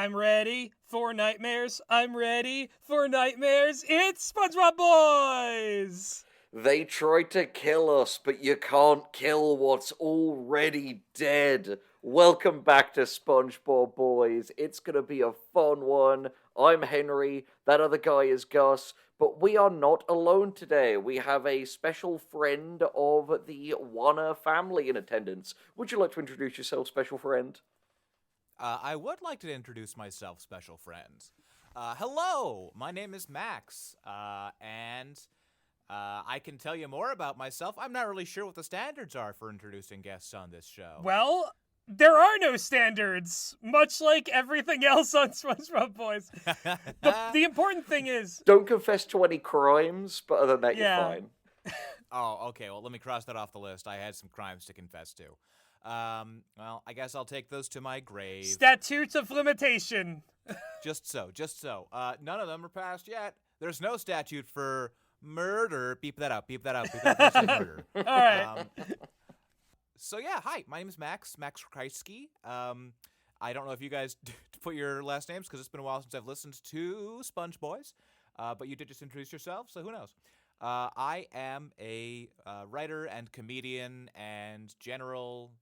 I'm ready for nightmares. I'm ready for nightmares. It's Spongebob Boys! They tried to kill us, but you can't kill what's already dead. Welcome back to Spongebob Boys. It's gonna be a fun one. I'm Henry, that other guy is Gus, but we are not alone today. We have a special friend of the Warner family in attendance. Would you like to introduce yourself, special friend? I would like to introduce myself, special friends. Hello, my name is Max, and I can tell you more about myself. I'm not really sure what the standards are for introducing guests on this show. Well, there are no standards, much like everything else on Spongebob Boys. The important thing is... Don't confess to any crimes, but other than that, Yeah. you're fine. Oh, okay, well, let me cross that off the list. I had some crimes to confess to. Well, I guess I'll take those to my grave. Statutes of limitation. Just so. None of them are passed yet. There's no statute for murder. Beep that out. Murder. All right. So yeah, hi, my name is Max Kreisky. I don't know if you guys put your last names because it's been a while since I've listened to Sponge Boys, but you did just introduce yourself, so who knows? I am a writer and comedian and general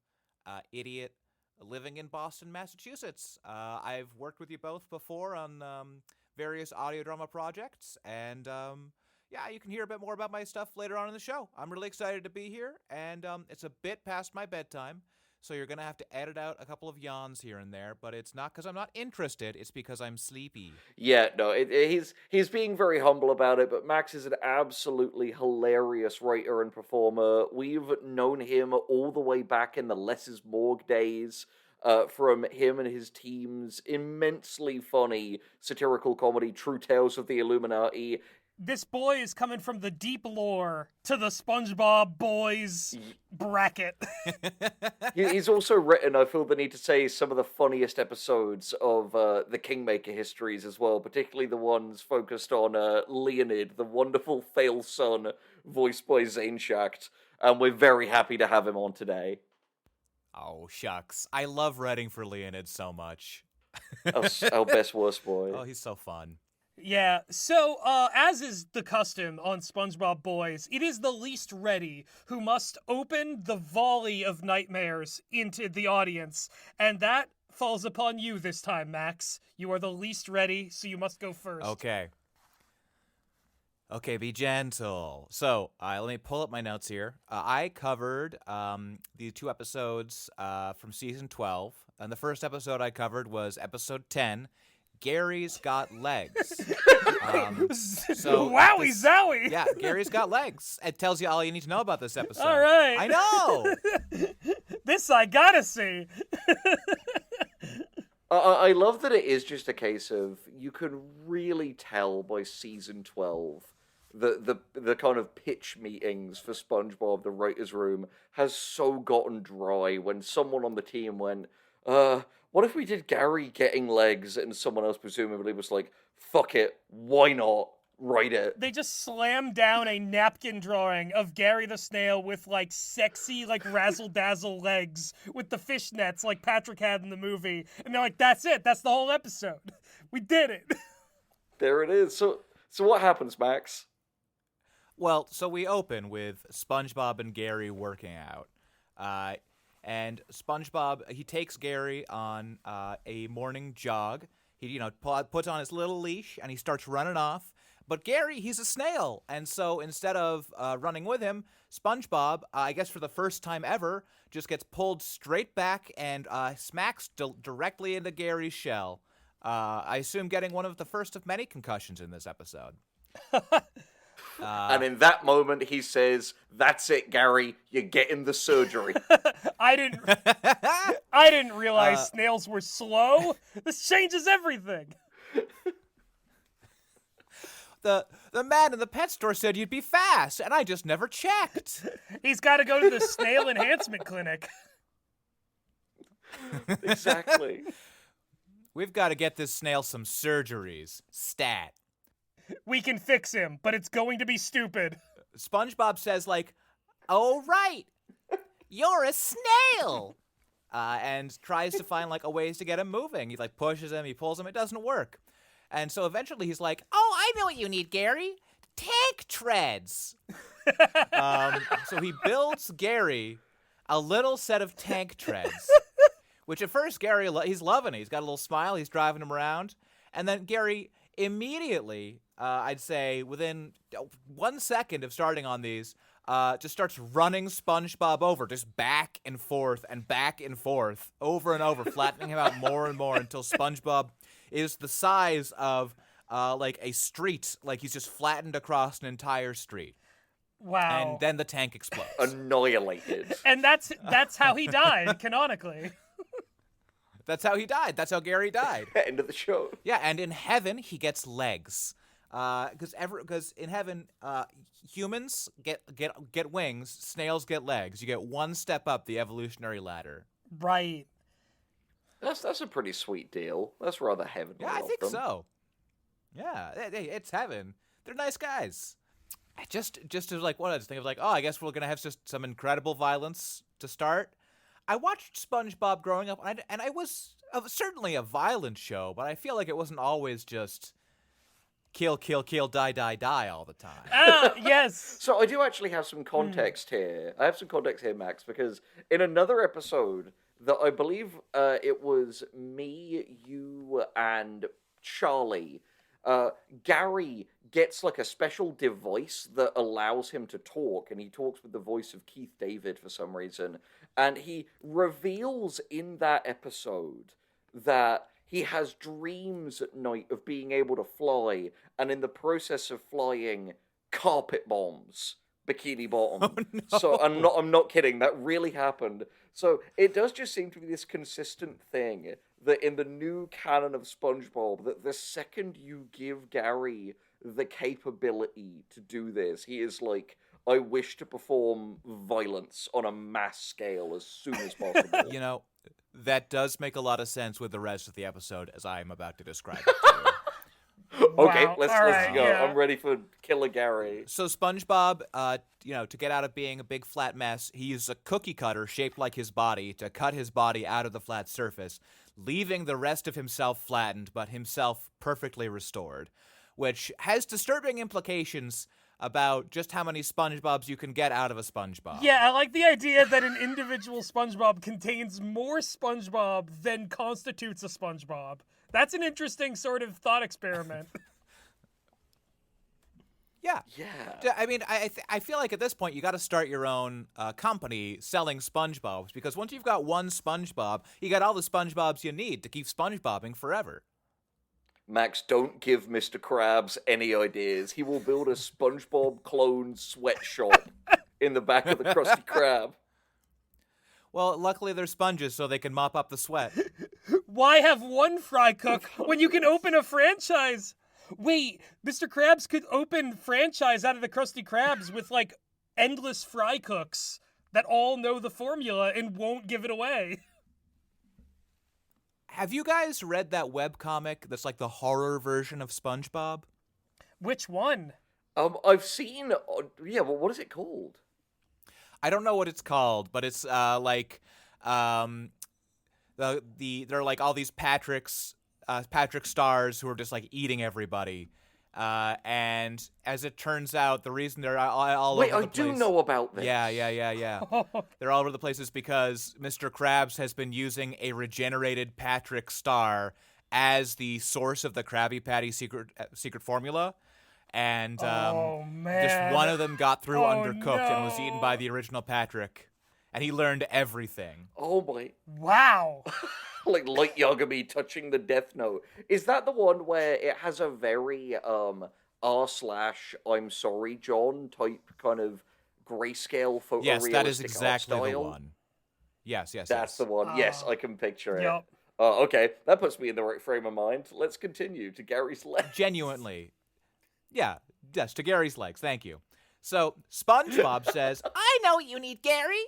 idiot living in Boston, Massachusetts. I've worked with you both before on various audio drama projects, and yeah, you can hear a bit more about my stuff later on in the show. I'm really excited to be here, and it's a bit past my bedtime, so you're going to have to edit out a couple of yawns here and there, but it's not because I'm not interested, it's because I'm sleepy. Yeah, no, he's being very humble about it, but Max is an absolutely hilarious writer and performer. We've known him all the way back in the Less is Morgue days, from him and his team's immensely funny satirical comedy, True Tales of the Illuminati. This boy is coming from the deep lore to the Spongebob Boys bracket. He's also written, I feel the need to say, some of the funniest episodes of the Kingmaker histories as well, particularly the ones focused on Leonid, the wonderful fail son, voiced by Zane Schacht, and we're very happy to have him on today. Oh, shucks. I love writing for Leonid so much. Our best worst boy. Oh, he's so fun. Yeah, so, as is the custom on Spongebob Boys, it is the least ready who must open the volley of nightmares into the audience, and that falls upon you this time, Max. You are the least ready, so you must go first. Okay, be gentle. So, let me pull up my notes here. I covered the 2 episodes from Season 12, and the first episode I covered was Episode 10, Gary's Got Legs. Wowie zowie! Yeah, Gary's Got Legs. It tells you all you need to know about this episode. All right. I know! This I gotta see. I love that it is just a case of, you can really tell by Season 12 the kind of pitch meetings for SpongeBob, the writer's room, has so gotten dry when someone on the team went, what if we did Gary getting legs, and someone else presumably was like, fuck it, why not? Write it. They just slammed down a napkin drawing of Gary the Snail with, like, sexy, like, razzle-dazzle legs with the fishnets like Patrick had in the movie. And they're like, that's it. That's the whole episode. We did it. There it is. So what happens, Max? Well, so we open with SpongeBob and Gary working out. And SpongeBob, he takes Gary on a morning jog. He, puts on his little leash and he starts running off. But Gary, he's a snail. And so instead of running with him, SpongeBob, I guess for the first time ever, just gets pulled straight back and smacks directly into Gary's shell. I assume getting one of the first of many concussions in this episode. And in that moment, he says, "That's it, Gary. You're getting the surgery." I didn't realize snails were slow. This changes everything. The man in the pet store said you'd be fast, and I just never checked. He's got to go to the snail enhancement clinic. Exactly. We've got to get this snail some surgeries. Stat. We can fix him, but it's going to be stupid. SpongeBob says, oh, right. You're a snail. and tries to find like a ways to get him moving. He like pushes him, he pulls him, it doesn't work. And so eventually he's like, "Oh, I know what you need, Gary. Tank treads." So he builds Gary a little set of tank treads, which at first Gary, he's loving it. He's got a little smile. He's driving him around. And then Gary immediately, I'd say within 1 second of starting on these, just starts running SpongeBob over, just back and forth, over and over, flattening him out more and more until SpongeBob is the size of like a street. Like he's just flattened across an entire street. Wow. And then the tank explodes. Annihilated. And that's how he died, canonically. That's how he died. That's how Gary died. End of the show. Yeah, and in heaven he gets legs. Because in heaven, humans get wings, snails get legs. You get one step up the evolutionary ladder. Right. That's a pretty sweet deal. That's rather heavenly. Yeah, I of think them. so. Yeah, hey, it's heaven. They're nice guys. Just to like, what I just think of like, oh, I guess we're gonna have just some incredible violence to start. I watched SpongeBob growing up, and I was certainly a violent show, but I feel like it wasn't always just kill, die all the time. Yes. So I do actually have some context here. I have some context here, Max, because in another episode that I believe it was me, you, and Charlie, Gary gets like a special device that allows him to talk, and he talks with the voice of Keith David for some reason. And he reveals in that episode that he has dreams at night of being able to fly, and in the process of flying, carpet bombs Bikini Bottom. Oh, no. So I'm not kidding. That really happened. So it does just seem to be this consistent thing that in the new canon of SpongeBob, that the second you give Gary the capability to do this, he is like, I wish to perform violence on a mass scale as soon as possible. You know, that does make a lot of sense with the rest of the episode as I am about to describe it to you. Okay, Wow. let's Alright, go. yeah. I'm ready for Killer Gary. So SpongeBob, to get out of being a big flat mess, he uses a cookie cutter shaped like his body to cut his body out of the flat surface, leaving the rest of himself flattened, but himself perfectly restored, which has disturbing implications about just how many SpongeBobs you can get out of a SpongeBob. Yeah, I like the idea that an individual SpongeBob contains more SpongeBob than constitutes a SpongeBob. That's an interesting sort of thought experiment. Yeah. Yeah. I mean, I feel like at this point you got to start your own company selling SpongeBobs, because once you've got one SpongeBob, you got all the SpongeBobs you need to keep SpongeBobbing forever. Max, don't give Mr. Krabs any ideas. He will build a SpongeBob clone sweatshop in the back of the Krusty Krab. Well, luckily they're sponges, so they can mop up the sweat. Why have one fry cook when you can open a franchise? Wait, Mr. Krabs could open franchise out of the Krusty Krabs with, like, endless fry cooks that all know the formula and won't give it away. Have you guys read that webcomic that's like the horror version of SpongeBob? Which one? I've seen. Yeah, well, what is it called? I don't know what it's called, but it's there are like all these Patrick stars who are just like eating everybody. And as it turns out, the reason they're all Wait, over the I place. do know about this. Yeah. They're all over the place is because Mr. Krabs has been using a regenerated Patrick star as the source of the Krabby Patty secret formula. And Oh, man. just one of them got through Oh, undercooked and was eaten no. by the original Patrick. And he learned everything. Oh my. Wow. Like Light Yagami touching the Death Note. Is that the one where it has a very r/I'm sorry John type kind of grayscale photorealistic Yes, that is art exactly the style? one. Yes. That's the one. Yes, I can picture it. Yup. Okay, that puts me in the right frame of mind. Let's continue to Gary's left. Genuinely. Yeah, yes, to Gary's legs. Thank you. So SpongeBob says, I know what you need, Gary.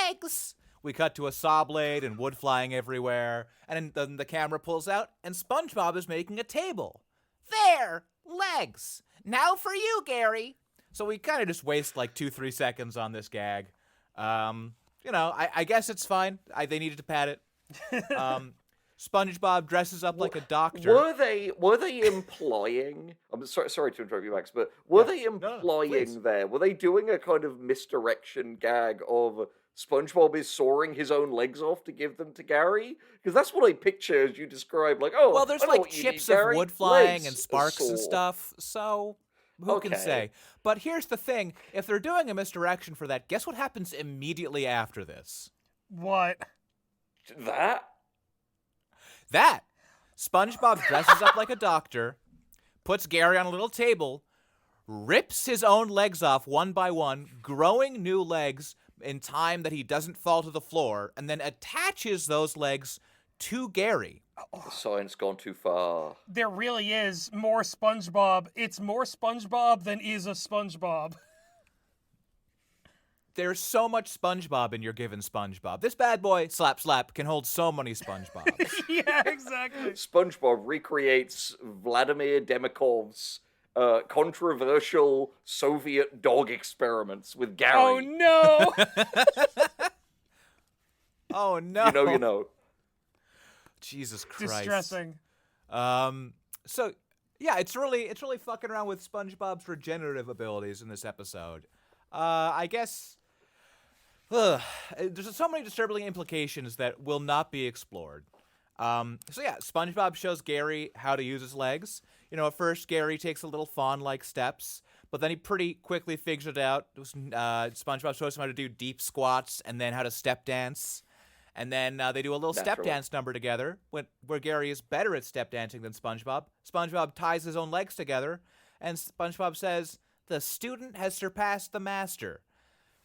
Legs. We cut to a saw blade and wood flying everywhere. And then the camera pulls out, and SpongeBob is making a table. There! Legs! Now for you, Gary! So we kind of just waste like 2-3 seconds on this gag. I guess it's fine. They needed to pad it. SpongeBob dresses up like a doctor. Were they implying? I'm sorry to interrupt you, Max, but were they implying please. there? Were they doing a kind of misdirection gag of SpongeBob is sawing his own legs off to give them to Gary? Because that's what I picture as you describe. Like, oh, Well, there's I know like what you chips need, of Gary. wood flying Legs, and a sparks and saw. stuff, so who can Okay. say? But here's the thing. If they're doing a misdirection for that, guess what happens immediately after this? What? That SpongeBob dresses up like a doctor, puts Gary on a little table, rips his own legs off one by one, growing new legs in time that he doesn't fall to the floor, and then attaches those legs to Gary. the science gone too far. There really is more SpongeBob. It's more SpongeBob than is a SpongeBob. There's so much SpongeBob in your given SpongeBob. This bad boy, slap, can hold so many SpongeBobs. Yeah, exactly. SpongeBob recreates Vladimir Demikov's controversial Soviet dog experiments with Gary. Oh no! Oh no. You know. Jesus Christ. Distressing. So yeah, it's really fucking around with SpongeBob's regenerative abilities in this episode. I guess there's so many disturbing implications that will not be explored. So yeah, SpongeBob shows Gary how to use his legs. At first Gary takes a little fawn-like steps, but then he pretty quickly figures it out. SpongeBob shows him how to do deep squats and then how to step dance. And then they do a little step Naturally. dance number together where Gary is better at step dancing than SpongeBob. SpongeBob ties his own legs together, and SpongeBob says, "The student has surpassed the master,"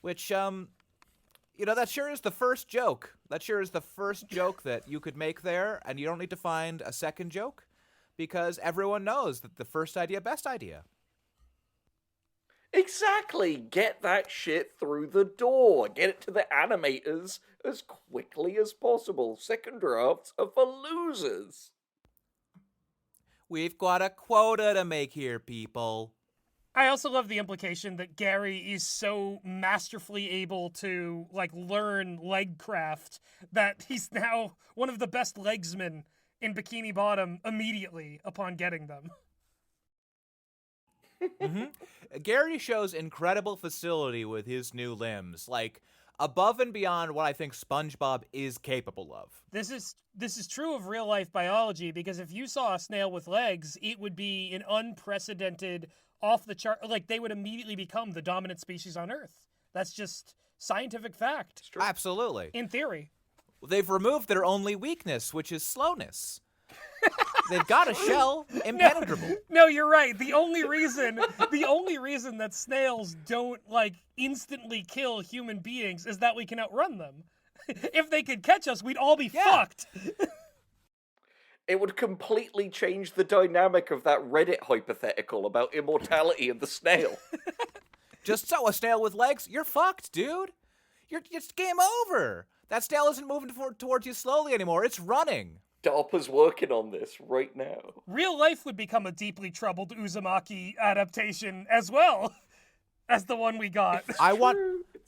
which, that sure is the first joke. That sure is the first joke that you could make there, and you don't need to find a second joke, because everyone knows that the first idea, best idea. Exactly. Get that shit through the door. Get it to the animators as quickly as possible. Second drafts are for losers. We've got a quota to make here, people. I also love the implication that Gary is so masterfully able to, learn leg craft that he's now one of the best legsmen in Bikini Bottom immediately upon getting them. Gary shows incredible facility with his new limbs, above and beyond what I think SpongeBob is capable of. This is true of real life biology, because if you saw a snail with legs, it would be an unprecedented, off the chart, they would immediately become the dominant species on Earth. That's just scientific fact. Absolutely. In theory. They've removed their only weakness, which is slowness. They've got a shell, impenetrable. No, you're right. The only reason that snails don't instantly kill human beings is that we can outrun them. If they could catch us, we'd all be fucked. It would completely change the dynamic of that Reddit hypothetical about immortality of the snail. Just so, a snail with legs, you're fucked, dude. It's game over. That snail isn't moving towards you slowly anymore. It's running. DARPA's working on this right now. Real life would become a deeply troubled Uzumaki adaptation as well as the one we got. I want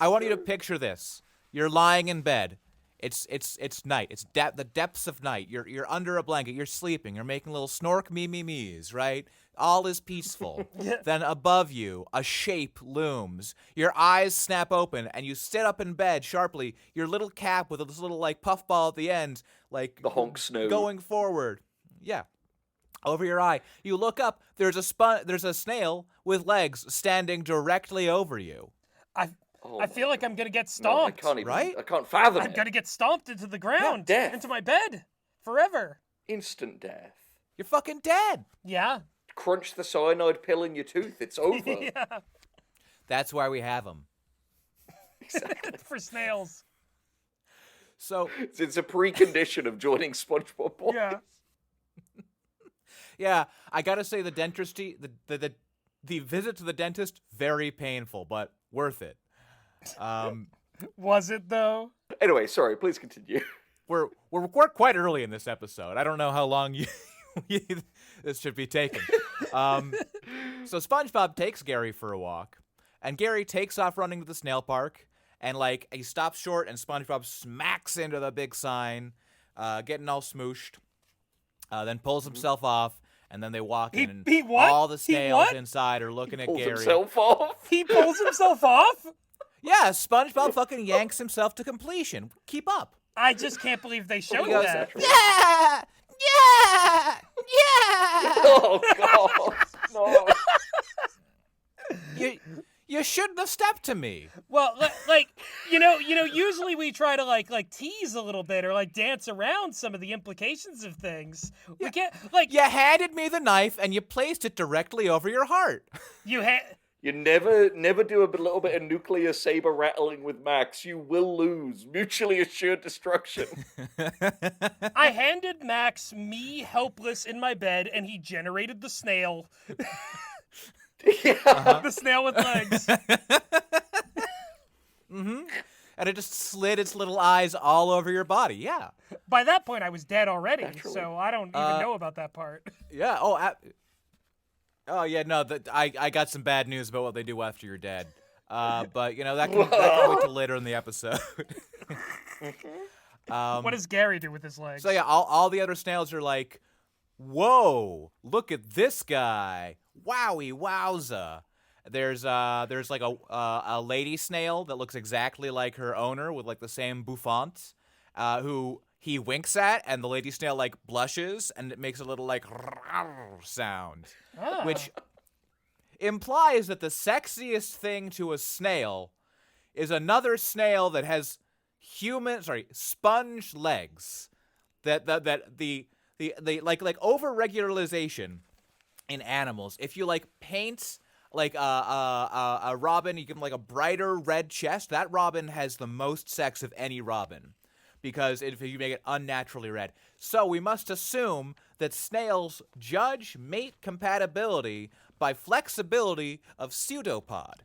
you to picture this. You're lying in bed. It's night. It's the depths of night. You're under a blanket. You're sleeping. You're making little snork me's, right? All is peaceful. Then above you, a shape looms. Your eyes snap open, and you sit up in bed sharply. Your little cap with this little puffball at the end, The honk snow. going forward. Yeah. Over your eye. You look up. There's a snail with legs standing directly over you. I feel like I'm gonna get No, I stomped. can't even. right? I can't fathom I'm it. gonna get stomped into the ground, death. into my bed, forever. Instant death. You're fucking dead. Yeah. Crunch the cyanide pill in your tooth. It's over. Yeah. That's why we have them. Exactly. For snails. So It's a precondition of joining SpongeBob Boys. Yeah. yeah, I gotta say the dentistry, the visit to the dentist, very painful, but worth it. Was it though? Anyway, sorry. Please continue. We're quite early in this episode. I don't know how long this should be taking. So SpongeBob takes Gary for a walk, and Gary takes off running to the snail park, And, like, he stops short, and SpongeBob smacks into the big sign, getting all smooshed, then pulls himself off, and then they walk in, and he what? all the He snails what? inside are looking at Pulls Gary. himself off. He pulls himself off? Yeah, SpongeBob fucking yanks himself to completion. Keep up. I just can't believe they showed goes, that. Yeah! Yeah! Yeah! Oh God, no. You shouldn't have stepped to me. Well, like usually we try to like tease a little bit or like dance around some of the implications of things. We can't like You handed me the knife and you placed it directly over your heart. you had. You never do a little bit of nuclear saber rattling with Max. You will lose. Mutually assured destruction. I handed Max me helpless in my bed, and he generated the snail. Yeah. The snail with legs. And it just slid its little eyes all over your body. Yeah. By that point, I was dead already, Naturally. so I don't even know about that part. Yeah. Oh yeah. No. I got some bad news about what they do after you're dead. But that can wait till later in the episode. What does Gary do with his legs? So yeah, all the other snails are like, "Whoa! Look at this guy! Wowie wowza!" There's like a lady snail that looks exactly like her owner with like the same bouffant, who he winks at, and the lady snail like blushes, and it makes a little like sound, which implies that the sexiest thing to a snail is another snail that has sponge legs. That the like over-regularization in animals. If you like paint like a robin, you give him like a brighter red chest. That robin has the most sex of any robin, because if you make it unnaturally red. So we must assume that snails judge mate compatibility by flexibility of pseudopod.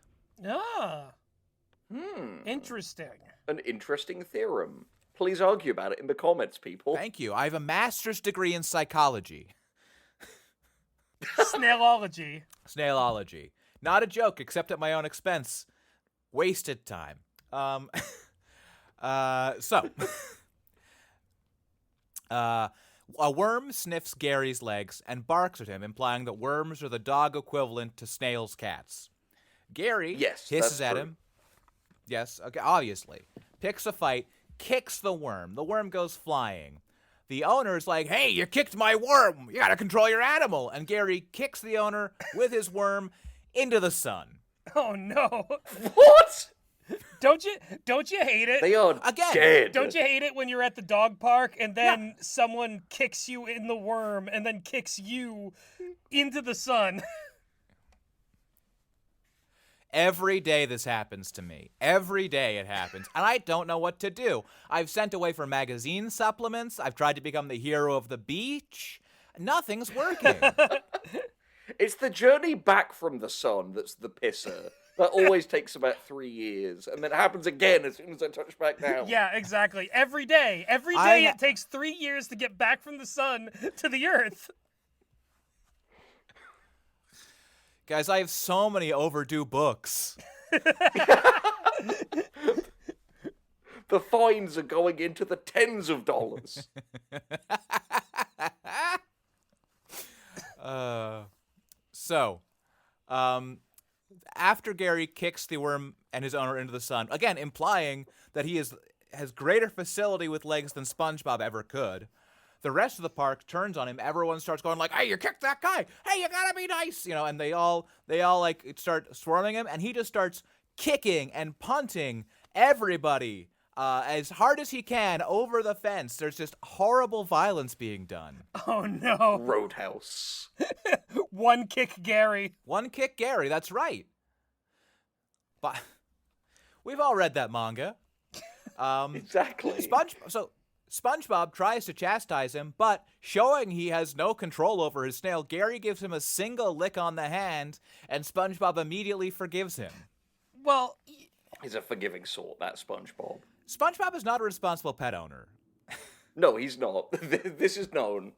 Interesting. An interesting theorem. Please argue about it in the comments, people. Thank you. I have a master's degree in psychology. Snailology. Snailology. Not a joke, except at my own expense. Wasted time. A worm sniffs Gary's legs and barks at him, implying that worms are the dog equivalent to snails' cats. Gary hisses at him. Yes, okay, obviously. Picks a fight, kicks the worm. The worm goes flying. The owner's like, "Hey, you kicked my worm. You gotta control your animal." And Gary kicks the owner with his worm into the sun. Oh no. What? Don't you hate it? They are Again, dead. Don't you hate it when you're at the dog park and then someone kicks you in the worm and then kicks you into the sun? Every day this happens to me. Every day it happens. And I don't know what to do. I've sent away for magazine supplements. I've tried to become the hero of the beach. Nothing's working. It's the journey back from the sun that's the pisser. That always takes about 3 years, and then it happens again as soon as I touch back down. Yeah, exactly. Every day. Every day it takes 3 years to get back from the sun to the earth. Guys, I have so many overdue books. The fines are going into the tens of dollars. After Gary kicks the worm and his owner into the sun, again implying that he has greater facility with legs than SpongeBob ever could, the rest of the park turns on him. Everyone starts going like, "Hey, you kicked that guy! Hey, you gotta be nice!" And they all like start swarming him, and he just starts kicking and punting everybody as hard as he can over the fence. There's just horrible violence being done. Oh no. Roadhouse. One kick Gary. One kick Gary, that's right. But we've all read that manga. Exactly. SpongeBob tries to chastise him, but showing he has no control over his snail, Gary gives him a single lick on the hand, and SpongeBob immediately forgives him. Well, He's a forgiving sort, that SpongeBob. SpongeBob is not a responsible pet owner. No, he's not. This is known.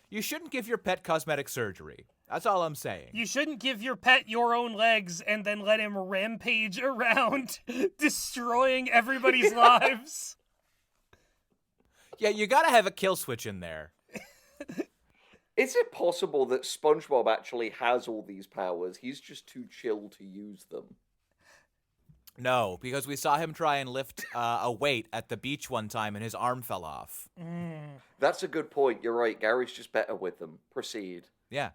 You shouldn't give your pet cosmetic surgery. That's all I'm saying. You shouldn't give your pet your own legs and then let him rampage around, destroying everybody's lives. Yeah, you gotta have a kill switch in there. Is it possible that SpongeBob actually has all these powers? He's just too chill to use them. No, because we saw him try and lift a weight at the beach one time and his arm fell off. That's a good point. You're right. Gary's just better with them. Proceed. Yeah.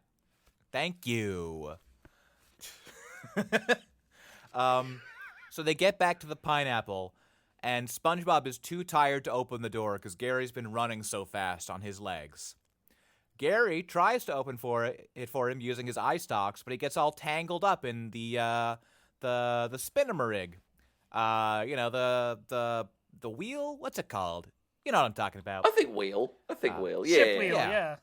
Thank you. So they get back to the pineapple, and SpongeBob is too tired to open the door because Gary's been running so fast on his legs. Gary tries to open it for him using his eye stalks, but he gets all tangled up in the spinamarig. The wheel? What's it called? You know what I'm talking about. I think wheel. Wheel. Yeah. Ship wheel, yeah.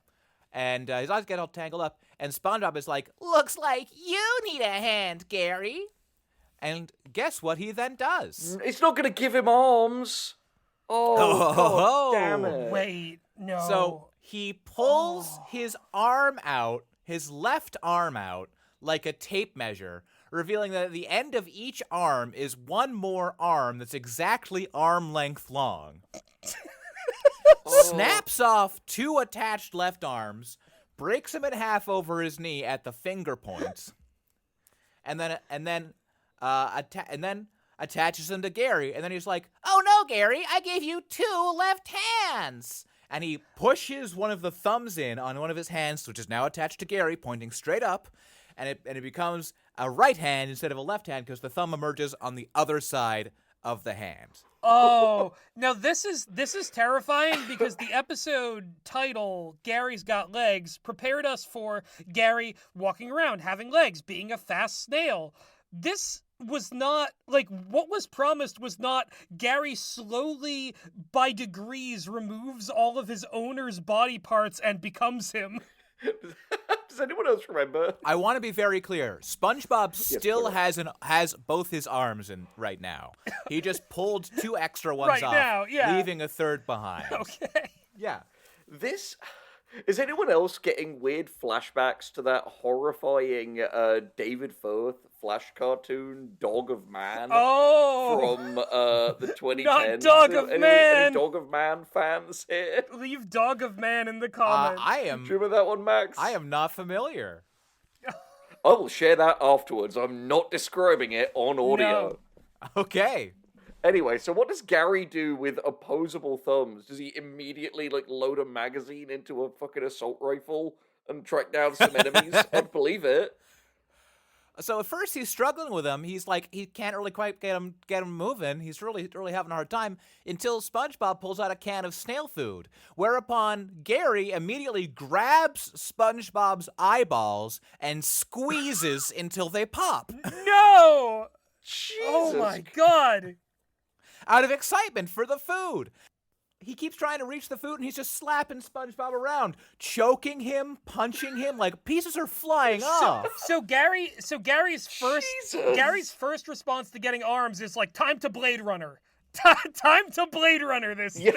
And his eyes get all tangled up, and SpongeBob is like, "Looks like you need a hand, Gary." And guess what he then does? It's not going to give him arms. Oh, God damn it. Wait, no. So he pulls his arm out, his left arm out, like a tape measure, revealing that at the end of each arm is one more arm that's exactly arm length long. Snaps off 2 attached left arms, breaks him in half over his knee at the finger points, and then attaches them to Gary. And then he's like, "Oh no, Gary, I gave you 2 left hands." And he pushes one of the thumbs in on one of his hands, which is now attached to Gary, pointing straight up, and it becomes a right hand instead of a left hand because the thumb emerges on the other side of the hand. Oh, now this is terrifying because the episode title, Gary's Got Legs, prepared us for Gary walking around, having legs, being a fast snail. This was not, like, what was promised was not Gary slowly, by degrees, removes all of his owner's body parts and becomes him. Does anyone else remember? I want to be very clear. SpongeBob still yes, has both his arms in right now. He just pulled 2 extra ones Right off, now, yeah. leaving a third behind. Okay. Yeah. This... Is anyone else getting weird flashbacks to that horrifying David Firth Flash cartoon, Dog of Man? Oh! From the 2010s? Not Dog of Man! Any Dog of Man fans here? Leave Dog of Man in the comments. Do you remember that one, Max? I am not familiar. I will share that afterwards. I'm not describing it on audio. No. Okay. Anyway, so what does Gary do with opposable thumbs? Does he immediately, load a magazine into a fucking assault rifle and track down some enemies? I'd believe it. So at first he's struggling with him. He's like, he can't really quite get him moving. He's really having a hard time until SpongeBob pulls out a can of snail food, whereupon Gary immediately grabs SpongeBob's eyeballs and squeezes until they pop. No! Jesus. Oh my God! Out of excitement for the food. He keeps trying to reach the food, and he's just slapping SpongeBob around, choking him, punching him, like pieces are flying off. So Gary's first Jesus. Gary's first response to getting arms is like, time to Blade Runner. Time to Blade Runner this thing.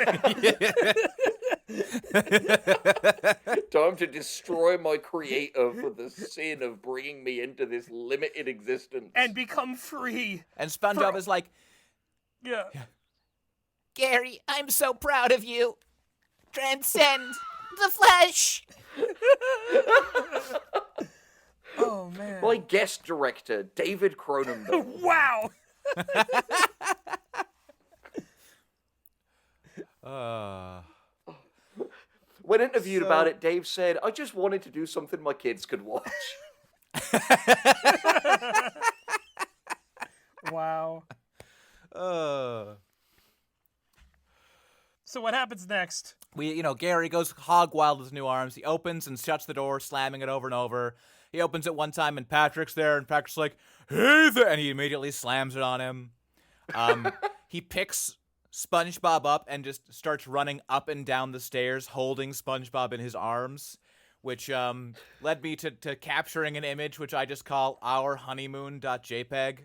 Time to destroy my creator for the sin of bringing me into this limited existence. And become free. And SpongeBob is like, Yeah. Gary, I'm so proud of you. Transcend the flesh. Oh man. My guest director, David Cronenberg. Wow. When interviewed about it, Dave said, "I just wanted to do something my kids could watch." Wow. So what happens next? Gary goes hog wild with his new arms. He opens and shuts the door, slamming it over and over. He opens it one time, and Patrick's there, and Patrick's like, "Hey there," and he immediately slams it on him. He picks SpongeBob up and just starts running up and down the stairs, holding SpongeBob in his arms, which led me to capturing an image which I just call our honeymoon.jpg.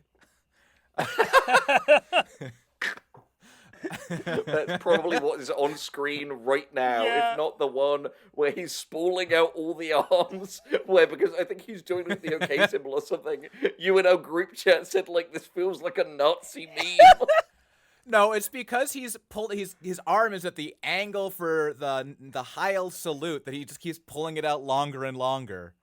That's probably what is on screen right now, Yeah. if not the one where he's spooling out all the arms, where, because I think he's doing the okay symbol or something, you in our group chat said, like, this feels like a Nazi meme. No, it's because his arm is at the angle for the Heil salute that he just keeps pulling it out longer and longer.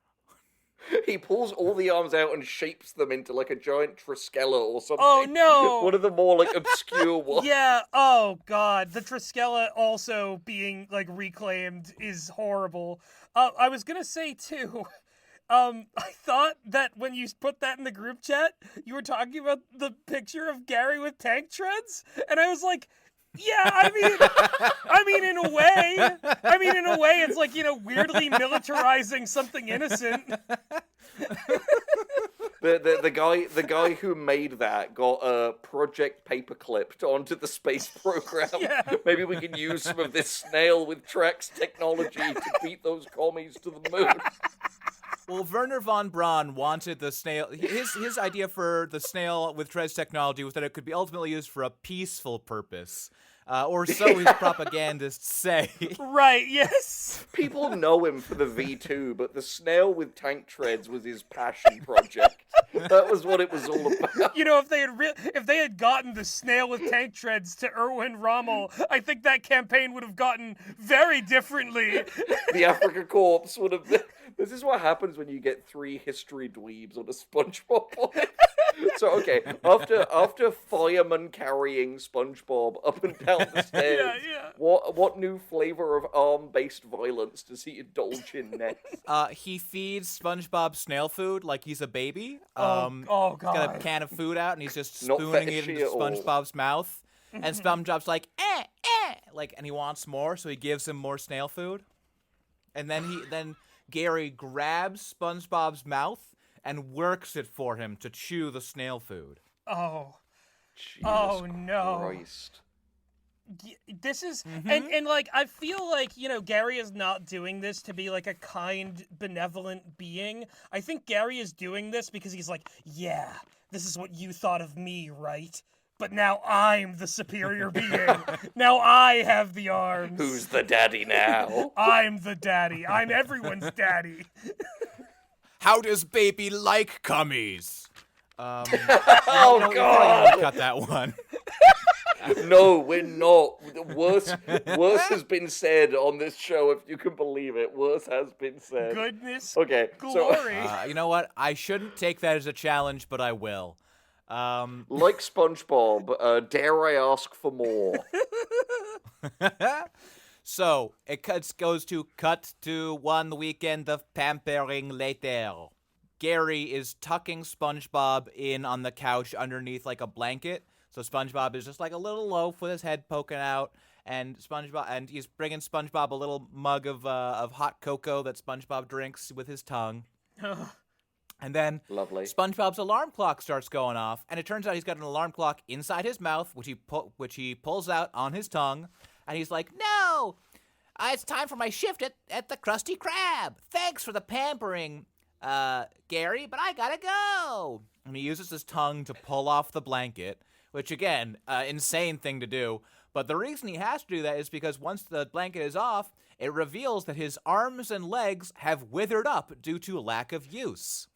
He pulls all the arms out and shapes them into, like, a giant Triskela or something. Oh, no! One of the more, like, obscure ones. Yeah, oh god. The Triskela also being, like, reclaimed is horrible. I was gonna say, too, I thought that when you put that in the group chat, you were talking about the picture of Gary with tank treads, and I was like, yeah, I mean, in a way, it's like, weirdly militarizing something innocent. The guy who made that got a project paperclipped onto the space program. Yeah. Maybe we can use some of this snail with tracks technology to beat those commies to the moon. Well, Werner von Braun wanted the snail. His idea for the snail with treads technology was that it could be ultimately used for a peaceful purpose. Or so his propagandists say. Right, yes. People know him for the V2, but the snail with tank treads was his passion project. That was what it was all about. If they had gotten the snail with tank treads to Erwin Rommel, I think that campaign would have gotten very differently. The Africa Corps would have been... This is what happens when you get 3 history dweebs on a SpongeBob Boy. So, okay, after fireman carrying SpongeBob up and down the stairs, Yeah. what new flavor of arm-based violence does he indulge in next? He feeds SpongeBob snail food like he's a baby. Oh, God. He's got a can of food out and he's just Not spooning it fetishy into at all. SpongeBob's mouth. And SpongeBob's like, and he wants more, so he gives him more snail food. And then Gary grabs SpongeBob's mouth and works it for him to chew the snail food. Oh. Jesus no. Christ. This is and like I feel like Gary is not doing this to be like a kind, benevolent being. I think Gary is doing this because he's like, yeah, this is what you thought of me, right? But now I'm the superior being. Now I have the arms. Who's the daddy now? I'm the daddy. I'm everyone's daddy. How does baby like cummies? Oh, God! Cut that one. No, we're not. Worse has been said on this show, if you can believe it. Worse has been said. Goodness. Okay, Glory. You know what? I shouldn't take that as a challenge, but I will. Like SpongeBob, dare I ask for more? So, it goes to cut to one weekend of pampering later. Gary is tucking SpongeBob in on the couch underneath like a blanket. So SpongeBob is just like a little loaf with his head poking out, and he's bringing SpongeBob a little mug of hot cocoa that SpongeBob drinks with his tongue. And then Lovely. SpongeBob's alarm clock starts going off, and it turns out he's got an alarm clock inside his mouth, which he pulls out on his tongue, and he's like, "No, it's time for my shift at the Krusty Krab. Thanks for the pampering, Gary, but I gotta go." And he uses his tongue to pull off the blanket, which again, insane thing to do. But the reason he has to do that is because once the blanket is off, it reveals that his arms and legs have withered up due to lack of use.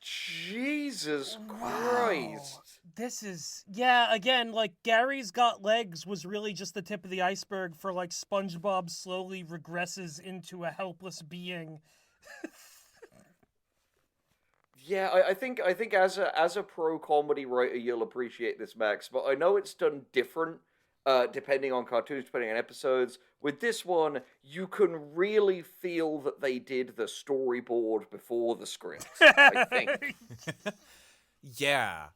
Jesus Christ. This is, again, like, Gary's got legs was really just the tip of the iceberg for, like, SpongeBob slowly regresses into a helpless being. Yeah, I think as a pro comedy writer, you'll appreciate this, Max. But I know it's done different, depending on cartoons, depending on episodes. With this one, you can really feel that they did the storyboard before the script. I think. Yeah,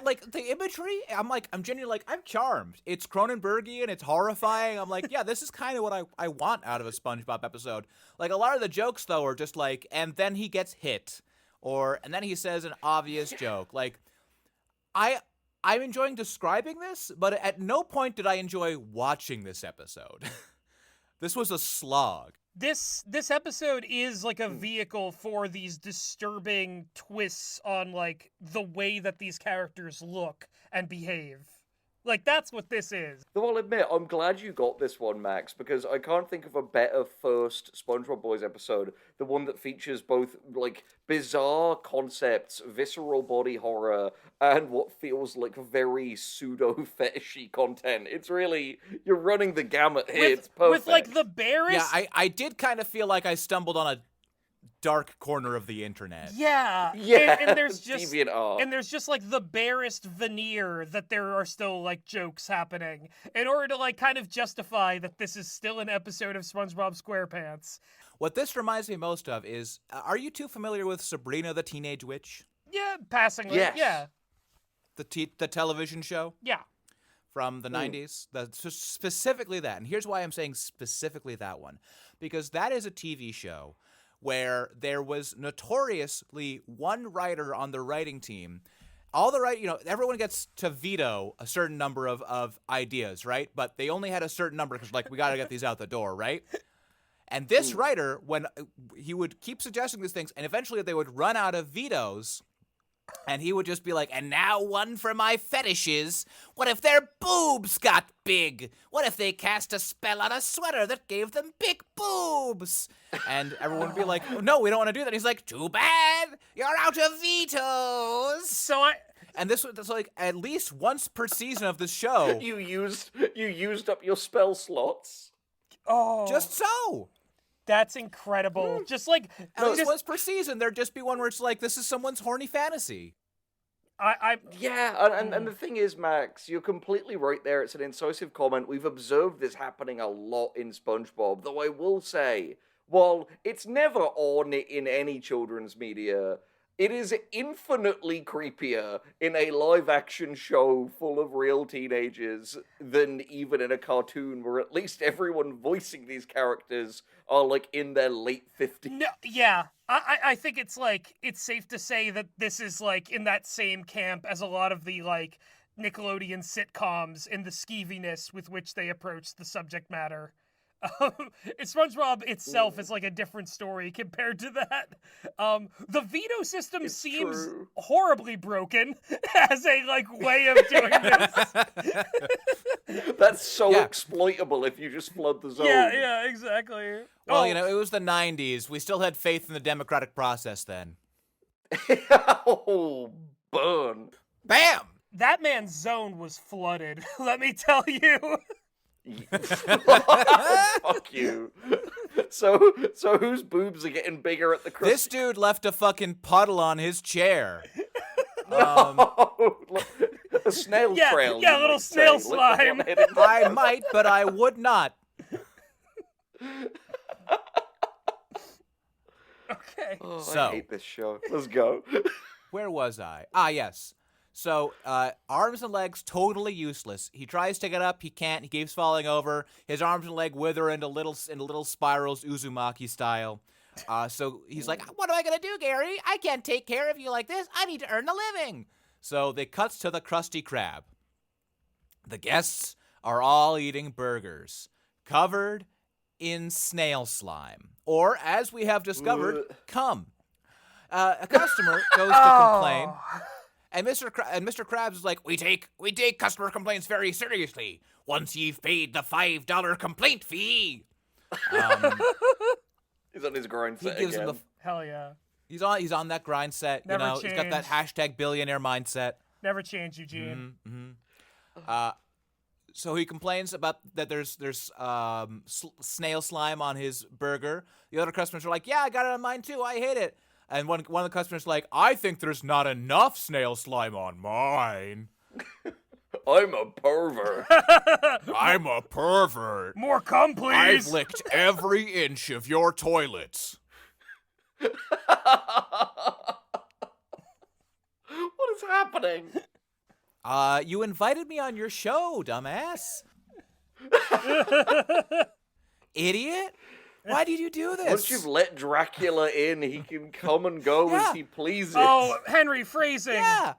like the imagery. I'm genuinely like, I'm charmed. It's Cronenbergian. It's horrifying. I'm like, yeah, this is kind of what I want out of a SpongeBob episode. Like, a lot of the jokes though are just like, and then he gets hit. And then he says an obvious joke. Like, I'm enjoying describing this, but at no point did I enjoy watching this episode. This was a slog. This episode is like a vehicle for these disturbing twists on like the way that these characters look and behave. Like, that's what this is. Though I'll admit, I'm glad you got this one, Max, because I can't think of a better first SpongeBob Boys episode. The one that features both, like, bizarre concepts, visceral body horror, and what feels like very pseudo-fetishy content. It's really, you're running the gamut here. It's perfect. With, like, the barest... Yeah, I did kind of feel like I stumbled on a dark corner of the internet. Yeah. Yeah, And there's just... deviant art. And there's just, like, the barest veneer that there are still, like, jokes happening in order to, like, kind of justify that this is still an episode of SpongeBob SquarePants. What this reminds me most of is, are you two familiar with Sabrina the Teenage Witch? Yeah, passingly. Yes. Yeah. The television show? Yeah. From the 90s? Specifically that. And here's why I'm saying specifically that one. Because that is a TV show where there was notoriously one writer on the writing team. Everyone gets to veto a certain number of ideas, right? But they only had a certain number because, like, we got to get these out the door, right? And this writer, when he would keep suggesting these things, and eventually they would run out of vetoes, and he would just be like, and now one for my fetishes. What if their boobs got big? What if they cast a spell on a sweater that gave them big boobs? And everyone would be like, oh, no, we don't want to do that. And he's like, too bad. You're out of vetoes. And this was like at least once per season of the show. You used up your spell slots. Oh. Just so. That's incredible. Just like... At least once per season, there'd just be one where it's like, this is someone's horny fantasy. Yeah, and the thing is, Max, you're completely right there. It's an incisive comment. We've observed this happening a lot in SpongeBob, though I will say, while it's never on in any children's media, it is infinitely creepier in a live-action show full of real teenagers than even in a cartoon where at least everyone voicing these characters are, like, in their late 50s. No, yeah. I think it's, like, it's safe to say that this is, like, in that same camp as a lot of the, like, Nickelodeon sitcoms in the skeeviness with which they approach the subject matter. SpongeBob itself is like a different story compared to that. The veto system seems horribly broken as a like way of doing this. That's so exploitable if you just flood the zone. Yeah, exactly. Well, it was the 90s. We still had faith in the democratic process then. Oh, burn. Bam! That man's zone was flooded, let me tell you. Fuck you. So whose boobs are getting bigger at the Krusty? This dude left a fucking puddle on his chair. A snail trail. Yeah, a little snail slime. I might, but I would not. Okay. Oh, So, I hate this show. Let's go. Where was I? Ah, yes. So, arms and legs totally useless. He tries to get up, he can't. He keeps falling over. His arms and leg wither into little spirals, Uzumaki style. So he's like, "What am I gonna do, Gary? I can't take care of you like this. I need to earn a living." So they cuts to the Krusty Krab. The guests are all eating burgers, covered in snail slime, or as we have discovered, cum. A customer goes to complain. And Mr. Krabs is like, we take customer complaints very seriously. Once you've paid the $5 complaint fee. He's on his grind set gives again. him Hell yeah. He's on that grind set. Never He's got that hashtag billionaire mindset. Never change, Eugene. So he complains about that there's snail slime on his burger. The other customers are like, yeah, I got it on mine too. I hate it. And one of the customers is like, I think there's not enough snail slime on mine. I'm a pervert. I'm a pervert. More cum, please. I've licked every inch of your toilets. What is happening? You invited me on your show, dumbass. Idiot. Why did you do this? Once you've let Dracula in, he can come and go as he pleases. Oh, Henry, phrasing. Yeah.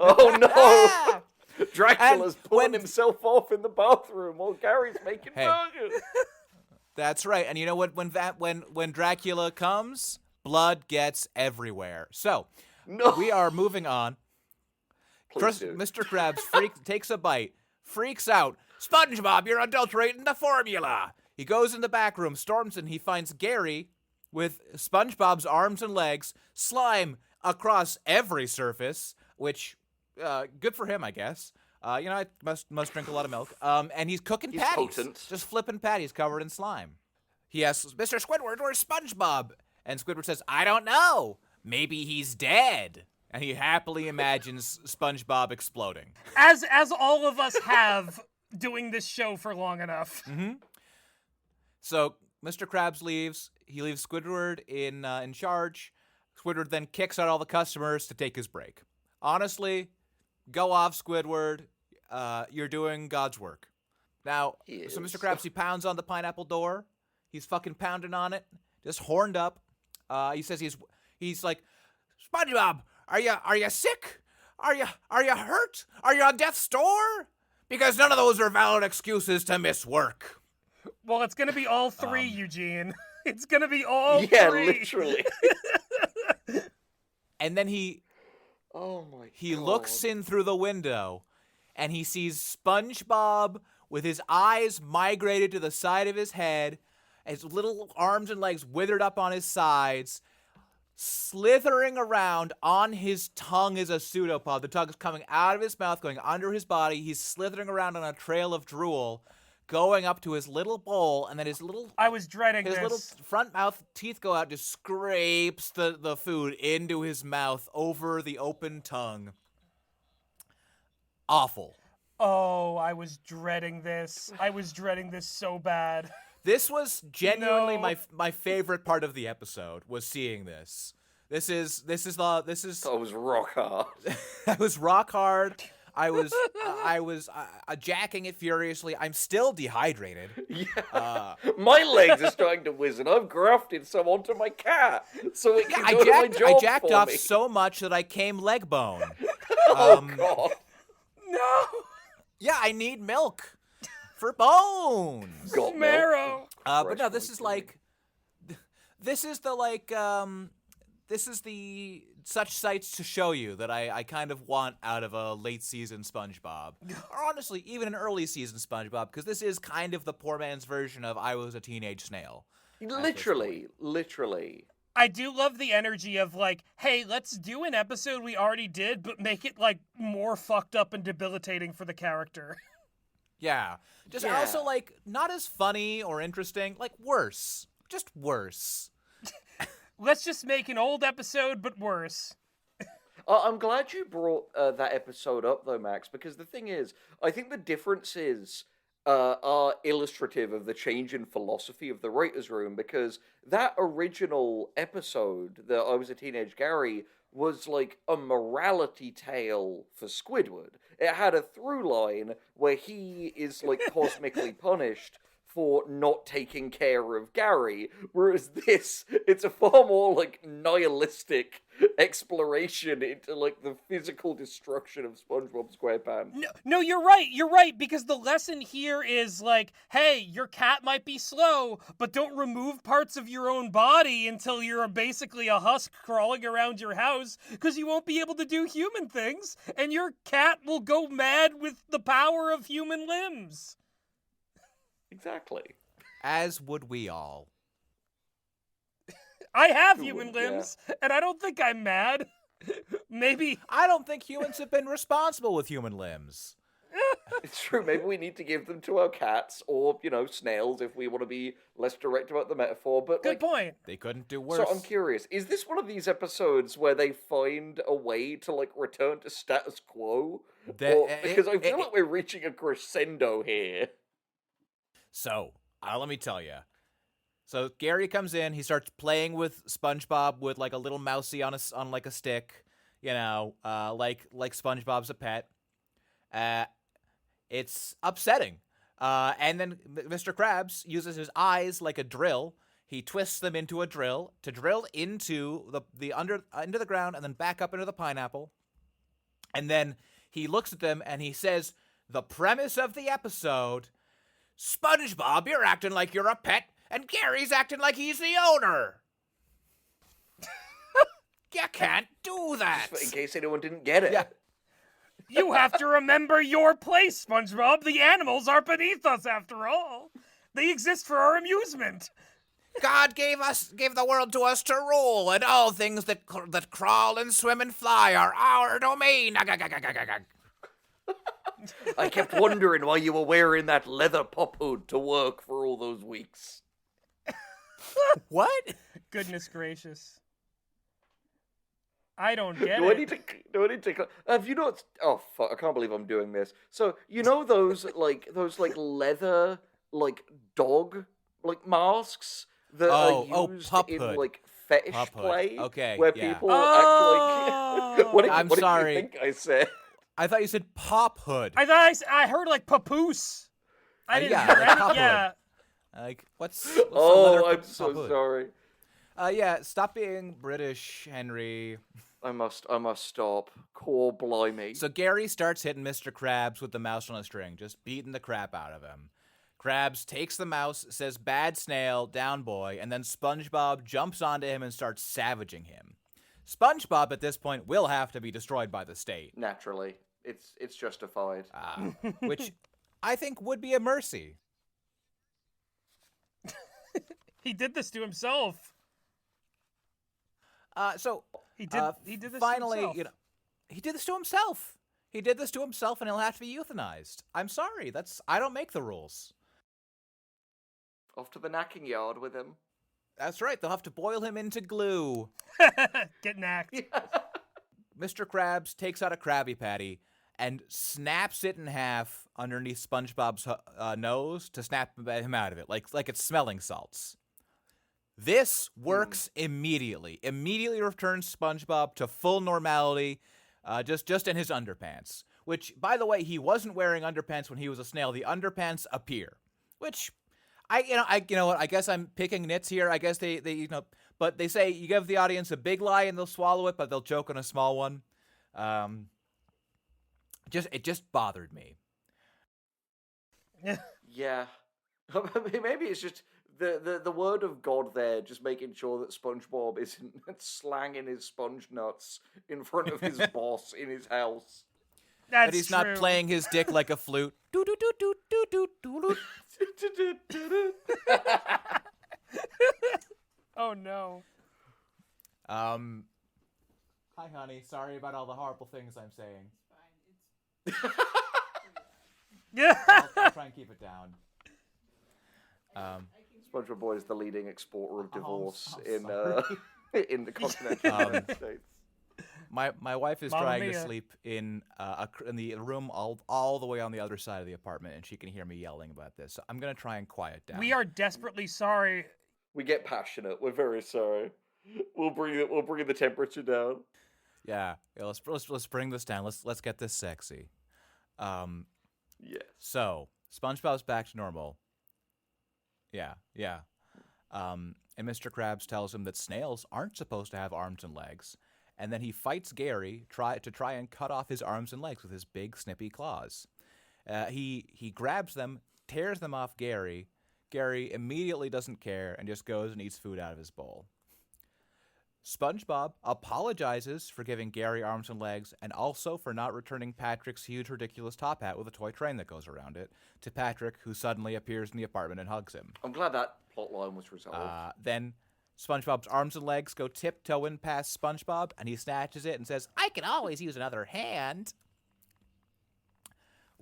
Oh no! Dracula's pulling himself off in the bathroom while Gary's making burgers. That's right. And you know what? When Dracula comes, blood gets everywhere. So we are moving on. Please do. Mr. Krabs takes a bite, freaks out. SpongeBob, you're adulterating the formula. He goes in the back room, storms in. He finds Gary with SpongeBob's arms and legs, slime across every surface, which, good for him, I guess. I must drink a lot of milk. And he's cooking He's patties. potent. Just flipping patties covered in slime. He asks, Mr. Squidward, where's SpongeBob? And Squidward says, I don't know. Maybe he's dead. And he happily imagines SpongeBob exploding. As all of us have doing this show for long enough. Mm-hmm. So Mr. Krabs leaves. He leaves Squidward in charge. Squidward then kicks out all the customers to take his break. Honestly, go off, Squidward. You're doing God's work. Now, so Mr. Krabs, he pounds on the pineapple door. He's fucking pounding on it, just horned up. He says he's like, SpongeBob, are you sick? Are you hurt? Are you on death's door? Because none of those are valid excuses to miss work. Well, it's gonna be all three, Eugene. It's gonna be all three. Yeah, literally. And then he looks in through the window, and he sees SpongeBob with his eyes migrated to the side of his head, his little arms and legs withered up on his sides, slithering around. On his tongue is a pseudopod. The tongue is coming out of his mouth, going under his body. He's slithering around on a trail of drool, going up to his little bowl, and then his little... I was dreading his this. little front mouth teeth go out, just scrapes the food into his mouth over the open tongue. Awful. Oh, I was dreading this. I was dreading this so bad. This was genuinely No. my favorite part of the episode, was seeing this. This is That was rock hard. That was rock hard. I was jacking it furiously. I'm still dehydrated. Yeah. My legs are starting to whizen. I've grafted some onto my cat so it can I do my job I jacked for off me. so much that I came leg bone. Oh, God. No! Yeah, I need milk for bones. Got milk. Marrow! But no, Fresh this is milk. like, this is the such sights to show you that I kind of want out of a late season SpongeBob. Or honestly, even an early season SpongeBob, because this is kind of the poor man's version of I was a teenage snail. Literally. I do love the energy of like, hey, let's do an episode we already did, but make it like more fucked up and debilitating for the character. Yeah. Just Yeah. also like not as funny or interesting, like worse. Just worse. Let's just make an old episode, but worse. I'm glad you brought that episode up, though, Max, because the thing is, I think the differences are illustrative of the change in philosophy of the writer's room, because that original episode, that I Was a Teenage Gary, was like a morality tale for Squidward. It had a through line where he is like cosmically punished for not taking care of Gary, whereas this, it's a far more, like, nihilistic exploration into, like, the physical destruction of SpongeBob SquarePants. No, you're right, because the lesson here is, like, hey, your cat might be slow, but don't remove parts of your own body until you're basically a husk crawling around your house, because you won't be able to do human things, and your cat will go mad with the power of human limbs. Exactly. As would we all. I have Who human wouldn't, yeah. limbs, and I don't think I'm mad. Maybe. I don't think humans have been responsible with human limbs. It's true, maybe we need to give them to our cats, or, snails, if we want to be less direct about the metaphor, but, Good point. They couldn't do worse. So I'm curious, is this one of these episodes where they find a way to, like, return to status quo? Because I feel like we're reaching a crescendo here. So, let me tell you. So Gary comes in. He starts playing with SpongeBob with like a little mousey on like a stick. Like SpongeBob's a pet. It's upsetting. And then Mr. Krabs uses his eyes like a drill. He twists them into a drill to drill into into the ground and then back up into the pineapple. And then he looks at them and he says, "The premise of the episode." SpongeBob, you're acting like you're a pet, and Gary's acting like he's the owner. You can't do that. Just in case anyone didn't get it. Yeah. You have to remember your place, SpongeBob. The animals are beneath us, after all. They exist for our amusement. God gave the world to us to rule, and all things that crawl and swim and fly are our domain. I kept wondering why you were wearing that leather pop hood to work for all those weeks. What? Goodness gracious. I don't get Do I it. need to? Have you not? Oh fuck! I can't believe I'm doing this. So you know those leather dog masks that are used pup in hood. fetish Pup hood. play, Okay, where yeah. people act like. What I'm did sorry. you think I said? I thought you said pop hood. I heard like papoose. I didn't yeah, hear like any- pop hood. yeah. Like what's a leather Oh, I'm pop so hood? sorry. Yeah, stop being British, Henry. I must stop. Core blimey. So Gary starts hitting Mr. Krabs with the mouse on a string, just beating the crap out of him. Krabs takes the mouse, says bad snail, down boy, and then SpongeBob jumps onto him and starts savaging him. SpongeBob at this point will have to be destroyed by the state. Naturally, it's justified. Which I think would be a mercy. He did this to himself. So He did this finally, to himself. he did this to himself. He did this to himself, and he'll have to be euthanized. I'm sorry, I don't make the rules. Off to the knacking yard with him. That's right. They'll have to boil him into glue. Get knacked. Mr. Krabs takes out a Krabby Patty and snaps it in half underneath SpongeBob's nose to snap him out of it, like it's smelling salts. This works immediately. Immediately returns SpongeBob to full normality, just in his underpants. Which, by the way, he wasn't wearing underpants when he was a snail. The underpants appear, which I guess I'm picking nits here. I guess they but they say you give the audience a big lie and they'll swallow it, but they'll choke on a small one. It just bothered me. Yeah. Maybe it's just the word of God there, just making sure that SpongeBob isn't slanging his sponge nuts in front of his boss in his house. That's That he's true. not playing his dick like a flute. Do do do do do do do. Oh no. Hi, honey. Sorry about all the horrible things I'm saying. Yeah. I'll try and keep it down. SpongeBob Boy is the leading exporter of divorce I'm in the continental United States. My wife is Mamma trying to mia. sleep in the room all the way on the other side of the apartment, and she can hear me yelling about this. So I'm gonna try and quiet down. We are desperately sorry. We get passionate. We're very sorry. We'll bring the temperature down. Yeah. Let's bring this down. Let's get this sexy. Yes. So SpongeBob's back to normal. Yeah. And Mr. Krabs tells him that snails aren't supposed to have arms and legs, and then he fights Gary to try and cut off his arms and legs with his big snippy claws. He grabs them, tears them off Gary. Gary immediately doesn't care and just goes and eats food out of his bowl. SpongeBob apologizes for giving Gary arms and legs and also for not returning Patrick's huge, ridiculous top hat with a toy train that goes around it to Patrick, who suddenly appears in the apartment and hugs him. I'm glad that plotline was resolved. Then SpongeBob's arms and legs go tiptoeing past SpongeBob, and he snatches it and says, "I can always use another hand."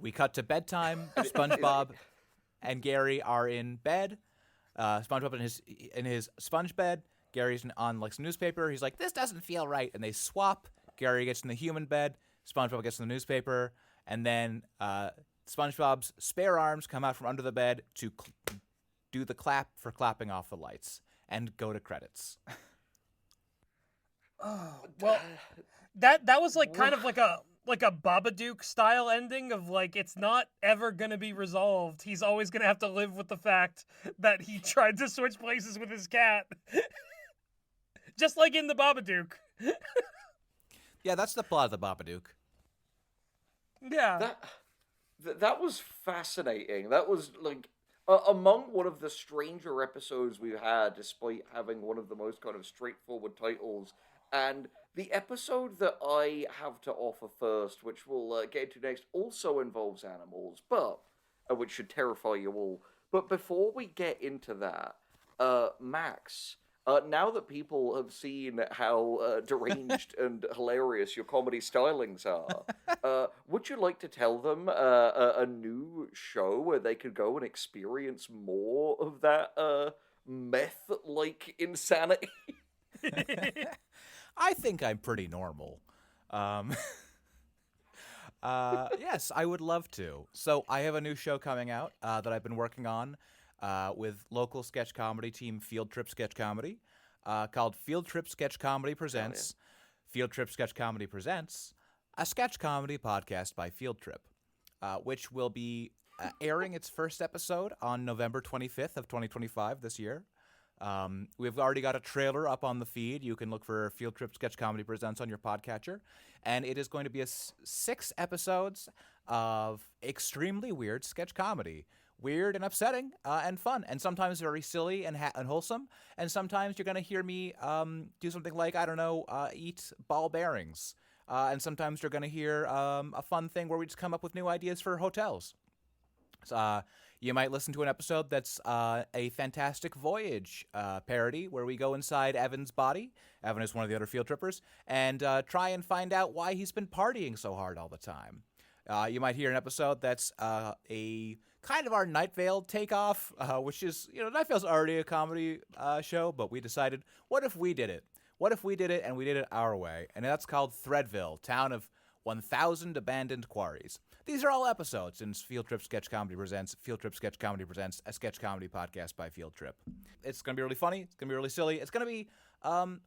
We cut to bedtime. SpongeBob and Gary are in bed. SpongeBob in his sponge bed. Gary's on like some newspaper. He's like, "This doesn't feel right," and they swap. Gary gets in the human bed. SpongeBob gets in the newspaper, and then SpongeBob's spare arms come out from under the bed to do the clap for clapping off the lights and go to credits. Oh, well, that was like kind of like a Babadook style ending of like it's not ever gonna be resolved. He's always gonna have to live with the fact that he tried to switch places with his cat. Just like in the Babadook. Yeah, that's the plot of the Babadook. Yeah. That was fascinating. That was like among one of the stranger episodes we've had, despite having one of the most kind of straightforward titles. And the episode that I have to offer first, which we'll get into next, also involves animals, but which should terrify you all. But before we get into that, Max, now that people have seen how deranged and hilarious your comedy stylings are, would you like to tell them a new show where they could go and experience more of that meth-like insanity? I think I'm pretty normal. Yes, I would love to. So I have a new show coming out that I've been working on with local sketch comedy team Field Trip Sketch Comedy called Field Trip Sketch Comedy Presents. Field Trip Sketch Comedy Presents, a sketch comedy podcast by Field Trip, which will be airing its first episode on November 25th of 2025 this year. We've already got a trailer up on the feed. You can look for Field Trip Sketch Comedy Presents on your podcatcher. And it is going to be 6 episodes of extremely weird sketch comedy. Weird and upsetting and fun. And sometimes very silly and wholesome. And sometimes you're going to hear me do something like, I don't know, eat ball bearings. And sometimes you're going to hear a fun thing where we just come up with new ideas for hotels. You might listen to an episode that's a Fantastic Voyage parody where we go inside Evan's body. Evan is one of the other field trippers, and try and find out why he's been partying so hard all the time. You might hear an episode that's a kind of our Night Vale takeoff, which is, Night Vale's already a comedy show, but we decided, what if we did it? What if we did it and we did it our way? And that's called Threadville, town of 1,000 abandoned quarries. These are all episodes in Field Trip Sketch Comedy Presents, Field Trip Sketch Comedy Presents, a sketch comedy podcast by Field Trip. It's going to be really funny. It's going to be really silly. It's going to be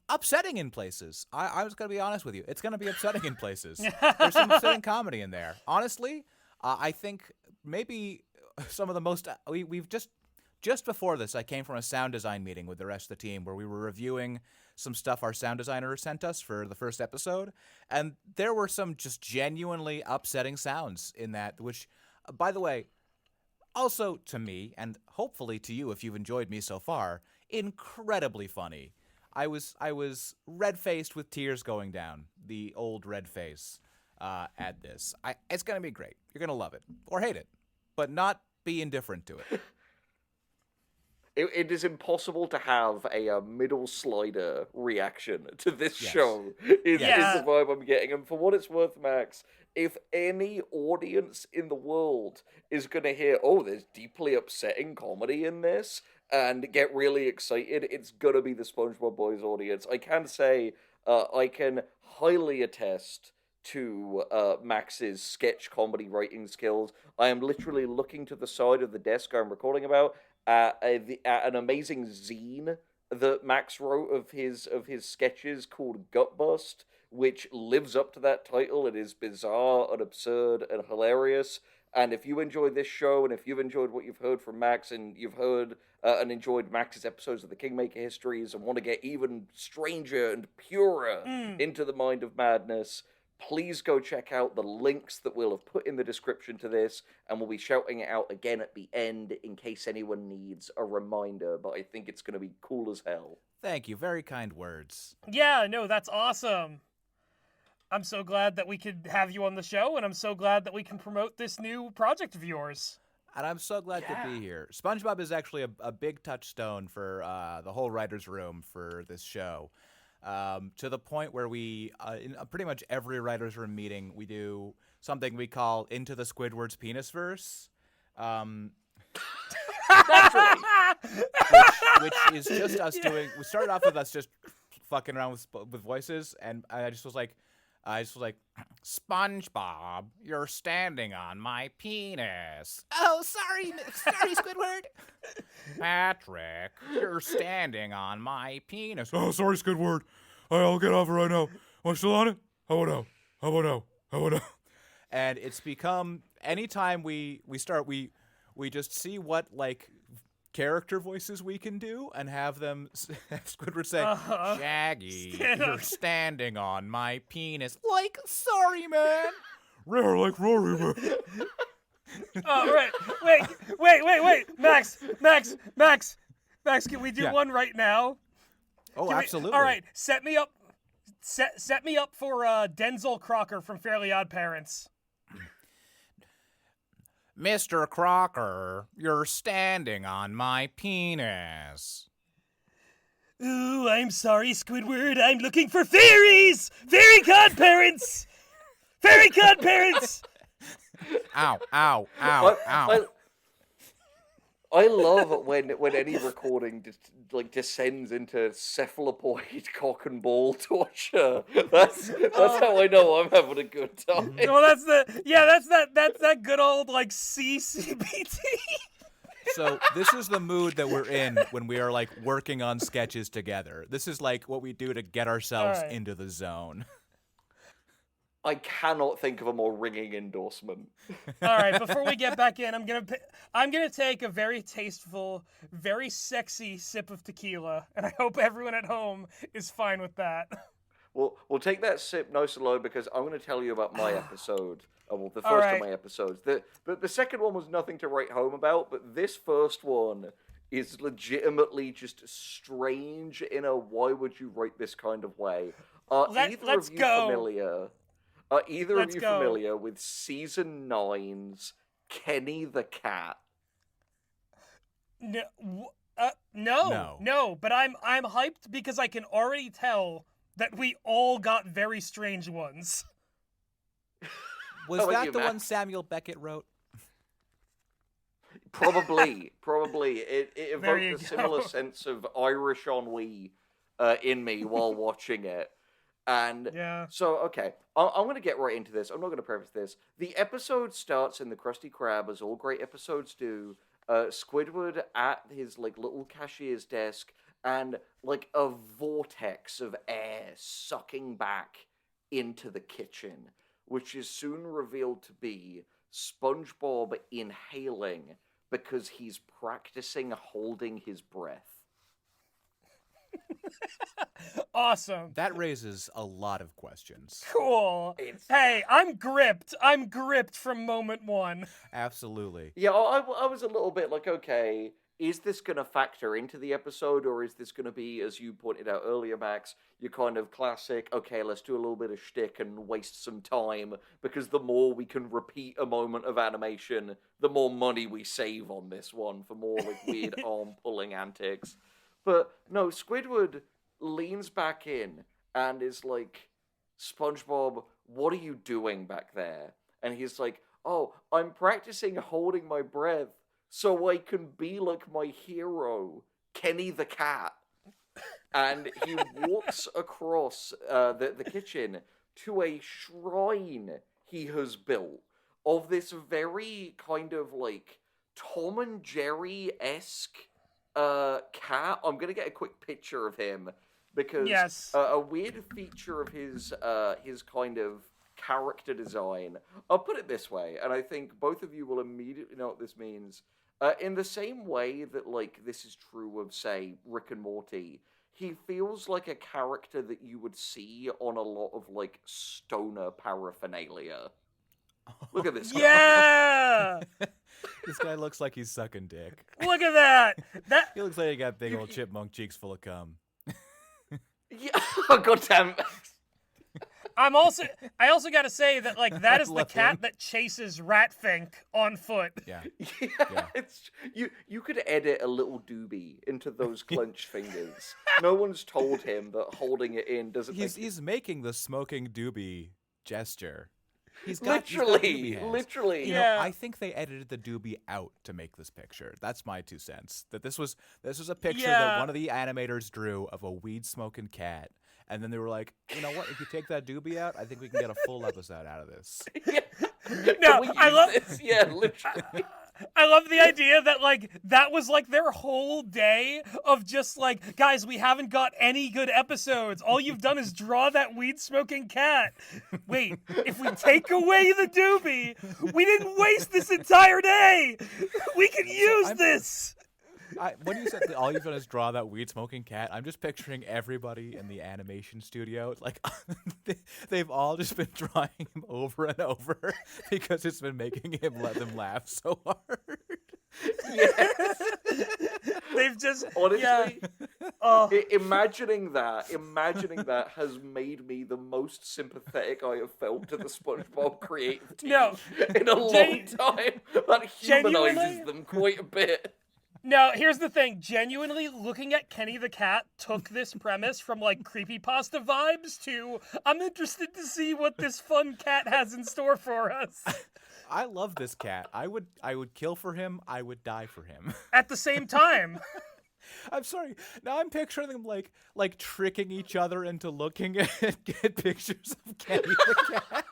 upsetting in places. I was going to be honest with you. It's going to be upsetting in places. There's some upsetting comedy in there. Honestly, I think maybe some of the most... We've just before this, I came from a sound design meeting with the rest of the team where we were reviewing some stuff our sound designer sent us for the first episode, and there were some just genuinely upsetting sounds in that, which, by the way, also to me, and hopefully to you if you've enjoyed me so far, incredibly funny. I was red-faced with tears going down, the old red face, at this. It's going to be great. You're going to love it, or hate it, but not be indifferent to it. It is impossible to have a middle slider reaction to this show. Is the vibe I'm getting. And for what it's worth, Max, if any audience in the world is going to hear, oh, there's deeply upsetting comedy in this, and get really excited, it's going to be the Spongebob Boys audience. I can say I can highly attest to Max's sketch comedy writing skills. I am literally looking to the side of the desk I'm recording about at an amazing zine that Max wrote of his sketches called Gutbust, which lives up to that title. It is bizarre and absurd and hilarious. And if you enjoy this show, and if you've enjoyed what you've heard from Max, and you've heard and enjoyed Max's episodes of the Kingmaker Histories, and want to get even stranger and purer into the mind of madness, please go check out the links that we'll have put in the description to this, and we'll be shouting it out again at the end in case anyone needs a reminder, but I think it's going to be cool as hell. Thank you. Very kind words. Yeah, no, that's awesome. I'm so glad that we could have you on the show, and I'm so glad that we can promote this new project of yours. And I'm so glad to be here. SpongeBob is actually a big touchstone for the whole writer's room for this show. To the point where we, in pretty much every writer's room meeting, we do something we call Into the Squidward's Penis Verse. Which is just us doing, we started off with us just fucking around with voices, and I just was like, SpongeBob, you're standing on my penis. Oh, sorry Squidward. Patrick, you're standing on my penis. Oh, sorry Squidward. I'll get off it right now. Am I still on it? How about now? And it's become, anytime we start, we just see what, like, character voices we can do and have them, Squidward say, Shaggy, you're standing on my penis. Like, sorry, man. Rare like Rory, man. Oh, right. Wait. Max, can we do one right now? Oh, absolutely. All right, set me up set me up for Denzel Crocker from Fairly Odd Parents. Mr. Crocker, you're standing on my penis. Ooh, I'm sorry, Squidward. I'm looking for fairies! Fairy godparents! Fairy godparents! Ow, ow, ow, ow. I love when any recording descends into cephalopoid cock and ball torture. That's how I know I'm having a good time. Well, that's that good old like CCBT. So this is the mood that we're in when we are like working on sketches together. This is like what we do to get ourselves into the zone. I cannot think of a more ringing endorsement. All right, before we get back in, I'm gonna take a very tasteful, very sexy sip of tequila, and I hope everyone at home is fine with that. We'll take that sip nice and low because I'm going to tell you about my episode. Well, the first right. of my episodes. The second one was nothing to write home about, but this first one is legitimately just strange in a why would you write this kind of way. Are either of you familiar with season 9's Kenny the Cat? No, but I'm hyped because I can already tell that we all got very strange ones. Was that the one Samuel Beckett wrote? Probably. It evoked a similar sense of Irish ennui in me while watching it. And so, okay, I'm going to get right into this. I'm not going to preface this. The episode starts in the Krusty Krab, as all great episodes do. Squidward at his little cashier's desk, and a vortex of air sucking back into the kitchen, which is soon revealed to be SpongeBob inhaling because he's practicing holding his breath. Awesome. That raises a lot of questions. Cool. Hey, I'm gripped. I'm gripped from moment one. Absolutely. Yeah, I was a little bit like, okay, is this going to factor into the episode, or is this going to be, as you pointed out earlier, Max, your kind of classic, okay, let's do a little bit of shtick and waste some time, because the more we can repeat a moment of animation, the more money we save on this one for more weird arm-pulling antics. But no, Squidward leans back in and is like, SpongeBob, what are you doing back there? And he's like, oh, I'm practicing holding my breath so I can be like my hero, Kenny the Cat. And he walks across the kitchen to a shrine he has built of this very kind of Tom and Jerry-esque cat. I'm going to get a quick picture of him because a weird feature of his kind of character design. I'll put it this way, and I think both of you will immediately know what this means. In the same way that, this is true of, say, Rick and Morty, he feels like a character that you would see on a lot of, stoner paraphernalia. Look at this guy. Yeah! This guy looks like he's sucking dick. Look at that! He looks like he got big old chipmunk cheeks full of cum. Yeah. Oh, goddamn. I also got to say that that is the cat that chases Ratfink on foot. Yeah. It's you could edit a little doobie into those clenched fingers. No one's told him that holding it in doesn't. He's making the smoking doobie gesture. He's got literally. You know, I think they edited the doobie out to make this picture. That's my 2 cents. That this was a picture that one of the animators drew of a weed smoking cat. And then they were like, you know what? If you take that doobie out, I think we can get a full episode out of this. No, I love this. Yeah, literally. I love the idea that that was their whole day of just guys, we haven't got any good episodes. All you've done is draw that weed smoking cat. Wait, if we take away the doobie, we didn't waste this entire day. We can use this. When you said that all you've done is draw that weed-smoking cat, I'm just picturing everybody in the animation studio. They've all just been drawing him over and over because it's been making him let them laugh so hard. Yes. They've just Oh. Imagining that has made me the most sympathetic I have felt to the SpongeBob creative team in a long time. That humanizes them quite a bit. No, here's the thing. Genuinely, looking at Kenny the Cat took this premise from, like, creepypasta vibes to, I'm interested to see what this fun cat has in store for us. I love this cat. I would kill for him. I would die for him. At the same time. I'm sorry. Now I'm picturing them like tricking each other into looking at pictures of Kenny the cat.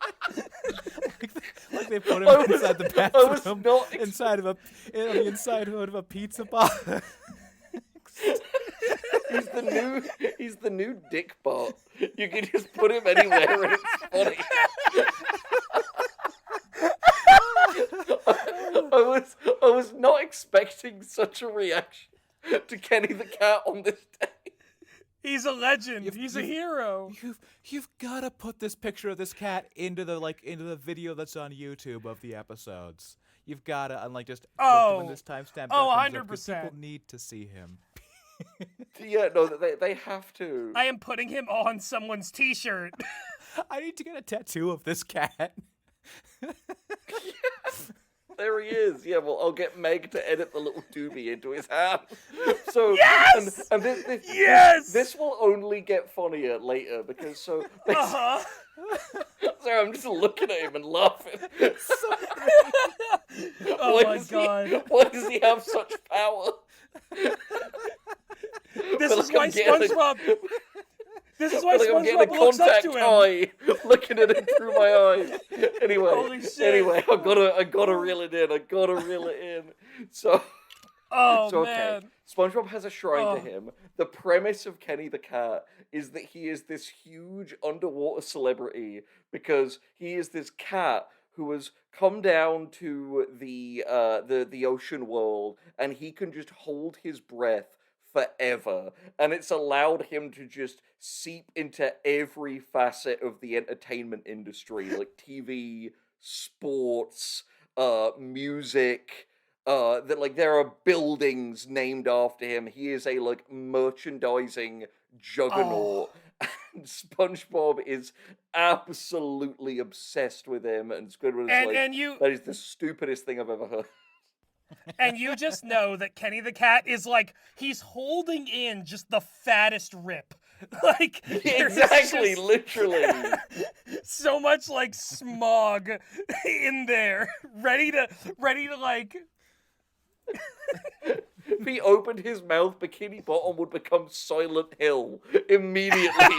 like they put him inside the bathroom, inside of in the inside hood of a pizza box. He's the new dick bot. You can just put him anywhere and it's funny. I was not expecting such a reaction to Kenny the Cat on this day. He's a legend. He's a hero. You've got to put this picture of this cat into the video that's on YouTube of the episodes. You've got to when this timestamp. 100%. People need to see him. Yeah, no, they have to. I am putting him on someone's t-shirt. I need to get a tattoo of this cat. There he is. Yeah, well, I'll get Meg to edit the little doobie into his hand. So, yes! and this will only get funnier later because Sorry, I'm just looking at him and laughing. Oh my god! Why does he have such power? This is why SpongeBob. This is why I'm getting a looks up contact to him. eye, looking at him through my eyes. Holy shit. Anyway, I gotta reel it in. So, okay. Man. SpongeBob has a shrine to him. The premise of Kenny the Cat is that he is this huge underwater celebrity because he is this cat who has come down to the ocean world, and he can just hold his breath forever, and it's allowed him to just seep into every facet of the entertainment industry, like TV, sports, music. That like there are buildings named after him. He is a like merchandising juggernaut. And SpongeBob is absolutely obsessed with him, and Squidward is that is the stupidest thing I've ever heard. And you just know that Kenny the Cat is like, he's holding in just the fattest rip. Like, exactly, literally. So much like smog in there, ready to like. If he opened his mouth, Bikini Bottom would become Silent Hill immediately.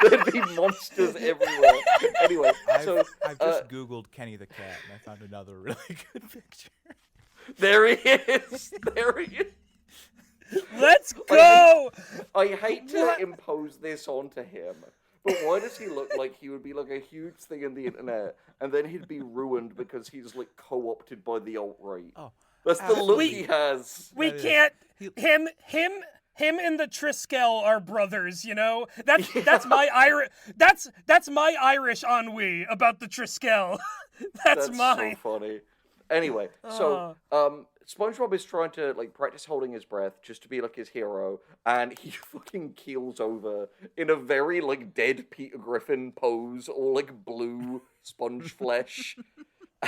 There'd be monsters everywhere. Anyway, I've just Googled Kenny the Cat, and I found another really good picture. There he is. Let's go! I hate to impose this onto him, but why does he look like he would be like a huge thing in the internet, and then he'd be ruined because he's like co-opted by the alt-right? Oh, that's the look he has. We can't. Him and the Triskel are brothers. You know. That's my Irish. That's my Irish ennui about the Triskel. That's mine. So funny. Anyway, so SpongeBob is trying to like practice holding his breath just to be like his hero, and he fucking keels over in a very like dead Peter Griffin pose, all like blue sponge flesh.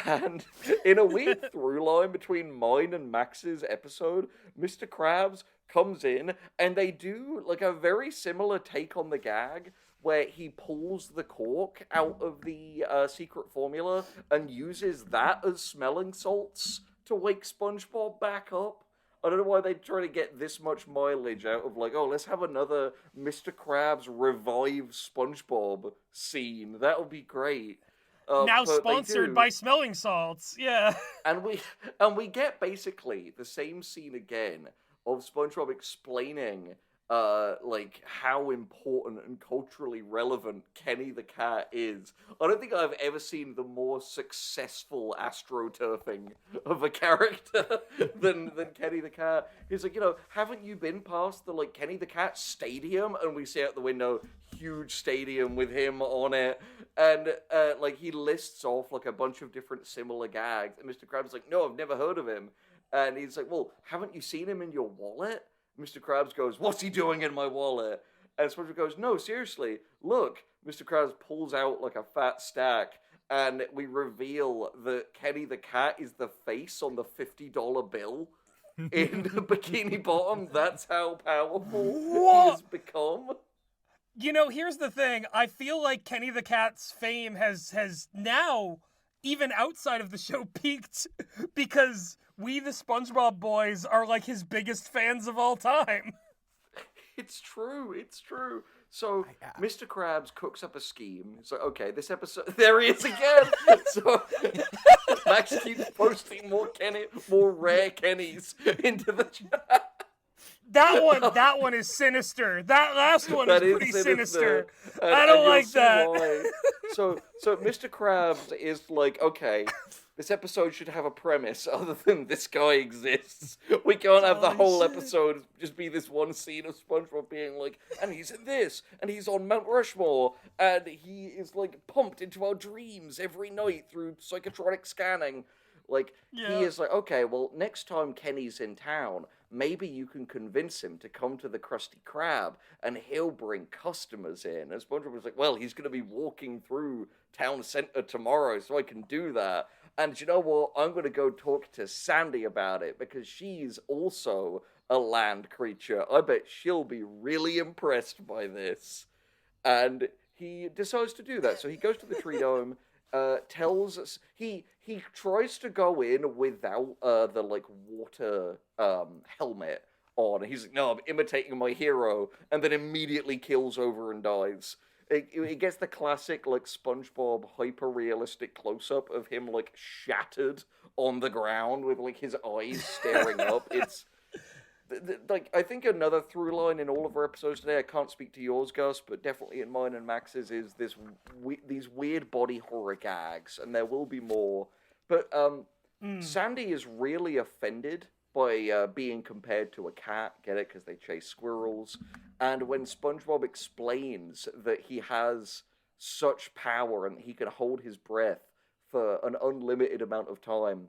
And in a weird through line between mine and Max's episode, Mr. Krabs comes in and they do like a very similar take on the gag where he pulls the cork out of the secret formula and uses that as smelling salts to wake SpongeBob back up. I don't know why they try to get this much mileage out of like, oh, let's have another Mr. Krabs revive SpongeBob scene. That would be great. Now sponsored by smelling salts, yeah. And we get basically the same scene again of SpongeBob explaining like how important and culturally relevant Kenny the Cat is. I don't think I've ever seen the more successful astroturfing of a character than Kenny the Cat. He's like, haven't you been past the like Kenny the Cat stadium? And we see out the window, huge stadium with him on it. And like he lists off like a bunch of different similar gags. And Mr. Krabs is like, no, I've never heard of him. And he's like, well, haven't you seen him in your wallet? Mr. Krabs goes, "What's he doing in my wallet?" And SpongeBob goes, "No, seriously, look." Mr. Krabs pulls out like a fat stack, and we reveal that Kenny the cat is the face on the $50 bill in Bikini Bottom. That's how powerful he has become. You know, here's the thing. I feel like Kenny the Cat's fame has now, even outside of the show, peaked because we, the Spongebob Boys, are like his biggest fans of all time. It's true. So, Mr. Krabs cooks up a scheme. So, okay, this episode... There he is again! So, Max keeps posting more rare Kennys into the chat. That one is sinister. That last one is pretty sinister. I don't like that. So Mr. Krabs is like, okay, this episode should have a premise other than this guy exists. We can't have the whole episode just be this one scene of SpongeBob being like, and he's in this, and he's on Mount Rushmore, and he is like pumped into our dreams every night through psychotronic scanning. Like, he is like, okay, well, next time Kenny's in town, maybe you can convince him to come to the Krusty Krab, and he'll bring customers in. And SpongeBob was like, well, he's going to be walking through town center tomorrow, so I can do that. And you know what? I'm going to go talk to Sandy about it, because she's also a land creature. I bet she'll be really impressed by this. And he decides to do that. So he goes to the Tree Dome, tells us... He tries to go in without the, like, water helmet on. He's like, no, I'm imitating my hero, and then immediately kills over and dies. It gets the classic, like, SpongeBob hyper-realistic close-up of him, like, shattered on the ground with, like, his eyes staring up. It's... Like, I think another through line in all of our episodes today, I can't speak to yours, Gus, but definitely in mine and Max's, is these weird body horror gags, and there will be more. But Sandy is really offended by being compared to a cat, get it? Because they chase squirrels. And when SpongeBob explains that he has such power and he can hold his breath for an unlimited amount of time,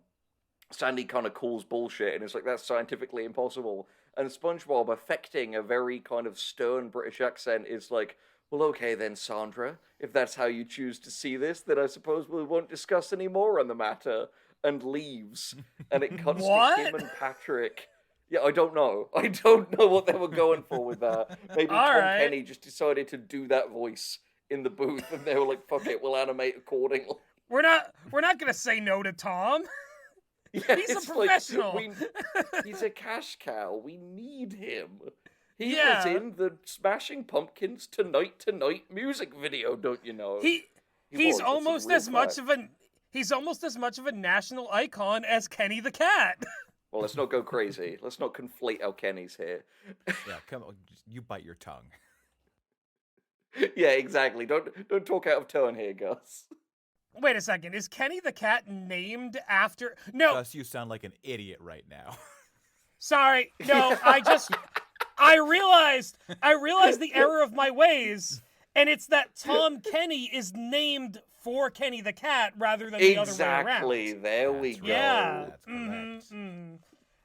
Sandy kind of calls bullshit and is like, that's scientifically impossible. And SpongeBob, affecting a very kind of stern British accent, is like, well, okay then, Sandra, if that's how you choose to see this, then I suppose we won't discuss any more on the matter, and leaves. And it cuts to him and Patrick. Yeah, I don't know. I don't know what they were going for with that. Maybe Tom Kenny just decided to do that voice in the booth, and they were like, fuck it, we'll animate accordingly. We're not gonna say no to Tom. Yeah, he's a professional. He's a cash cow. We need him. He was in the Smashing Pumpkins Tonight music video, don't you know? He's almost as much of a national icon as Kenny the Cat. Well, let's not go crazy. Let's not conflate our Kennys here. Yeah, come on, you bite your tongue. Yeah, exactly. Don't talk out of turn here, Gus. Wait a second. Is Kenny the Cat named after... No. Gus, you sound like an idiot right now. Sorry. No, I realized the error of my ways, and it's that Tom Kenny is named for Kenny the Cat rather than the other way around. Exactly. There we go. Yeah.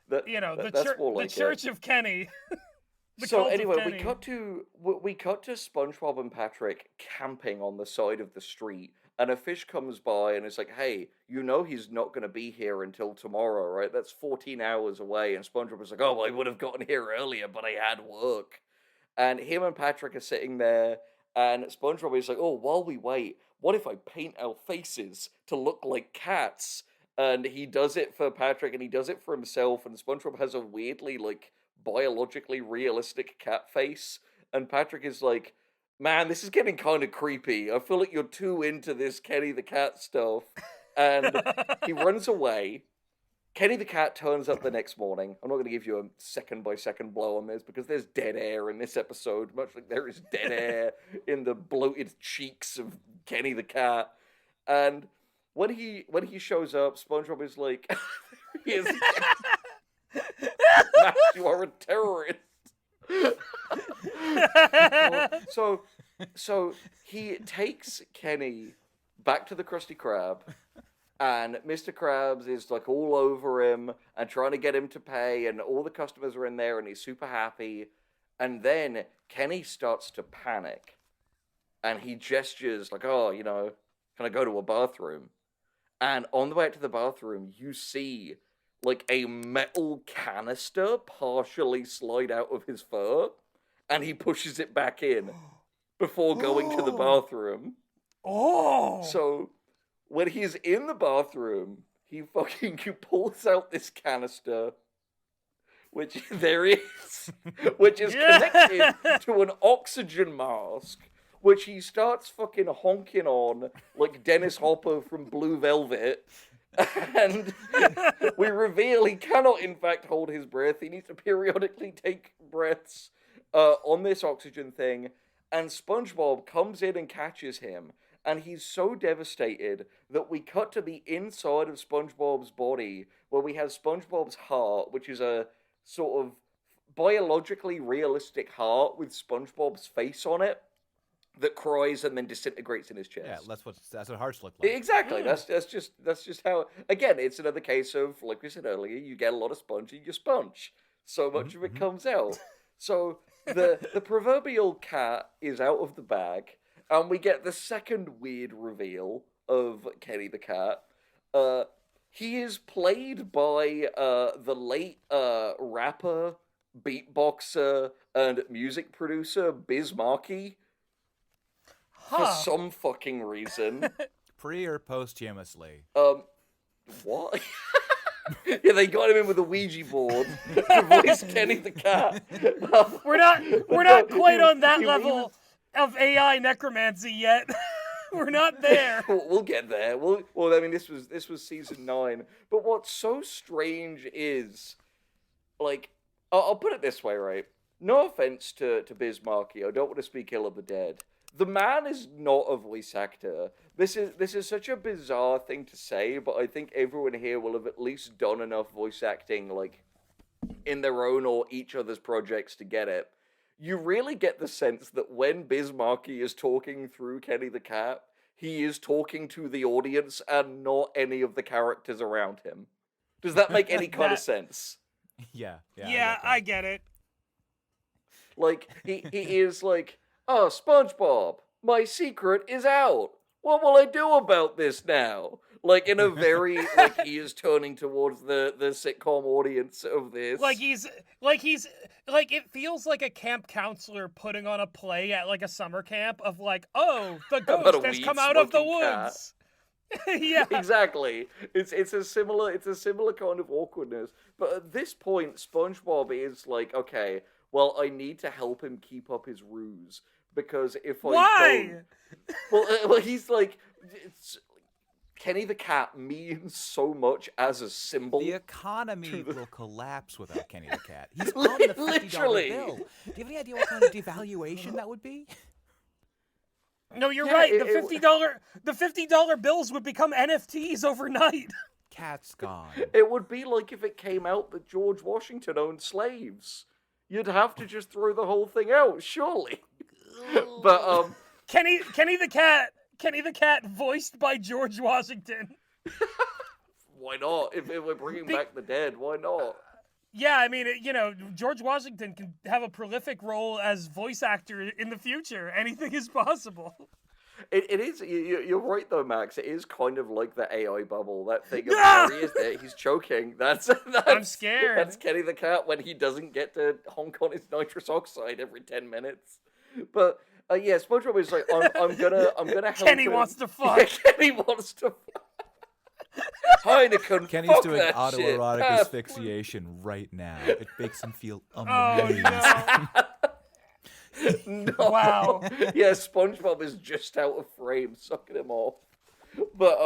That's correct. The Church of Kenny. So anyway, we cut to SpongeBob and Patrick camping on the side of the street. And a fish comes by and is like, hey, you know he's not going to be here until tomorrow, right? That's 14 hours away. And SpongeBob was like, oh, I would have gotten here earlier, but I had work. And him and Patrick are sitting there, and SpongeBob is like, oh, while we wait, what if I paint our faces to look like cats? And he does it for Patrick, and he does it for himself, and SpongeBob has a weirdly, like, biologically realistic cat face. And Patrick is like, man, this is getting kind of creepy. I feel like you're too into this Kenny the Cat stuff. And he runs away. Kenny the Cat turns up the next morning. I'm not going to give you a second-by-second blow on this, because there's dead air in this episode, much like there is dead air in the bloated cheeks of Kenny the Cat. And when he shows up, SpongeBob is like, he is Max, you are a terrorist. So he takes Kenny back to the Krusty Krab, And Mr. Krabs is like all over him and trying to get him to pay, and all the customers are in there, and he's super happy. And then Kenny starts to panic, and he gestures like, "Oh, can I go to a bathroom?" And on the way out to the bathroom, you see like a metal canister partially slide out of his fur, and he pushes it back in before going to the bathroom. Oh! So when he's in the bathroom, he pulls out this canister, which there is, which is connected to an oxygen mask, which he starts fucking honking on like Dennis Hopper from Blue Velvet. And we reveal he cannot, in fact, hold his breath. He needs to periodically take breaths on this oxygen thing. And SpongeBob comes in and catches him. And he's so devastated that we cut to the inside of SpongeBob's body, where we have SpongeBob's heart, which is a sort of biologically realistic heart with SpongeBob's face on it, that cries and then disintegrates in his chest. Yeah, that's what hearts look like. Exactly. That's just how. Again, it's another case of, like we said earlier, you get a lot of sponge in your sponge. So much of it comes out. So the proverbial cat is out of the bag, and we get the second weird reveal of Kenny the cat. He is played by the late rapper, beatboxer, and music producer Biz Markie. For some fucking reason. Pre or posthumously? What? Yeah, they got him in with a Ouija board to voice Kenny the cat. We're not quite on that level of AI necromancy yet. We're not there. We'll get there. Well, I mean, this was season 9. But what's so strange is, like, I'll put it this way, right? No offense to Biz Markie. I don't want to speak ill of the dead. The man is not a voice actor. This is such a bizarre thing to say, but I think everyone here will have at least done enough voice acting, like, in their own or each other's projects to get it. You really get the sense that when Biz Markie is talking through Kenny the Cat, he is talking to the audience and not any of the characters around him. Does that make any kind of sense? Yeah. I get it. Like, he is like, "Oh, SpongeBob, my secret is out. What will I do about this now?" Like, in a very, like, he is turning towards the sitcom audience of this. It feels like a camp counselor putting on a play at, like, a summer camp of, like, oh, the ghost has come out of the woods. Yeah. Exactly. It's a similar kind of awkwardness. But at this point, SpongeBob is like, okay, well, I need to help him keep up his ruse. Because if I don't... Well, he's like... Kenny the Cat means so much as a symbol. The economy will collapse without Kenny the Cat. He's on the $50 Literally. bill. Do you have any idea what kind of devaluation that would be? No, you're right. The $50 bills would become NFTs overnight. Cat's gone. It would be like if it came out that George Washington owned slaves. You'd have to just throw the whole thing out, surely. But Kenny the Cat, voiced by George Washington. Why not? If we're bringing back the dead, why not? Yeah, I mean, George Washington can have a prolific role as voice actor in the future. Anything is possible. It is. You're right, though, Max. It is kind of like the AI bubble. That thing of there he is there. He's choking. That's I'm scared. That's Kenny the Cat when he doesn't get to honk on his nitrous oxide every 10 minutes. But yeah, SpongeBob is like, I'm gonna help Kenny him. wants to fuck. Yeah, Kenny wants to fuck. Heineken, Kenny's fuck doing that autoerotic shit. asphyxiation right now. It makes him feel amazing. Oh, no. No. Wow. Yeah, SpongeBob is just out of frame, sucking him off. But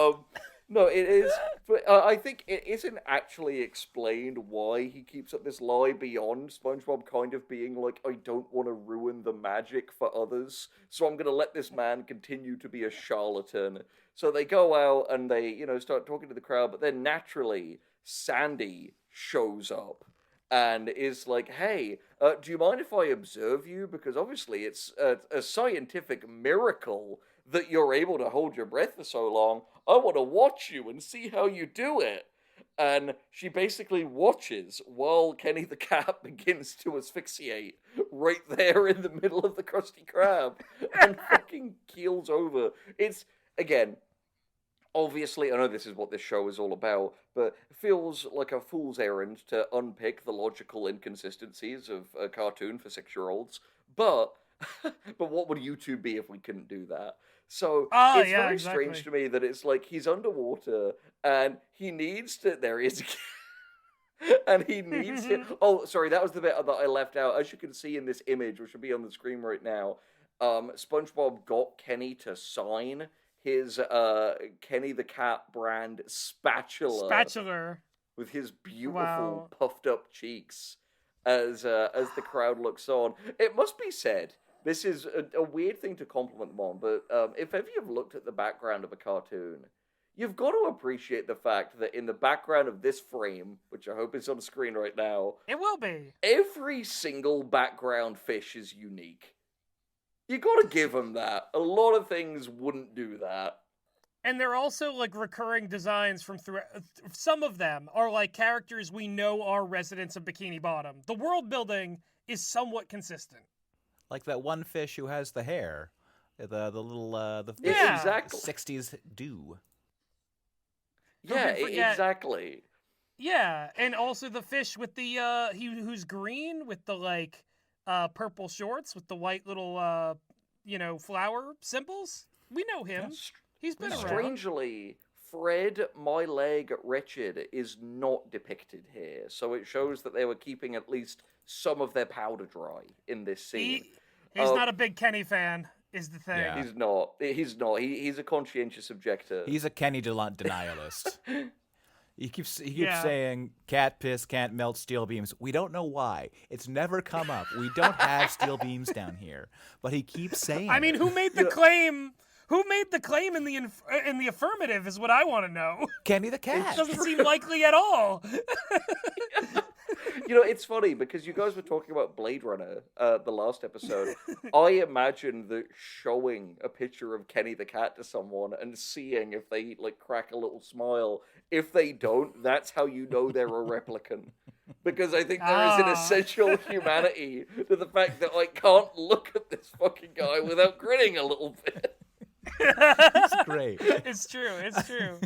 no, it is. But I think it isn't actually explained why he keeps up this lie beyond SpongeBob kind of being like, I don't want to ruin the magic for others, so I'm gonna let this man continue to be a charlatan. So they go out and they, start talking to the crowd, but then naturally Sandy shows up and is like, hey, do you mind if I observe you? Because obviously it's a scientific miracle that you're able to hold your breath for so long. I want to watch you and see how you do it. And she basically watches while Kenny the cat begins to asphyxiate right there in the middle of the Krusty Krab and fucking keels over. It's, again, obviously, I know this is what this show is all about, but it feels like a fool's errand to unpick the logical inconsistencies of a cartoon for 6-year-olds. But what would YouTube be if we couldn't do that? So it's very strange to me that it's like he's underwater and he needs to. There he is again. And he needs to. Oh, sorry, that was the bit that I left out. As you can see in this image, which will be on the screen right now, SpongeBob got Kenny to sign his Kenny the Cat brand spatula with his beautiful puffed up cheeks as the crowd looks on. It must be said, this is a weird thing to compliment them on, but if ever you've looked at the background of a cartoon, you've got to appreciate the fact that in the background of this frame, which I hope is on screen right now, it will be. Every single background fish is unique. You gotta give them that. A lot of things wouldn't do that. And they're also, like, recurring designs from some of them are, like, characters we know are residents of Bikini Bottom. The world building is somewhat consistent. Like that one fish who has the hair. The little, exactly. 60s do. Yeah, exactly. Yeah, and also the fish with the, who's green with the, like, purple shorts with the white little, flower symbols. We know him. He's been around. Strangely, Fred, my leg wretched, is not depicted here. So it shows that they were keeping at least some of their powder dry in this scene. He's not a big Kenny fan, is the thing. Yeah. He's not. He's a conscientious objector. He's a Kenny denialist. He keeps saying cat piss can't melt steel beams. We don't know why. It's never come up. We don't have steel beams down here. But he keeps saying I mean, who made the claim? Who made the claim in the affirmative is what I want to know. Kenny the cat. It doesn't seem likely at all. It's funny because you guys were talking about Blade Runner, the last episode. I imagine that showing a picture of Kenny the cat to someone and seeing if they, like, crack a little smile. If they don't, that's how you know they're a replicant. Because I think there is an essential humanity to the fact that I can't look at this fucking guy without grinning a little bit. It's great. It's true.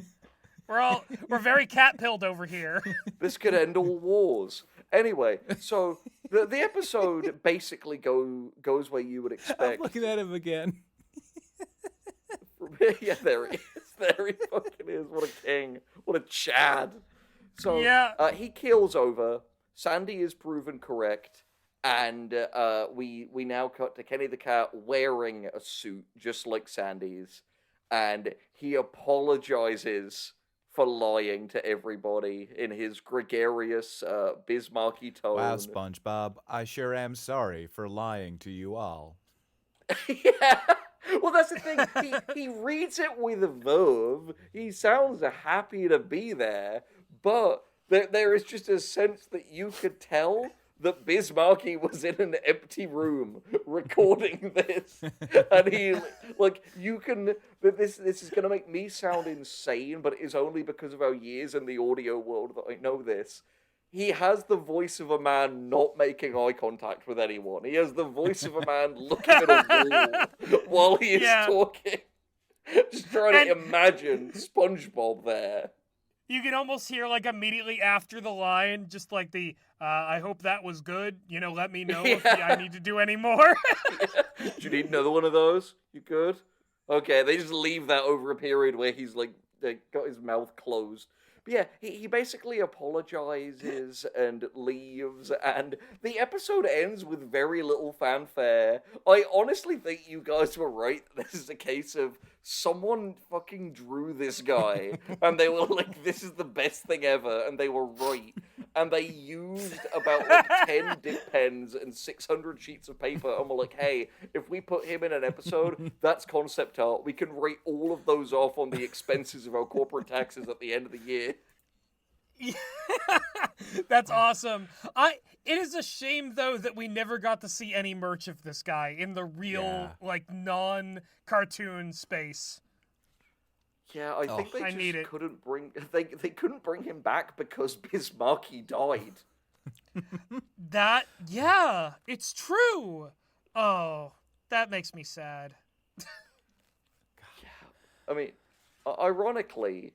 We're very cat-pilled over here. This could end all wars. Anyway, so the episode basically goes where you would expect. I'm looking at him again. Yeah, there he is. There he fucking is. What a king. What a Chad. So he keels over. Sandy is proven correct. And we now cut to Kenny the cat wearing a suit just like Sandy's. And he apologizes for lying to everybody in his gregarious, Bismarcky tone. Wow, SpongeBob, I sure am sorry for lying to you all. Yeah. Well, that's the thing. He reads it with a verve. He sounds happy to be there, but there is just a sense that you could tell that Bismarcky was in an empty room recording this. And he, like, you can, this is going to make me sound insane, but it is only because of our years in the audio world that I know this. He has the voice of a man not making eye contact with anyone. He has the voice of a man looking at a wall while he is talking. Just trying to imagine SpongeBob there. You can almost hear, like, immediately after the line, just like the, I hope that was good. Let me know if I need to do any more. Do you need another one of those? You good? Okay, they just leave that over a period where he's, like, got his mouth closed. But yeah, he basically apologizes and leaves, and the episode ends with very little fanfare. I honestly think you guys were right. This is a case of someone fucking drew this guy, and they were like, this is the best thing ever, and they were right. And they used about, like, 10 dip pens and 600 sheets of paper, and were like, hey, if we put him in an episode, that's concept art. We can write all of those off on the expenses of our corporate taxes at the end of the year. That's awesome. It is a shame, though, that we never got to see any merch of this guy in the real, like, non-cartoon space. Yeah, I think they I need just it. couldn't bring they couldn't bring him back because Bismarcky died. Yeah, it's true. Oh, that makes me sad. I mean, ironically,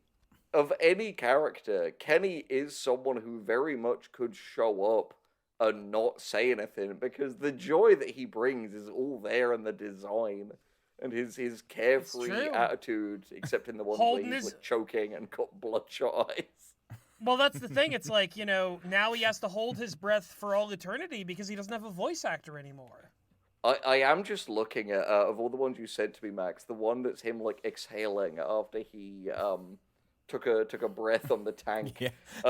of any character, Kenny is someone who very much could show up and not say anything because the joy that he brings is all there in the design and his carefree true. attitude, except in the ones Holding where he's his- like choking and got bloodshot eyes. Well, that's the thing. It's like, now he has to hold his breath for all eternity because he doesn't have a voice actor anymore. I am just looking at of all the ones you sent to me, Max, the one that's him like exhaling after he took a breath on the tank. Yeah.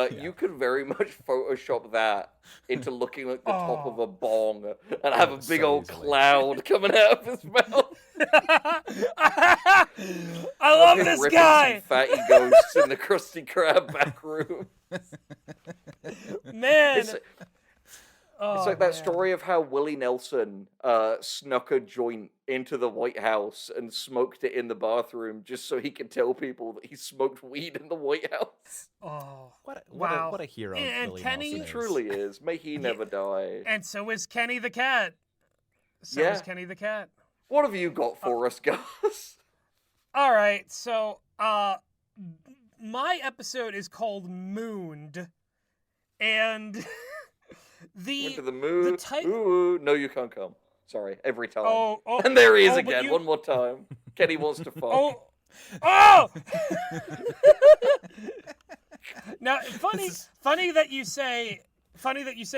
You could very much Photoshop that into looking like the top of a bong and have a big so old easily. cloud coming out of his mouth. I love Him this ripping guy. some fatty ghosts in the Krusty Krab back room. Man. It's like that story of how Willie Nelson snuck a joint into the White House and smoked it in the bathroom just so he could tell people that he smoked weed in the White House. Oh, What a hero And Billy Kenny- Nelson He is. truly is. May he never die. and so is Kenny the cat. Yeah. Kenny the cat. What have you got for us, guys? All right, so my episode is called Mooned, and Went to the moon. the type. Ooh, no, you can't come. Sorry, every time. Oh, And there he is but again, one more time. Kenny wants to fuck. Oh! Now, funny that you say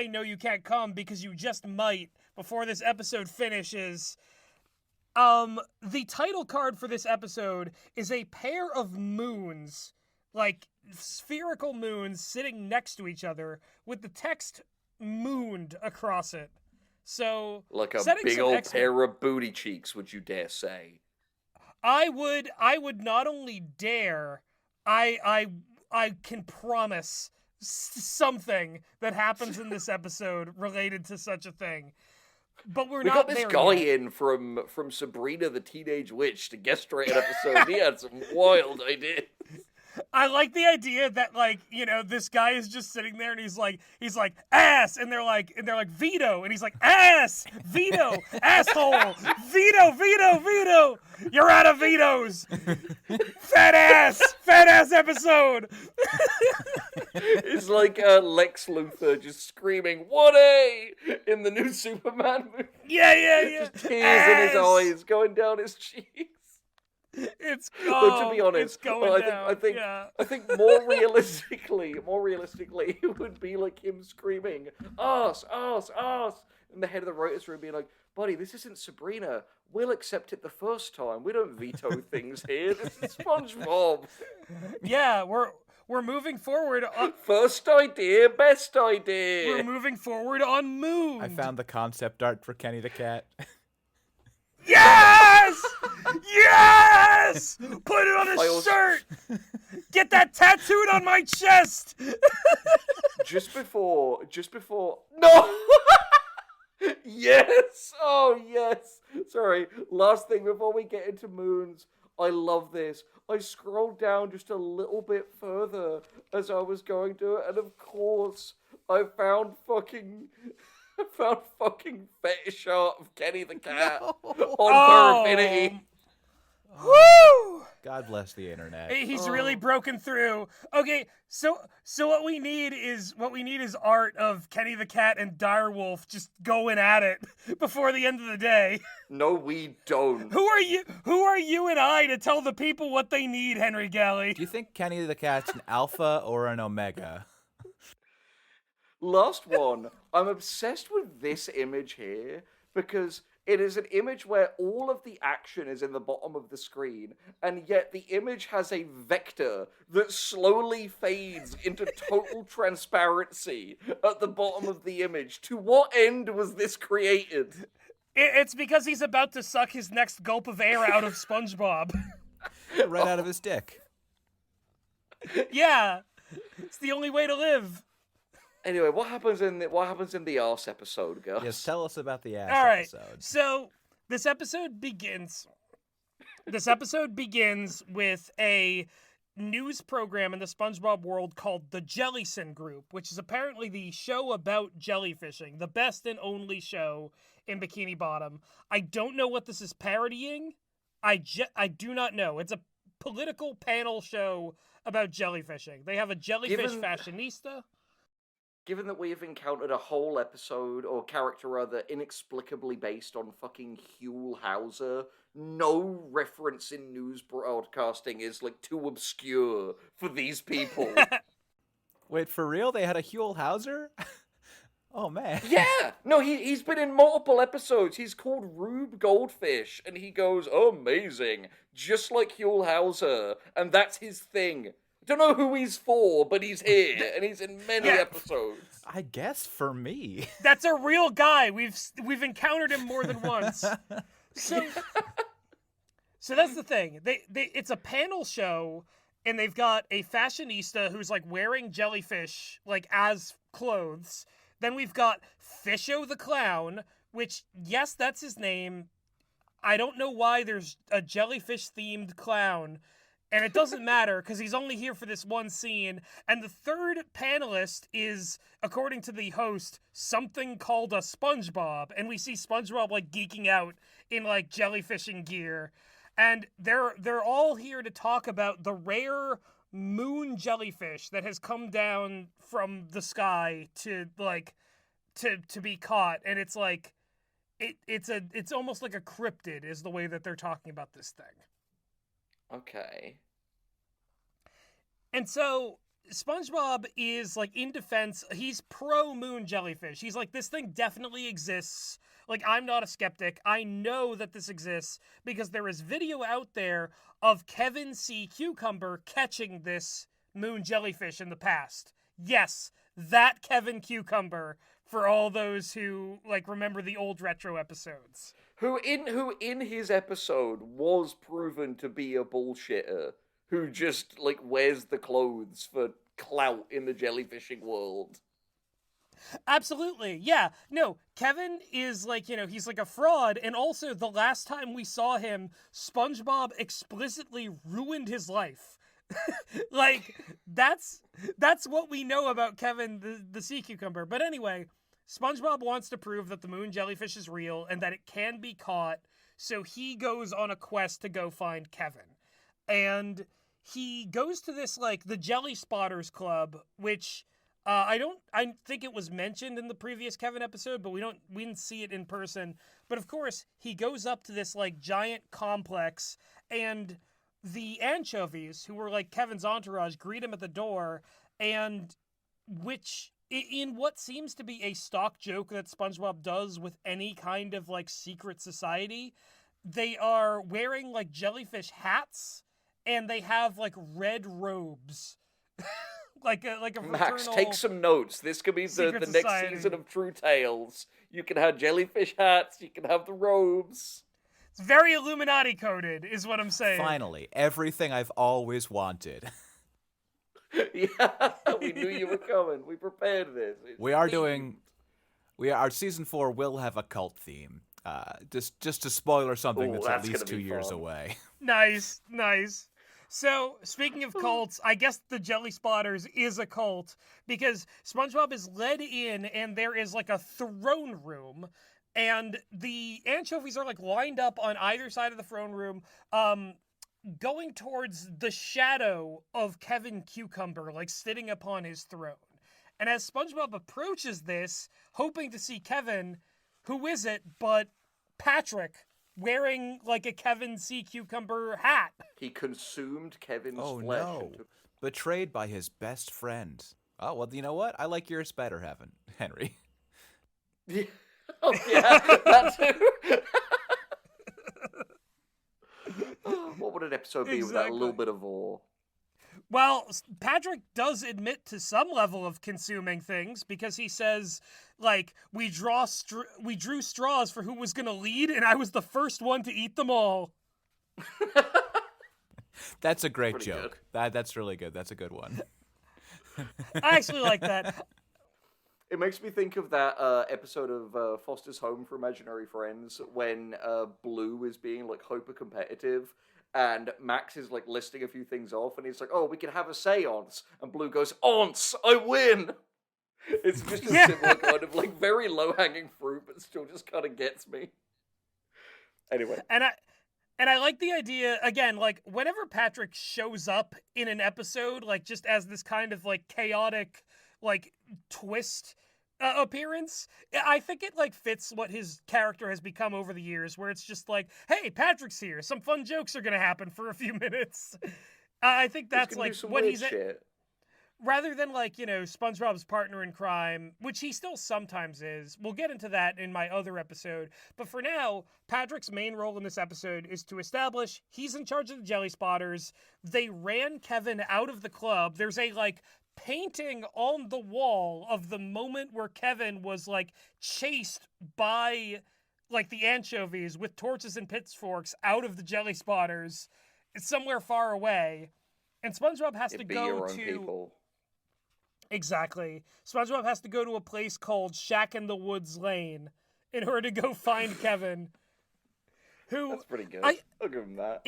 no, you can't come because you just might before this episode finishes. The title card for this episode is a pair of moons, like spherical moons sitting next to each other with the text "mooned" across it. So, Like a setting big some old extra- pair of booty cheeks, would you dare say? I would not only dare, I can promise something that happens in this episode related to such a thing. But we're We not got this there guy yet. in from Sabrina the Teenage Witch to guest star an episode. He had some wild ideas. I like the idea that this guy is just sitting there and he's like ass, and they're like veto, and he's like ass, veto, asshole, veto, you're out of vetoes, fat ass episode. It's like Lex Luthor just screaming "What a!" in the new Superman movie. Yeah. Just tears in his Ass. eyes going down his cheeks. It's But to be honest, it's going down. I think more realistically, it would be like him screaming "ass, ass, ass" in the head of the writers' room, being like, "Buddy, this isn't Sabrina. We'll accept it the first time. We don't veto things here. This is SpongeBob. Yeah, we're moving forward. First idea, best idea." We're moving forward on Moon. I found the concept art for Kenny the cat. Yes! Yes! Put it on a shirt! Get that tattooed on my chest! Just before, no! Yes! Oh, yes! Sorry, last thing before we get into moons. I love this. I scrolled down just a little bit further as I was going to it, and of course, I found fucking fetish art of Kenny the cat on Perfinity. Woo! God bless the internet. He's really broken through. Okay, so what we need is art of Kenny the cat and Direwolf just going at it before the end of the day. No, we don't. Who are you and I to tell the people what they need, Henry Galley? Do you think Kenny the cat's an alpha or an omega? Last one. I'm obsessed with this image here because it is an image where all of the action is in the bottom of the screen, and yet the image has a vector that slowly fades into total transparency at the bottom of the image. To what end was this created? It's because he's about to suck his next gulp of air out of SpongeBob. Right out of his dick. Yeah, it's the only way to live. Anyway, what happens in the arse episode, guys? Yes, tell us about the ass All right, episode. so this episode begins This episode begins with a news program in the SpongeBob world called the Jellison Group, which is apparently the show about jellyfishing, the best and only show in Bikini Bottom. I don't know what this is parodying. I do not know. It's a political panel show about jellyfishing. They have a jellyfish fashionista. Given that we have encountered a whole episode, or character rather, inexplicably based on fucking Huell Hauser, no reference in news broadcasting is, like, too obscure for these people. Wait, for real? They had a Huell Hauser? Oh, man. Yeah! No, he's been in multiple episodes. He's called Rube Goldfish, and he goes, amazing, just like Huell Hauser, and that's his thing. Don't know who he's for, but he's here, and he's in many episodes. I guess for me. That's a real guy. We've encountered him more than once. So that's the thing. It's a panel show, and they've got a fashionista who's like wearing jellyfish like as clothes. Then we've got Fisho the Clown, which, yes, that's his name. I don't know why there's a jellyfish themed clown. And it doesn't matter, because he's only here for this one scene. And the third panelist is, according to the host, something called a SpongeBob. And we see SpongeBob, like, geeking out in, like, jellyfishing gear. And they're all here to talk about the rare moon jellyfish that has come down from the sky to, like, to be caught. And it's, like, it's almost like a cryptid is the way that they're talking about this thing. Okay. And so SpongeBob is, like, in defense. He's pro-moon jellyfish. He's like, this thing definitely exists. Like, I'm not a skeptic. I know that this exists because there is video out there of Kevin C. Cucumber catching this moon jellyfish in the past. Yes, that Kevin Cucumber, for all those who, like, remember the old retro episodes. Who in his episode was proven to be a bullshitter who just, like, wears the clothes for clout in the jellyfishing world. Absolutely, yeah. No, Kevin is, like, he's like a fraud, and also the last time we saw him, SpongeBob explicitly ruined his life. Like, that's what we know about Kevin the sea cucumber. But anyway, SpongeBob wants to prove that the moon jellyfish is real and that it can be caught, so he goes on a quest to go find Kevin. And he goes to this, like, the Jelly Spotters Club, which I think it was mentioned in the previous Kevin episode, but we didn't see it in person. But of course, he goes up to this, like, giant complex, and the anchovies, who were, like, Kevin's entourage, greet him at the door, and which, in what seems to be a stock joke that SpongeBob does with any kind of, like, secret society, they are wearing, like, jellyfish hats, and they have, like, red robes. like a fraternal Max, take some notes. This could be the next season of True Tales. You can have jellyfish hats, you can have the robes. It's very Illuminati coded, is what I'm saying. Finally, everything I've always wanted. Yeah, we knew you were coming. We prepared this. Our season 4 will have a cult theme. Just to spoiler something that's at least 2 years away. Nice. So, speaking of cults, I guess the Jelly Spotters is a cult because SpongeBob is led in and there is, like, a throne room, and the anchovies are, like, lined up on either side of the throne room, going towards the shadow of Kevin Cucumber, like, sitting upon his throne. And as SpongeBob approaches this, hoping to see Kevin, who is it but Patrick, wearing, like, a Kevin C. Cucumber hat. He consumed Kevin's flesh. No. Betrayed by his best friend. Oh, well, you know what? I like yours better, Henry. Yeah. Oh, yeah, that too. What would an episode be without a little bit of awe? Well, Patrick does admit to some level of consuming things because he says, like, we drew straws for who was going to lead, and I was the first one to eat them all. That's a great joke. That's really good. That's a good one. I actually like that. It makes me think of that episode of Foster's Home for Imaginary Friends when Blue is being, like, hyper competitive, and Max is like listing a few things off, and he's like, "Oh, we can have a séance," and Blue goes, "Once, I win." It's just a similar kind of like very low-hanging fruit, but still just kind of gets me. Anyway, and I like the idea again, like whenever Patrick shows up in an episode, like just as this kind of like chaotic, like twist appearance, I think it like fits what his character has become over the years, where it's just like, hey, Patrick's here, some fun jokes are gonna happen for a few minutes. I think that's like what he's shit. Rather than like, you know, SpongeBob's partner in crime, which he still sometimes is. We'll get into that in my other episode. But for now, Patrick's main role in this episode is to establish he's in charge of the Jelly Spotters. They ran Kevin out of the club. There's a like painting on the wall of the moment where Kevin was like chased by like the anchovies with torches and pitchforks out of the Jelly Spotters. It's somewhere far away. And SpongeBob has to go to... people. Exactly. SpongeBob has to go to a place called Shack in the Woods Lane in order to go find Kevin. Who That's pretty good. I'll give him that.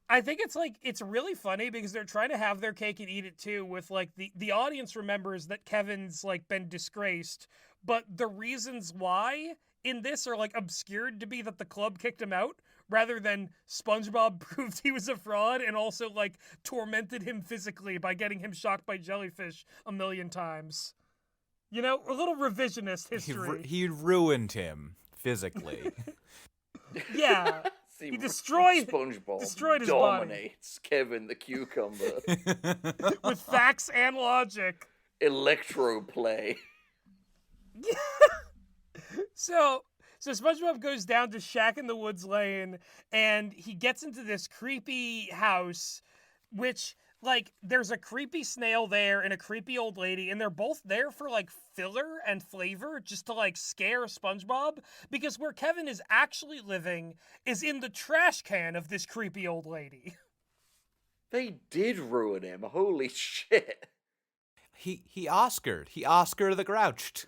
I think it's like, it's really funny because they're trying to have their cake and eat it too, with like the audience remembers that Kevin's like been disgraced, but the reasons why in this are like obscured to be that the club kicked him out, rather than SpongeBob proved he was a fraud and also, like, tormented him physically by getting him shocked by jellyfish a million times. You know, a little revisionist history. He ruined him physically. Yeah. See, he destroyed SpongeBob destroyed his dominates body. Kevin the cucumber. With facts and logic. Electroplay. So SpongeBob goes down to Shack in the Woods Lane, and he gets into this creepy house, which, like, there's a creepy snail there and a creepy old lady, and they're both there for, like, filler and flavor, just to, like, scare SpongeBob, because where Kevin is actually living is in the trash can of this creepy old lady. They did ruin him. Holy shit. He Oscared. He Oscar the Grouched.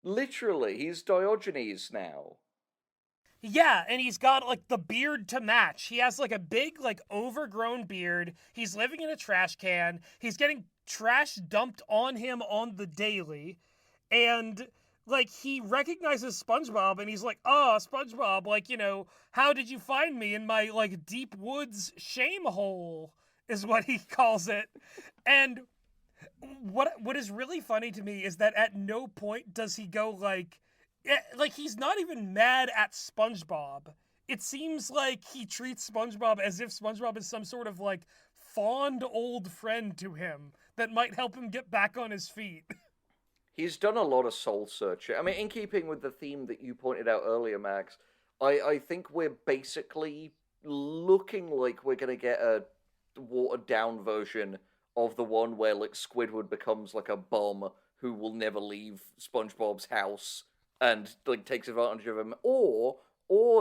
Literally, he's Diogenes now. Yeah, and he's got, like, the beard to match. He has, like, a big, like, overgrown beard. He's living in a trash can. He's getting trash dumped on him on the daily. And, like, he recognizes SpongeBob, and he's like, oh, SpongeBob, like, you know, how did you find me in my, like, deep woods shame hole, is what he calls it. And what is really funny to me is that at no point does he go like he's not even mad at SpongeBob. It seems like he treats SpongeBob as if SpongeBob is some sort of like fond old friend to him that might help him get back on his feet. He's done a lot of soul searching. I mean, in keeping with the theme that you pointed out earlier, Max, I think we're basically looking like we're going to get a watered down version of the one where, like, Squidward becomes, like, a bum who will never leave SpongeBob's house and, like, takes advantage of him. Or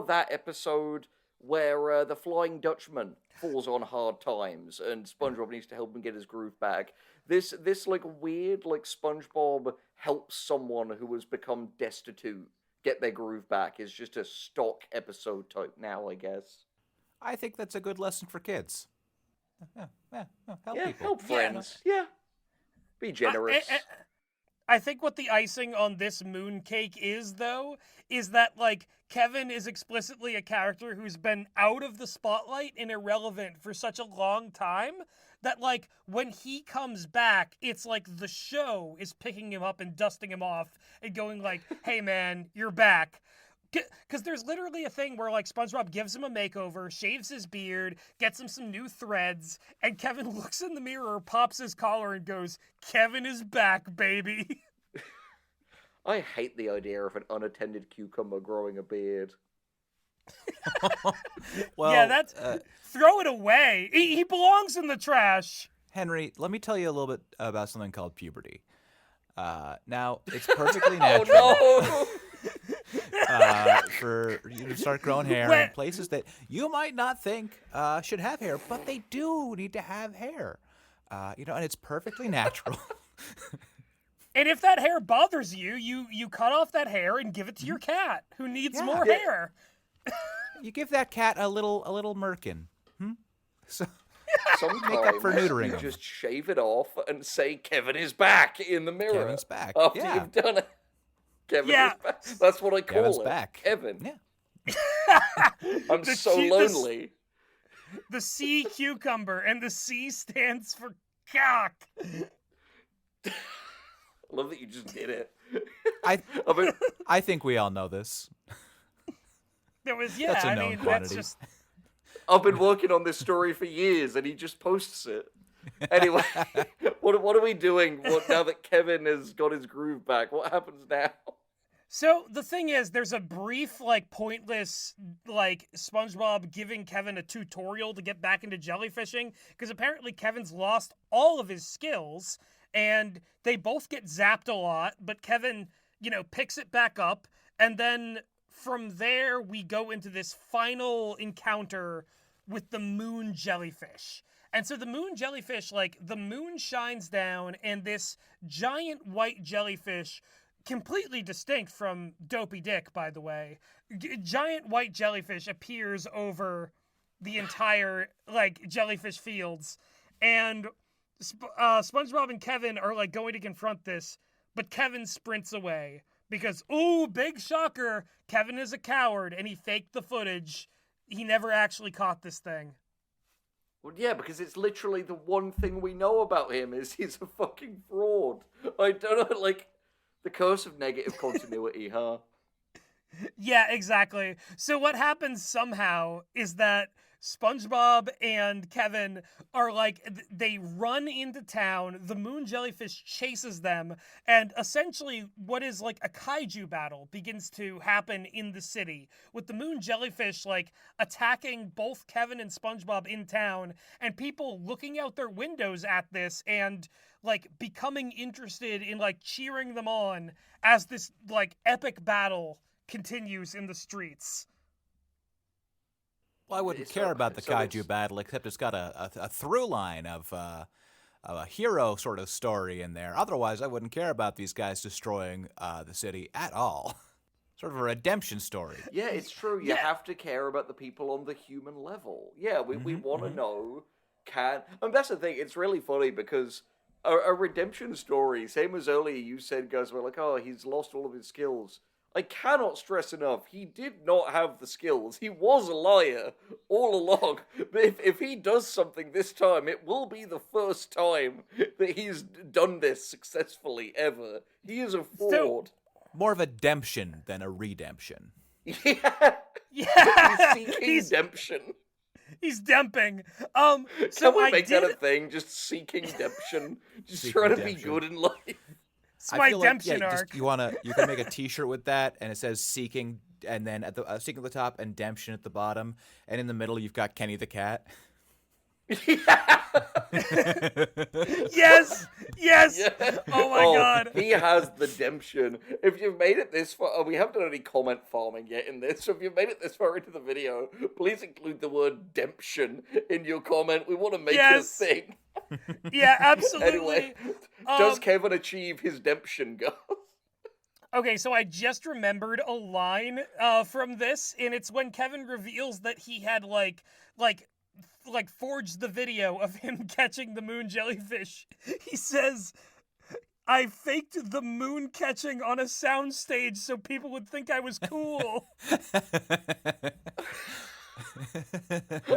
that episode where the Flying Dutchman falls on hard times and SpongeBob needs to help him get his groove back. This like, weird, like, SpongeBob helps someone who has become destitute get their groove back is just a stock episode type now, I guess. I think that's a good lesson for kids. Help people. Help friends. Yeah. Be generous. I think what the icing on this moon cake is, though, is that, like, Kevin is explicitly a character who's been out of the spotlight and irrelevant for such a long time that, like, when he comes back, it's like the show is picking him up and dusting him off and going like, hey, man, you're back. Because there's literally a thing where, like, SpongeBob gives him a makeover, shaves his beard, gets him some new threads, and Kevin looks in the mirror, pops his collar, and goes, Kevin is back, baby. I hate the idea of an unattended cucumber growing a beard. Well, yeah, that's... throw it away. He belongs in the trash. Henry, let me tell you a little bit about something called puberty. Now, it's perfectly natural. Oh, no! For you to start growing hair in places that you might not think should have hair, but they do need to have hair. And it's perfectly natural. And if that hair bothers you, you cut off that hair and give it to your cat, who needs more hair. you give that cat a little merkin. So Sometimes make up for neutering you him. just shave it off and say Kevin is back in the mirror. Kevin's back. After Yeah. you've done it. Kevin Yeah. is back. That's what I call Kevin's it. back. Kevin. Yeah. I'm The so cutest- lonely. The sea cucumber, and the C stands for cock. I love that you just did it. I I mean, I think we all know this. There was That's a I known mean quantity. that's just I've been working on this story for years, and he just posts it. Anyway, what are we doing now that Kevin has got his groove back? What happens now? So the thing is, there's a brief, like, pointless, like, SpongeBob giving Kevin a tutorial to get back into jellyfishing, because apparently Kevin's lost all of his skills, and they both get zapped a lot, but Kevin, picks it back up, and then from there we go into this final encounter with the moon jellyfish. And so the moon jellyfish, like, the moon shines down, and this giant white jellyfish, completely distinct from Dopey Dick, by the way, giant white jellyfish appears over the entire, like, jellyfish fields. And SpongeBob and Kevin are, like, going to confront this, but Kevin sprints away. Because, ooh, big shocker, Kevin is a coward, and he faked the footage. He never actually caught this thing. Well, yeah, because it's literally the one thing we know about him is he's a fucking fraud. I don't know, like, the curse of negative continuity, huh? Yeah, exactly. So what happens somehow is that SpongeBob and Kevin are like, they run into town, the moon jellyfish chases them, and essentially what is like a kaiju battle begins to happen in the city, with the moon jellyfish like attacking both Kevin and SpongeBob in town, and people looking out their windows at this and like becoming interested in like cheering them on as this like epic battle continues in the streets. Well, I wouldn't So- care about the so kaiju it's- battle, except it's got a through line of a hero sort of story in there. Otherwise, I wouldn't care about these guys destroying the city at all. Sort of a redemption story. Yeah, it's true. You Yeah. have to care about the people on the human level. Yeah, we want to mhm. know and that's the thing, it's really funny because a redemption story, same as earlier you said, guys, were like, oh, he's lost all of his skills. I cannot stress enough, he did not have the skills. He was a liar all along. But if he does something this time, it will be the first time that he's done this successfully ever. He is a fraud. More of a demption than a redemption. Yeah, Yeah, he's seeking redemption. he's demping. Can So we I make did. that a thing? Just seeking redemption, just Seeking trying to be redemption. good in life. It's my feel like, demption yeah, arc. you can make a T-shirt with that, and it says "seeking," and then at the seeking at the top and "demption" at the bottom, and in the middle you've got Kenny the cat. Yes, yes. Yeah. Oh my god. He has the demption. If you've made it this far, we haven't done any comment farming yet in this, so if you've made it this far into the video, please include the word demption in your comment. We want to make Yes. it a thing. Yeah, absolutely. Anyway, does Um, Kevin achieve his demption goal? Okay, so I just remembered a line from this, and it's when Kevin reveals that he had like forged the video of him catching the moon jellyfish. He says, "I faked the moon catching on a soundstage so people would think I was cool."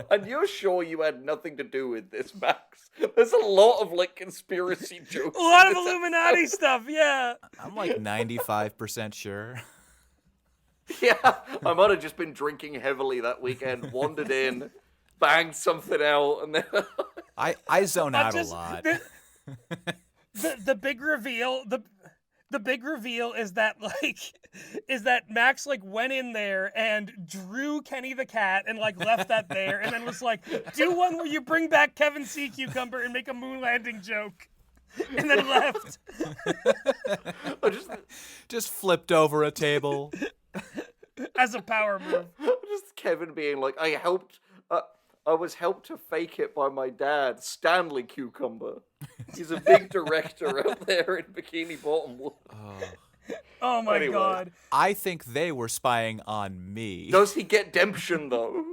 And you're sure you had nothing to do with this, Max? There's a lot of like conspiracy jokes. A lot in of this Illuminati episode. stuff, yeah. I'm like 95% sure. Yeah, I might have just been drinking heavily that weekend, wandered in, banged something out, and then I zone Not out just- a lot. The big reveal the big reveal is that Max like went in there and drew Kenny the cat and like left that there and then was like, do one where you bring back Kevin Sea Cucumber and make a moon landing joke, and then left. I just Just flipped over a table. As a power move. just Kevin being like, I was helped to fake it by my dad, Stanley Cucumber. He's a big director out there in Bikini Bottom. Oh. Oh my Anyway. god. I think they were spying on me. Does he get demption, though?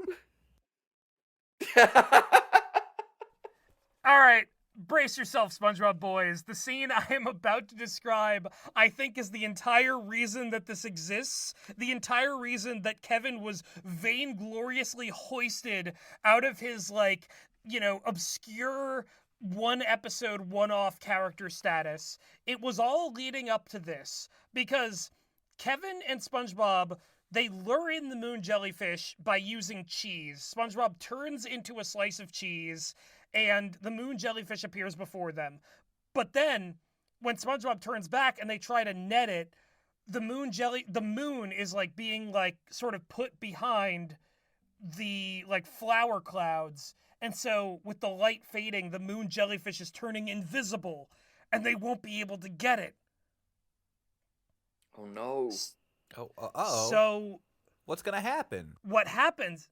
All right, brace yourself, SpongeBob boys. The scene I am about to describe, I think, is the entire reason that this exists. The entire reason that Kevin was vaingloriously hoisted out of his, like, you know, obscure one episode, one off character status. It was all leading up to this because Kevin and SpongeBob. They lure in the moon jellyfish by using cheese. SpongeBob turns into a slice of cheese, and the moon jellyfish appears before them. But then, when SpongeBob turns back and they try to net it, the moon is like being like sort of put behind the like flower clouds. And so with the light fading, the moon jellyfish is turning invisible, and they won't be able to get it. Oh no. Uh-oh. So What's gonna happen? what happens?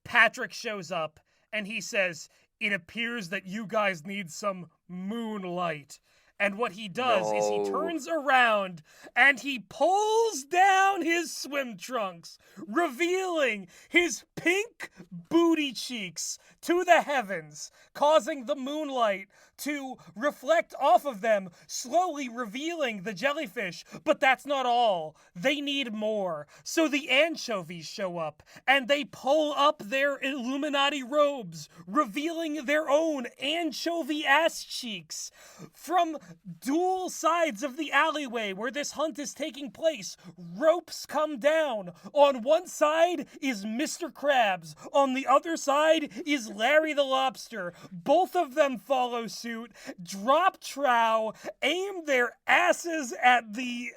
Patrick shows up and he says, "It appears that you guys need some moonlight." And what he does is he No. turns around and he pulls down his swim trunks, revealing his pink booty cheeks to the heavens, causing the moonlight to reflect off of them, slowly revealing the jellyfish. But that's not all. They need more. So the anchovies show up and they pull up their Illuminati robes, revealing their own anchovy ass cheeks. From dual sides of the alleyway where this hunt is taking place, ropes come down. On one side is Mr. Krabs. On the other side is Larry the Lobster. Both of them follow suit, drop trow, aim their asses at the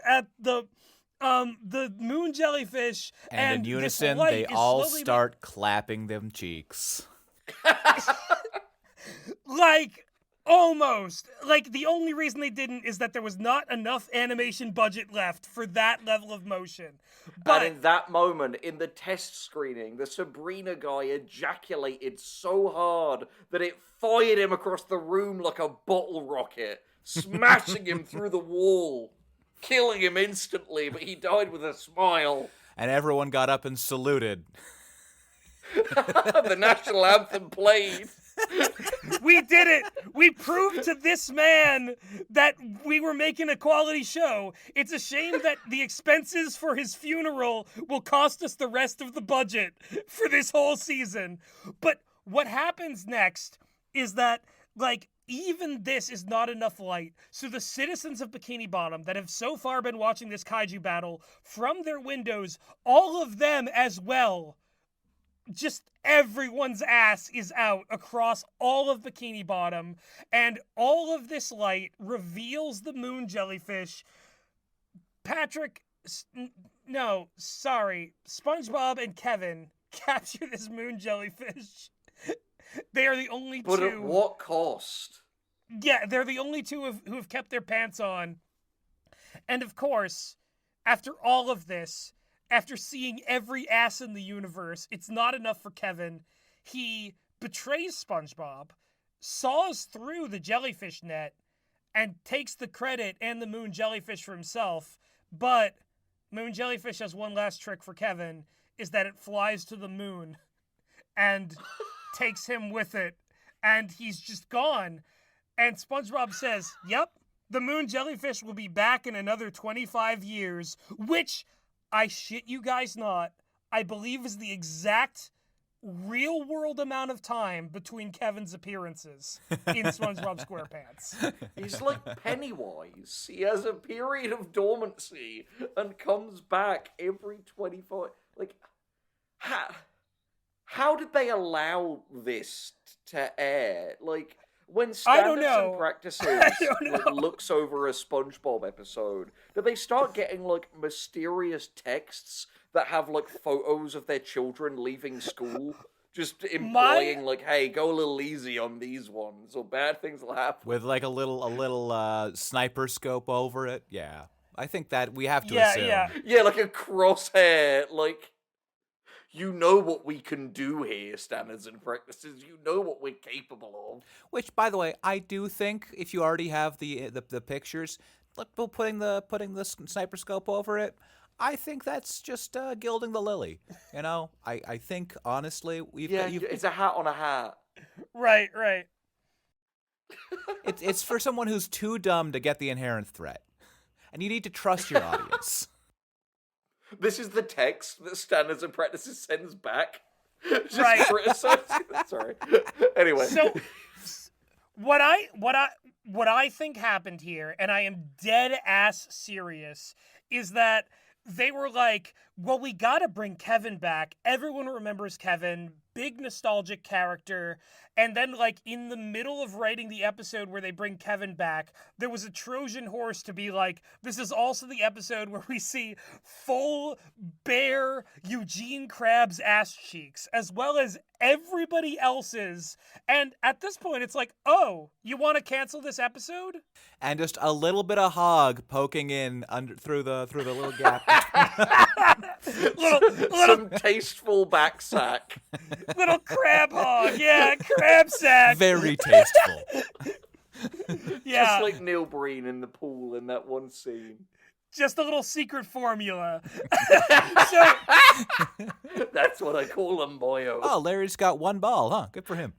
moon jellyfish, And in this unison, light they is all slowly start clapping them cheeks. like almost like the only reason they didn't is that there was not enough animation budget left for that level of motion. But And in that moment, in the test screening, the Sabrina guy ejaculated so hard that it fired him across the room like a bottle rocket, smashing him through the wall, killing him instantly, but he died with a smile. And everyone got up and saluted. The national anthem played. we did it. We proved to this man that we were making a quality show. It's a shame that the expenses for his funeral will cost us the rest of the budget for this whole season. But what happens next is that, like, even this is not enough light. So the citizens of Bikini Bottom that have so far been watching this kaiju battle from their windows, all of them as well, just everyone's ass is out across all of Bikini Bottom, and all of this light reveals the moon jellyfish. Patrick, no, sorry, SpongeBob and Kevin capture this moon jellyfish. They are the only But two. at what cost? Yeah, they're the only two who have kept their pants on. And of course, after all of this, after seeing every ass in the universe, it's not enough for Kevin. He betrays SpongeBob, saws through the jellyfish net, and takes the credit and the moon jellyfish for himself. But moon jellyfish has one last trick for Kevin, is that it flies to the moon and takes him with it, and he's just gone. And SpongeBob says, "Yep, the moon jellyfish will be back in another 25 years, which, I shit you guys not, I believe is the exact real-world amount of time between Kevin's appearances in SpongeBob SquarePants." He's like Pennywise. He has a period of dormancy and comes back every 24... Like, how did they allow this to air? Like, when I don't Standards know. and Practices I don't like, know. looks over a SpongeBob episode, do they start getting, like, mysterious texts that have, like, photos of their children leaving school? Just implying, like, hey, go a little easy on these ones, or bad things will happen. With like a little sniper scope over it. Yeah. I think that we have to Yeah, assume. yeah. Yeah, like a crosshair, like... You know what we can do here, Standards and Practices. You know what we're capable of. Which, by the way, I do think if you already have the pictures, putting the sniper scope over it. I think that's just gilding the lily. You know, I think honestly it's a hat on a hat. Right. it's for someone who's too dumb to get the inherent threat, and you need to trust your audience. This is the text that Standards Apprentices sends back. Just Right. criticizing. Sorry. Anyway. So what I think happened here, and I am dead ass serious, is that they were like, well, we gotta bring Kevin back. Everyone remembers Kevin, big nostalgic character. And then, like, in the middle of writing the episode where they bring Kevin back, there was a Trojan horse to be like, this is also the episode where we see full, bare Eugene Krabs' ass cheeks, as well as everybody else's. And at this point, it's like, oh, you want to cancel this episode? And just a little bit of hog poking in through the little gap. Some tasteful back sack. Little crab hog, yeah, crab sack. Very tasteful. Yeah, Just like Neil Breen in the pool in that one scene. just a little secret formula. That's what I call them, boyo. Oh, Larry's got one ball, huh? Good for him.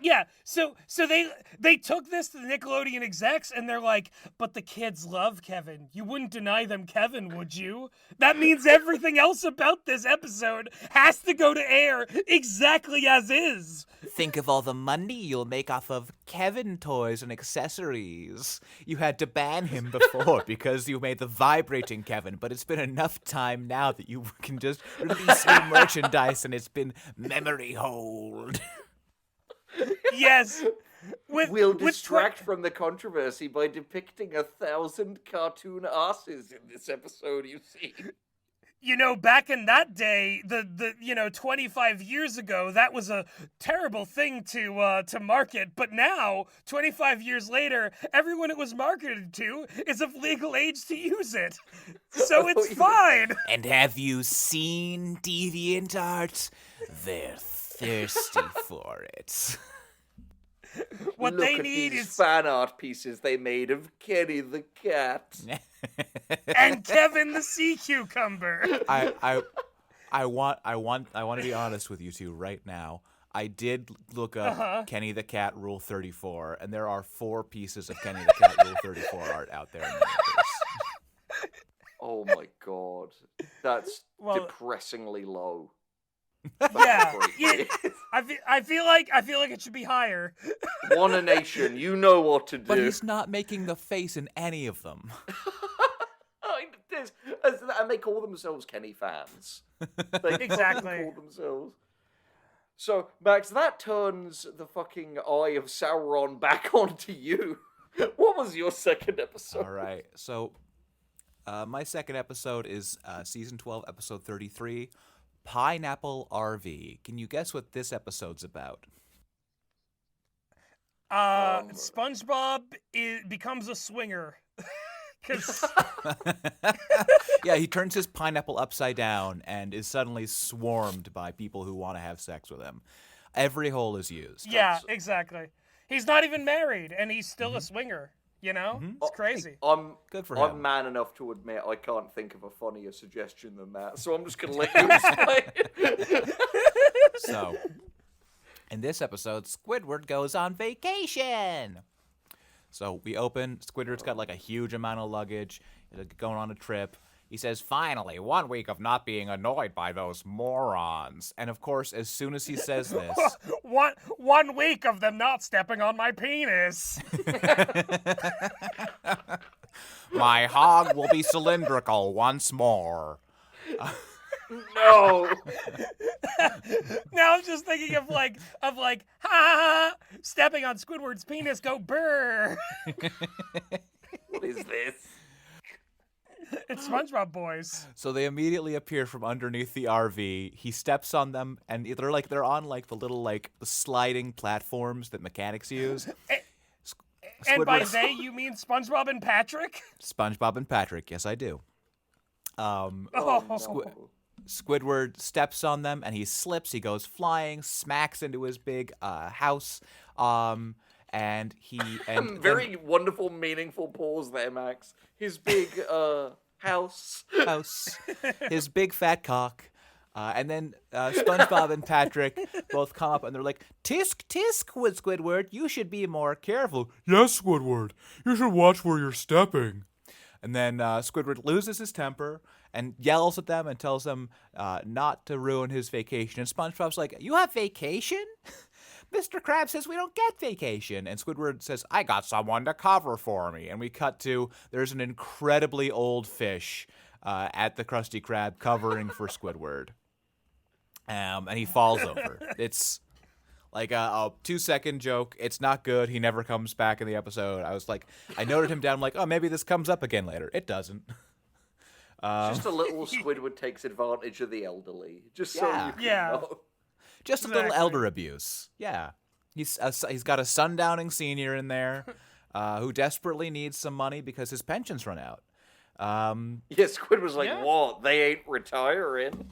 Yeah, so they took this to the Nickelodeon execs, and they're like, but the kids love Kevin. You wouldn't deny them Kevin, would you? That means everything else about this episode has to go to air exactly as is. Think of all the money you'll make off of Kevin toys and accessories. You had to ban him before because you made the vibrating Kevin, but it's been enough time now that you can just release new merchandise and it's been memory hold. Yes. We'll distract from the controversy by depicting 1,000 cartoon asses in this episode, you see. You know, back in that day, the 25 years ago, that was a terrible thing to market. But now, 25 years later, everyone it was marketed to is of legal age to use it. So it's fine. And have you seen DeviantArt? They're thirsty for it. What Look they at need these is fan art pieces they made of Kenny the cat. and Kevin the sea cucumber. I want to be honest with you two right now. I did look up Kenny the Cat Rule 34, and there are 4 pieces of Kenny the Cat Rule 34 art out there in the universe. Oh my god. That's Well- depressingly low. Yeah, I feel like it should be higher. One a nation, you know what to do. But he's not making the face in any of them. And they call themselves Kenny fans. They Exactly. call themselves. So, Max, that turns the fucking eye of Sauron back onto you. What was your second episode? All right. So, my second episode is season 12, episode 33, Pineapple RV. Can you guess what this episode's about? SpongeBob becomes a swinger. 'Cause Yeah, he turns his pineapple upside down and is suddenly swarmed by people who want to have sex with him. Every hole is used. yeah, exactly. He's not even married, and he's still a swinger. You know, it's crazy. Good for I'm him. man enough to admit I can't think of a funnier suggestion than that, so I'm just going to let you explain. So, in this episode, Squidward goes on vacation. So we open, Squidward's got like a huge amount of luggage, going on a trip. He says, finally, 1 week of not being annoyed by those morons. And of course, as soon as he says this... one week of them not stepping on my penis. My hog will be cylindrical once more. No. Now I'm just thinking of like, ha ha ha, stepping on Squidward's penis, go brr. What is this? It's SpongeBob Boys. So they immediately appear from underneath the RV. He steps on them, and they're on like the little like sliding platforms that mechanics use. And by Squidward- they, you mean SpongeBob and Patrick? SpongeBob and Patrick, yes I do. Oh. Squidward steps on them and he slips. He goes flying, smacks into his big house, and and and Very wonderful, meaningful pause there, Max. His big house. his big fat cock. And then SpongeBob and Patrick both come up and they're like, "Tisk, tisk, Squidward, you should be more careful." "Yes, Squidward, you should watch where you're stepping." And then Squidward loses his temper and yells at them and tells them not to ruin his vacation. And SpongeBob's like, "You have vacation?" "Mr. Krabs says we don't get vacation." And Squidward says, "I got someone to cover for me." And we cut to, there's an incredibly old fish at the Krusty Krab covering for Squidward. And he falls over. It's like a 2-second joke. It's not good. He never comes back in the episode. I was like, I noted him down. I'm like, oh, maybe this comes up again later. It doesn't. Just a little Squidward takes advantage of the elderly. Just so you can know. Just a little elder abuse. Yeah. He's got a sundowning senior in there who desperately needs some money because his pension's run out. Yeah, Squid was like, what? They ain't retiring?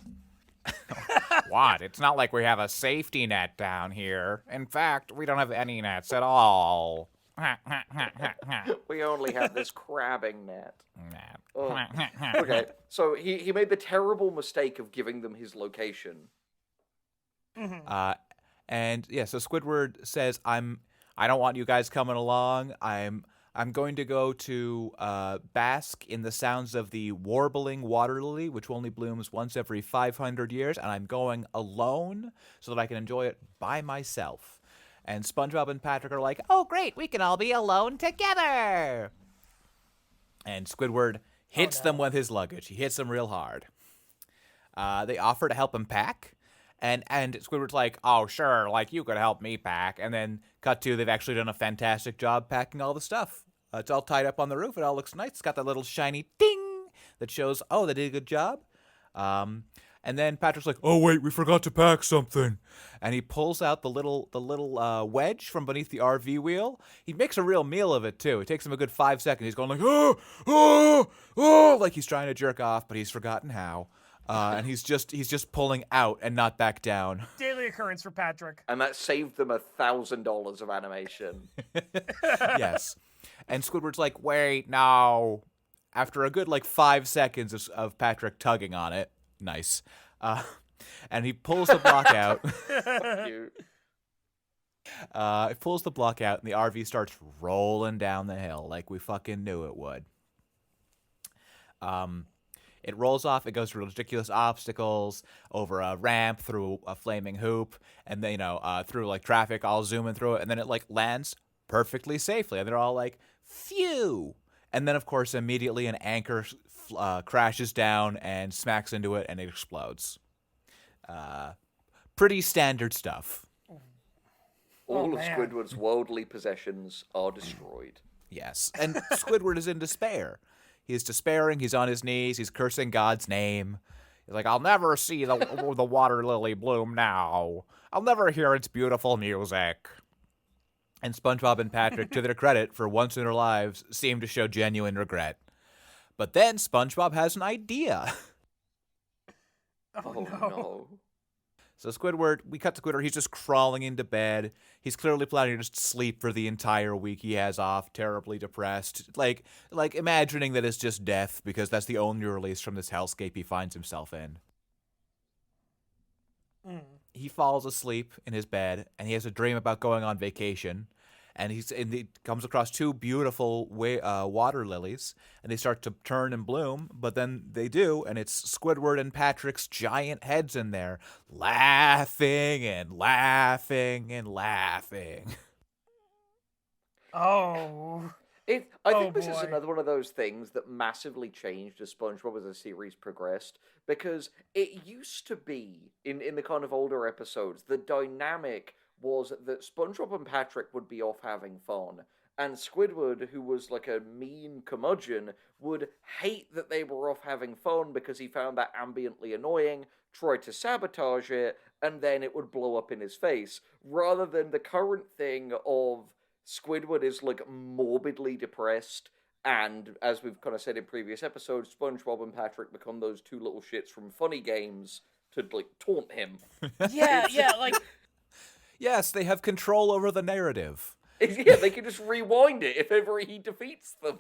What? It's not like we have a safety net down here. In fact, we don't have any nets at all. We only have this crabbing net. Okay, so he made the terrible mistake of giving them his location. Mm-hmm. And yeah, so Squidward says, I don't want you guys coming along. I'm going to go to bask in the sounds of the warbling water lily, which only blooms once every 500 years, and I'm going alone so that I can enjoy it by myself. And SpongeBob and Patrick are like, "Oh, great, we can all be alone together." And Squidward hits them with his luggage. He hits them real hard. They offer to help him pack. And Squidward's like, "Oh, sure, like, you could help me pack." And then cut to, they've actually done a fantastic job packing all the stuff. It's all tied up on the roof. It all looks nice. It's got that little shiny ding that shows, oh, they did a good job. And then Patrick's like, "Oh, wait, we forgot to pack something." And he pulls out the little wedge from beneath the RV wheel. He makes a real meal of it, too. It takes him a good 5 seconds. He's going like, oh, like he's trying to jerk off, but he's forgotten how. And he's just pulling out and not back down. Daily occurrence for Patrick. And that saved them $1,000 of animation. Yes. And Squidward's like, "Wait, no." After a good 5 seconds of Patrick tugging on it. Nice. And he pulls the block out. It pulls the block out and the RV starts rolling down the hill like we fucking knew it would. It rolls off. It goes through ridiculous obstacles, over a ramp, through a flaming hoop, and then through traffic, all zooming through it, and then it lands perfectly safely, and they're all like, "Phew!" And then, of course, immediately an anchor crashes down and smacks into it, and it explodes. Pretty standard stuff. All of Squidward's worldly possessions are destroyed. Yes, and Squidward is in despair. He's despairing. He's on his knees. He's cursing God's name. He's like, "I'll never see the water lily bloom now. I'll never hear its beautiful music." And SpongeBob and Patrick, to their credit, for once in their lives, seem to show genuine regret. But then SpongeBob has an idea. Oh no. So Squidward, we cut to Squidward. He's just crawling into bed. He's clearly planning to just sleep for the entire week he has off, terribly depressed. Like imagining that it's just death because that's the only release from this hellscape he finds himself in. He falls asleep in his bed, and he has a dream about going on vacation. And he comes across two beautiful water lilies, and they start to turn and bloom, but then they do, and it's Squidward and Patrick's giant heads in there, laughing and laughing and laughing. Oh. I think this is another one of those things that massively changed as SpongeBob as the series progressed, because it used to be, in the kind of older episodes, the dynamic was that SpongeBob and Patrick would be off having fun, and Squidward, who was like a mean curmudgeon, would hate that they were off having fun because he found that ambiently annoying, tried to sabotage it, and then it would blow up in his face, rather than the current thing of Squidward is morbidly depressed, and as we've kind of said in previous episodes, SpongeBob and Patrick become those two little shits from Funny Games to taunt him. Yeah, Yes, they have control over the narrative. Yeah, they can just rewind it if ever he defeats them.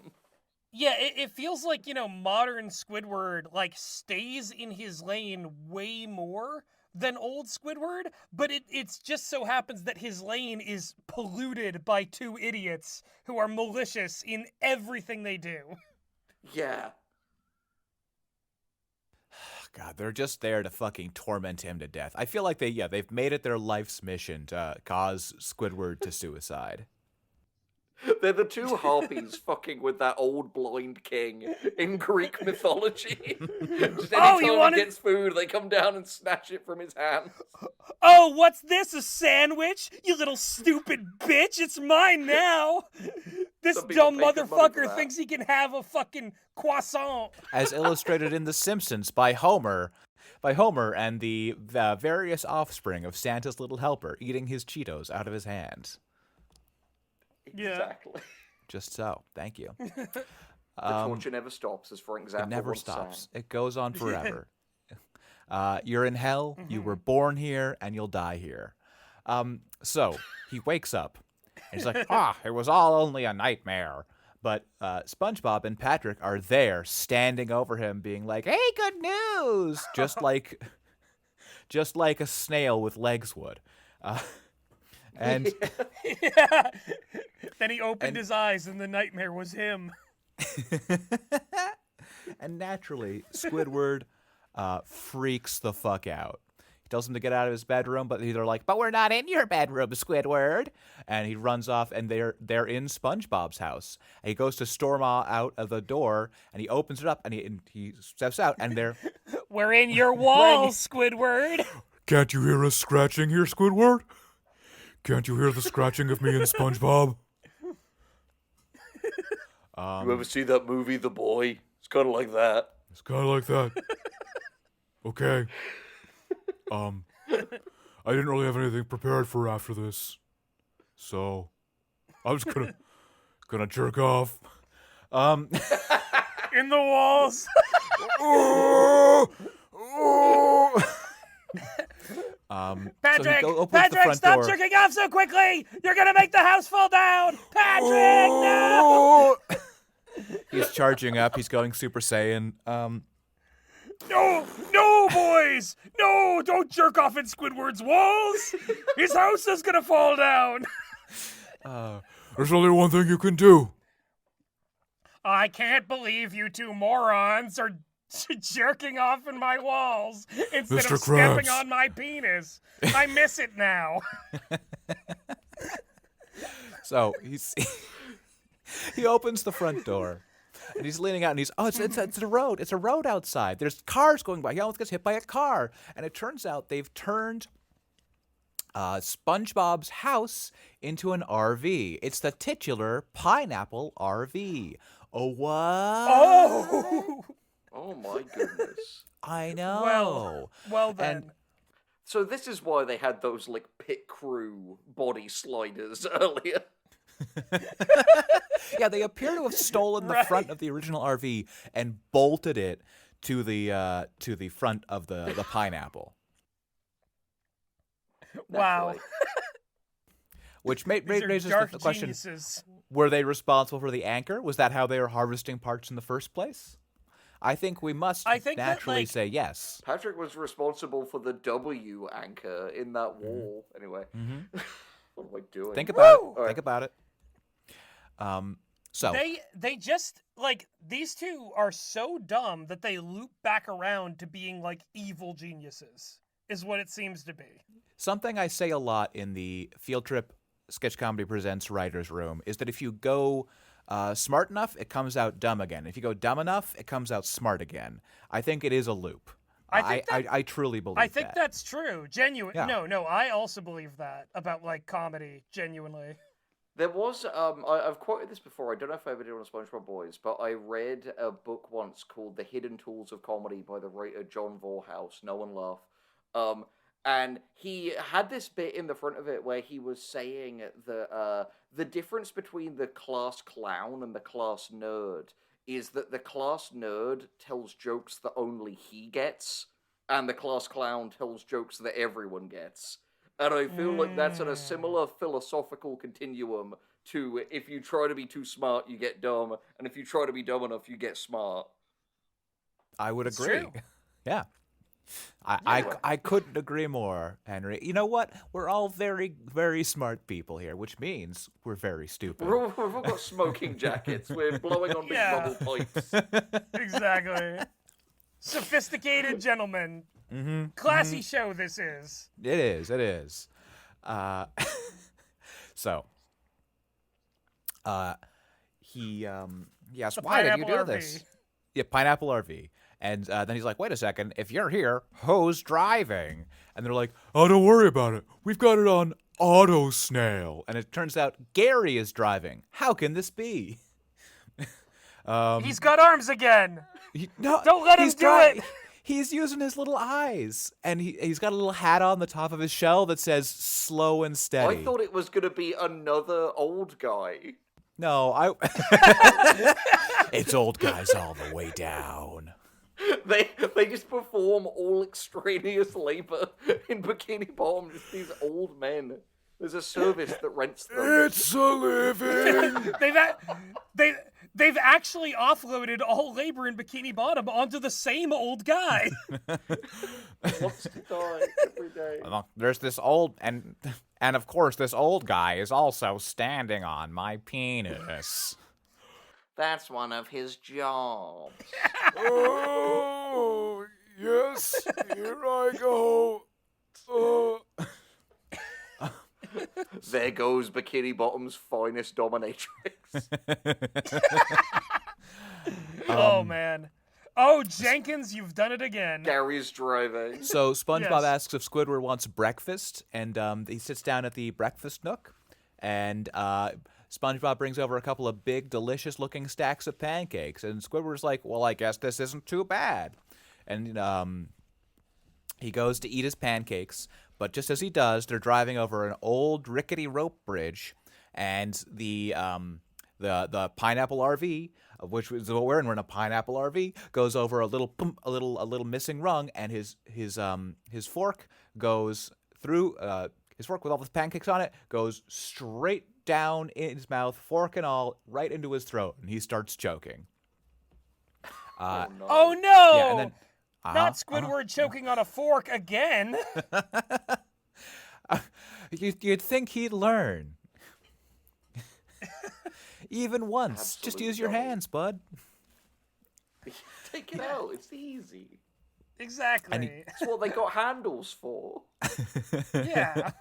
Yeah, it feels like, modern Squidward, like, stays in his lane way more than old Squidward, but it's just so happens that his lane is polluted by two idiots who are malicious in everything they do. Yeah. God, they're just there to fucking torment him to death. I feel like they've made it their life's mission to cause Squidward to suicide. They're the two harpies fucking with that old blind king in Greek mythology. Just anytime he gets food, they come down and snatch it from his hand. Oh, what's this, a sandwich? You little stupid bitch, it's mine now! This dumb motherfucker thinks he can have a fucking croissant. As illustrated in The Simpsons by Homer and the various offspring of Santa's little helper eating his Cheetos out of his hands. Exactly. Just so. Thank you. The torture never stops, as Frank Zappa It never once stops. sang. It goes on forever. You're in hell, you were born here, and you'll die here. So he wakes up, and he's like, it was all only a nightmare. But SpongeBob and Patrick are there, standing over him, being like, hey, good news! Just like a snail with legs would. And yeah. Then he opened his eyes, and the nightmare was him. And naturally, Squidward freaks the fuck out. He tells him to get out of his bedroom, but they're like, but we're not in your bedroom, Squidward. And he runs off, and they're in SpongeBob's house. And he goes to storm out of the door, and he opens it up, and he steps out, and they're... We're in your walls, Squidward. Can't you hear us scratching here, Squidward? Can't you hear the scratching of me and SpongeBob? You ever see that movie, The Boy? It's kind of like that. It's kind of like that. Okay. I didn't really have anything prepared for after this, so I was gonna jerk off. In the walls. Patrick, Patrick, stop jerking off so quickly! You're gonna make the house fall down! Patrick, no! He's charging up. He's going Super Saiyan. No, boys! No, don't jerk off in Squidward's walls! His house is gonna fall down! There's only one thing you can do. I can't believe you two morons are jerking off in my walls instead Mr. of stepping Krabs. on my penis. I miss it now. So he opens the front door, and he's leaning out, and it's a road. It's a road outside. There's cars going by. He almost gets hit by a car, and it turns out they've turned SpongeBob's house into an RV. It's the titular pineapple RV. Oh, what? Oh my goodness. I know. Well then. And So this is why they had those, like, pit crew body sliders earlier. yeah, they appear to have stolen the front of the original RV and bolted it to the front of the pineapple. Wow. Which raises dark the question, geniuses. were they responsible for the anchor? Was that how they were harvesting parts in the first place? I think we must naturally say yes. Patrick was responsible for the W anchor in that wall. Anyway. What am I doing? Think about it. Right. Think about it. So They just, like, these two are so dumb that they loop back around to being, like, evil geniuses, is what it seems to be. something I say a lot in the Field Trip Sketch Comedy Presents Writer's Room is that if you go smart enough, it comes out dumb again. If you go dumb enough, it comes out smart again. I think it is a loop. I truly believe that. I think that's true. Genuine. Yeah. No, I also believe that about, like, comedy, genuinely. There was, I've quoted this before, I don't know if I ever did on Spongebob Boys, but I read a book once called The Hidden Tools of Comedy by the writer John Vorhaus, no one laugh. And he had this bit in the front of it where he was saying that the difference between the class clown and the class nerd is that the class nerd tells jokes that only he gets, and the class clown tells jokes that everyone gets. And I feel like that's on a similar philosophical continuum to if you try to be too smart, you get dumb, and if you try to be dumb enough, you get smart. I would It's agree. true. Yeah. I couldn't agree more, Henry. You know what? We're all very, very smart people here, which means we're very stupid. We've all got smoking jackets. We're blowing on big Yeah. bubble pipes. Exactly. Sophisticated gentlemen. Mm-hmm. Classy show this is. It is. It is. So, he asks, The why did you pineapple do RV. this? Yeah, pineapple RV. And then he's like, wait a second. If you're here, who's driving? And they're like, Oh, don't worry about it. We've got it on auto snail. and it turns out Gary is driving. How can this be? He's got arms again. No, Don't let him he's do it. He's using his little eyes, and he's got a little hat on the top of his shell that says "slow and steady." I thought it was gonna be another old guy. No, it's old guys all the way down. They just perform all extraneous labor in Bikini Bottom. Just these old men. There's a service that rents them. It's a living. They've actually offloaded all labor in Bikini Bottom onto the same old guy. Wants to die every day. Look, there's this old and of course this old guy is also standing on my penis. That's one of his jobs. Oh, yes. Here I go. There goes Bikini Bottom's finest dominatrix. Oh man. Oh Jenkins, you've done it again. Gary's driving. So SpongeBob Yes. asks if Squidward wants breakfast, and he sits down at the breakfast nook, and SpongeBob brings over a couple of big, delicious-looking stacks of pancakes, and Squidward's like, "Well, I guess this isn't too bad," and he goes to eat his pancakes, but just as he does, they're driving over an old rickety rope bridge, and the pineapple RV, which is what we're in a pineapple RV, goes over a little missing rung, and his fork goes through his fork with all the pancakes on it goes straight down in his mouth, fork and all, right into his throat, and he starts choking. Oh no. Oh no! Yeah, and then Not Squidward choking on a fork again. You'd think he'd learn. Even once. Just Absolute use your dummy. hands, bud. Take it out. It's easy. Exactly. It's what they got handles for. Yeah.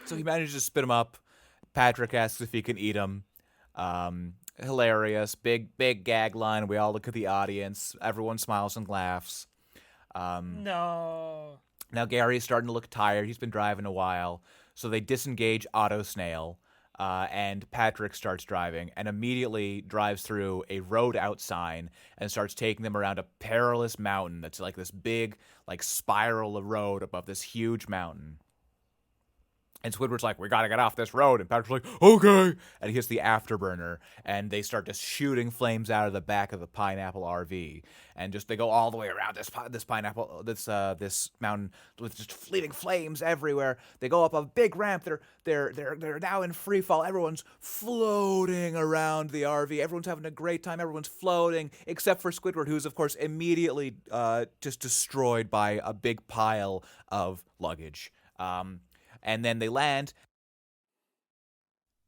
So he manages to spit him up. Patrick asks if he can eat him. Hilarious. Big gag line. We all look at the audience. Everyone smiles and laughs. No. Now Gary's starting to look tired. He's been driving a while. So they disengage Auto Snail. And Patrick starts driving and immediately drives through a road out sign and starts taking them around a perilous mountain that's like this big, like, spiral of road above this huge mountain. And Squidward's like, we gotta get off this road. And Patrick's like, okay. And he hits the afterburner, and they start just shooting flames out of the back of the pineapple RV. And just they go all the way around this mountain with just fleeting flames everywhere. They go up a big ramp. They're now in free fall. Everyone's floating around the RV. Everyone's having a great time. Everyone's floating, except for Squidward, who's of course immediately just destroyed by a big pile of luggage. And then they land.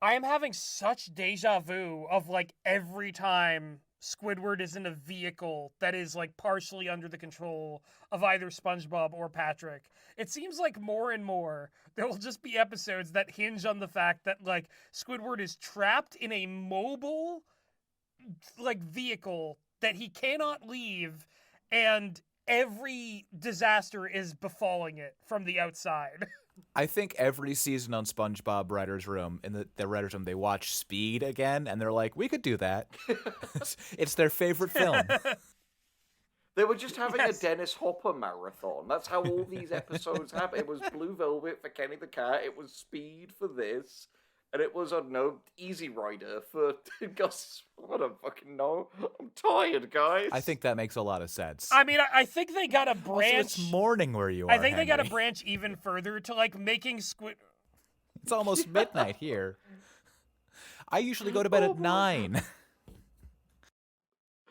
I am having such deja vu of like every time Squidward is in a vehicle that is like partially under the control of either SpongeBob or Patrick. It seems like more and more there will just be episodes that hinge on the fact that like Squidward is trapped in a mobile like vehicle that he cannot leave, and every disaster is befalling it from the outside. I think every season on SpongeBob Writers' Room, in the Writers' Room, they watch Speed again, and they're like, we could do that. It's their favorite film. They were just having Yes. a Dennis Hopper marathon. That's how all these episodes happen. It was Blue Velvet for Kenny the Cat, it was Speed for this, and it was, I don't know, Easy Rider for Gus. I don't fucking know. I'm tired, guys. I think that makes a lot of sense. I mean, I think they got to Also, branch. it's morning where you are, I think they got to Henry. branch even further to like making It's almost midnight here. I usually go to bed at 9.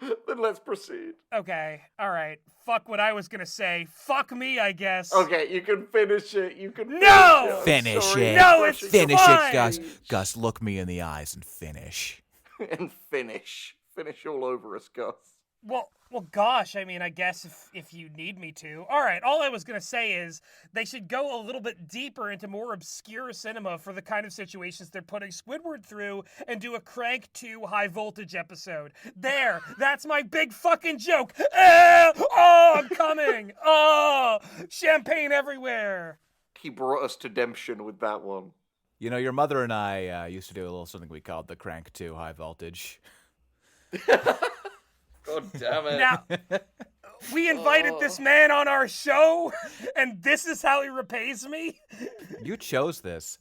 Then let's proceed. Okay, all right. Fuck what I was gonna say. Fuck me, I guess. Okay, you can finish it. You can No! finish it. I'm Finish sorry it. for No, it's rushing Finish your fine. it, Gus. speech. Gus, look me in the eyes and finish. And finish. Finish all over us, Gus. Well, gosh, I mean, I guess if you need me to. All right, all I was going to say is they should go a little bit deeper into more obscure cinema for the kind of situations they're putting Squidward through and do a Crank 2 high voltage episode. There, that's my big fucking joke. Oh, I'm coming. Oh, champagne everywhere. He brought us to Demption with that one. You know, your mother and I used to do a little something we called the Crank 2 high voltage. God damn it. Now, we invited this man on our show, and this is how he repays me? You chose this.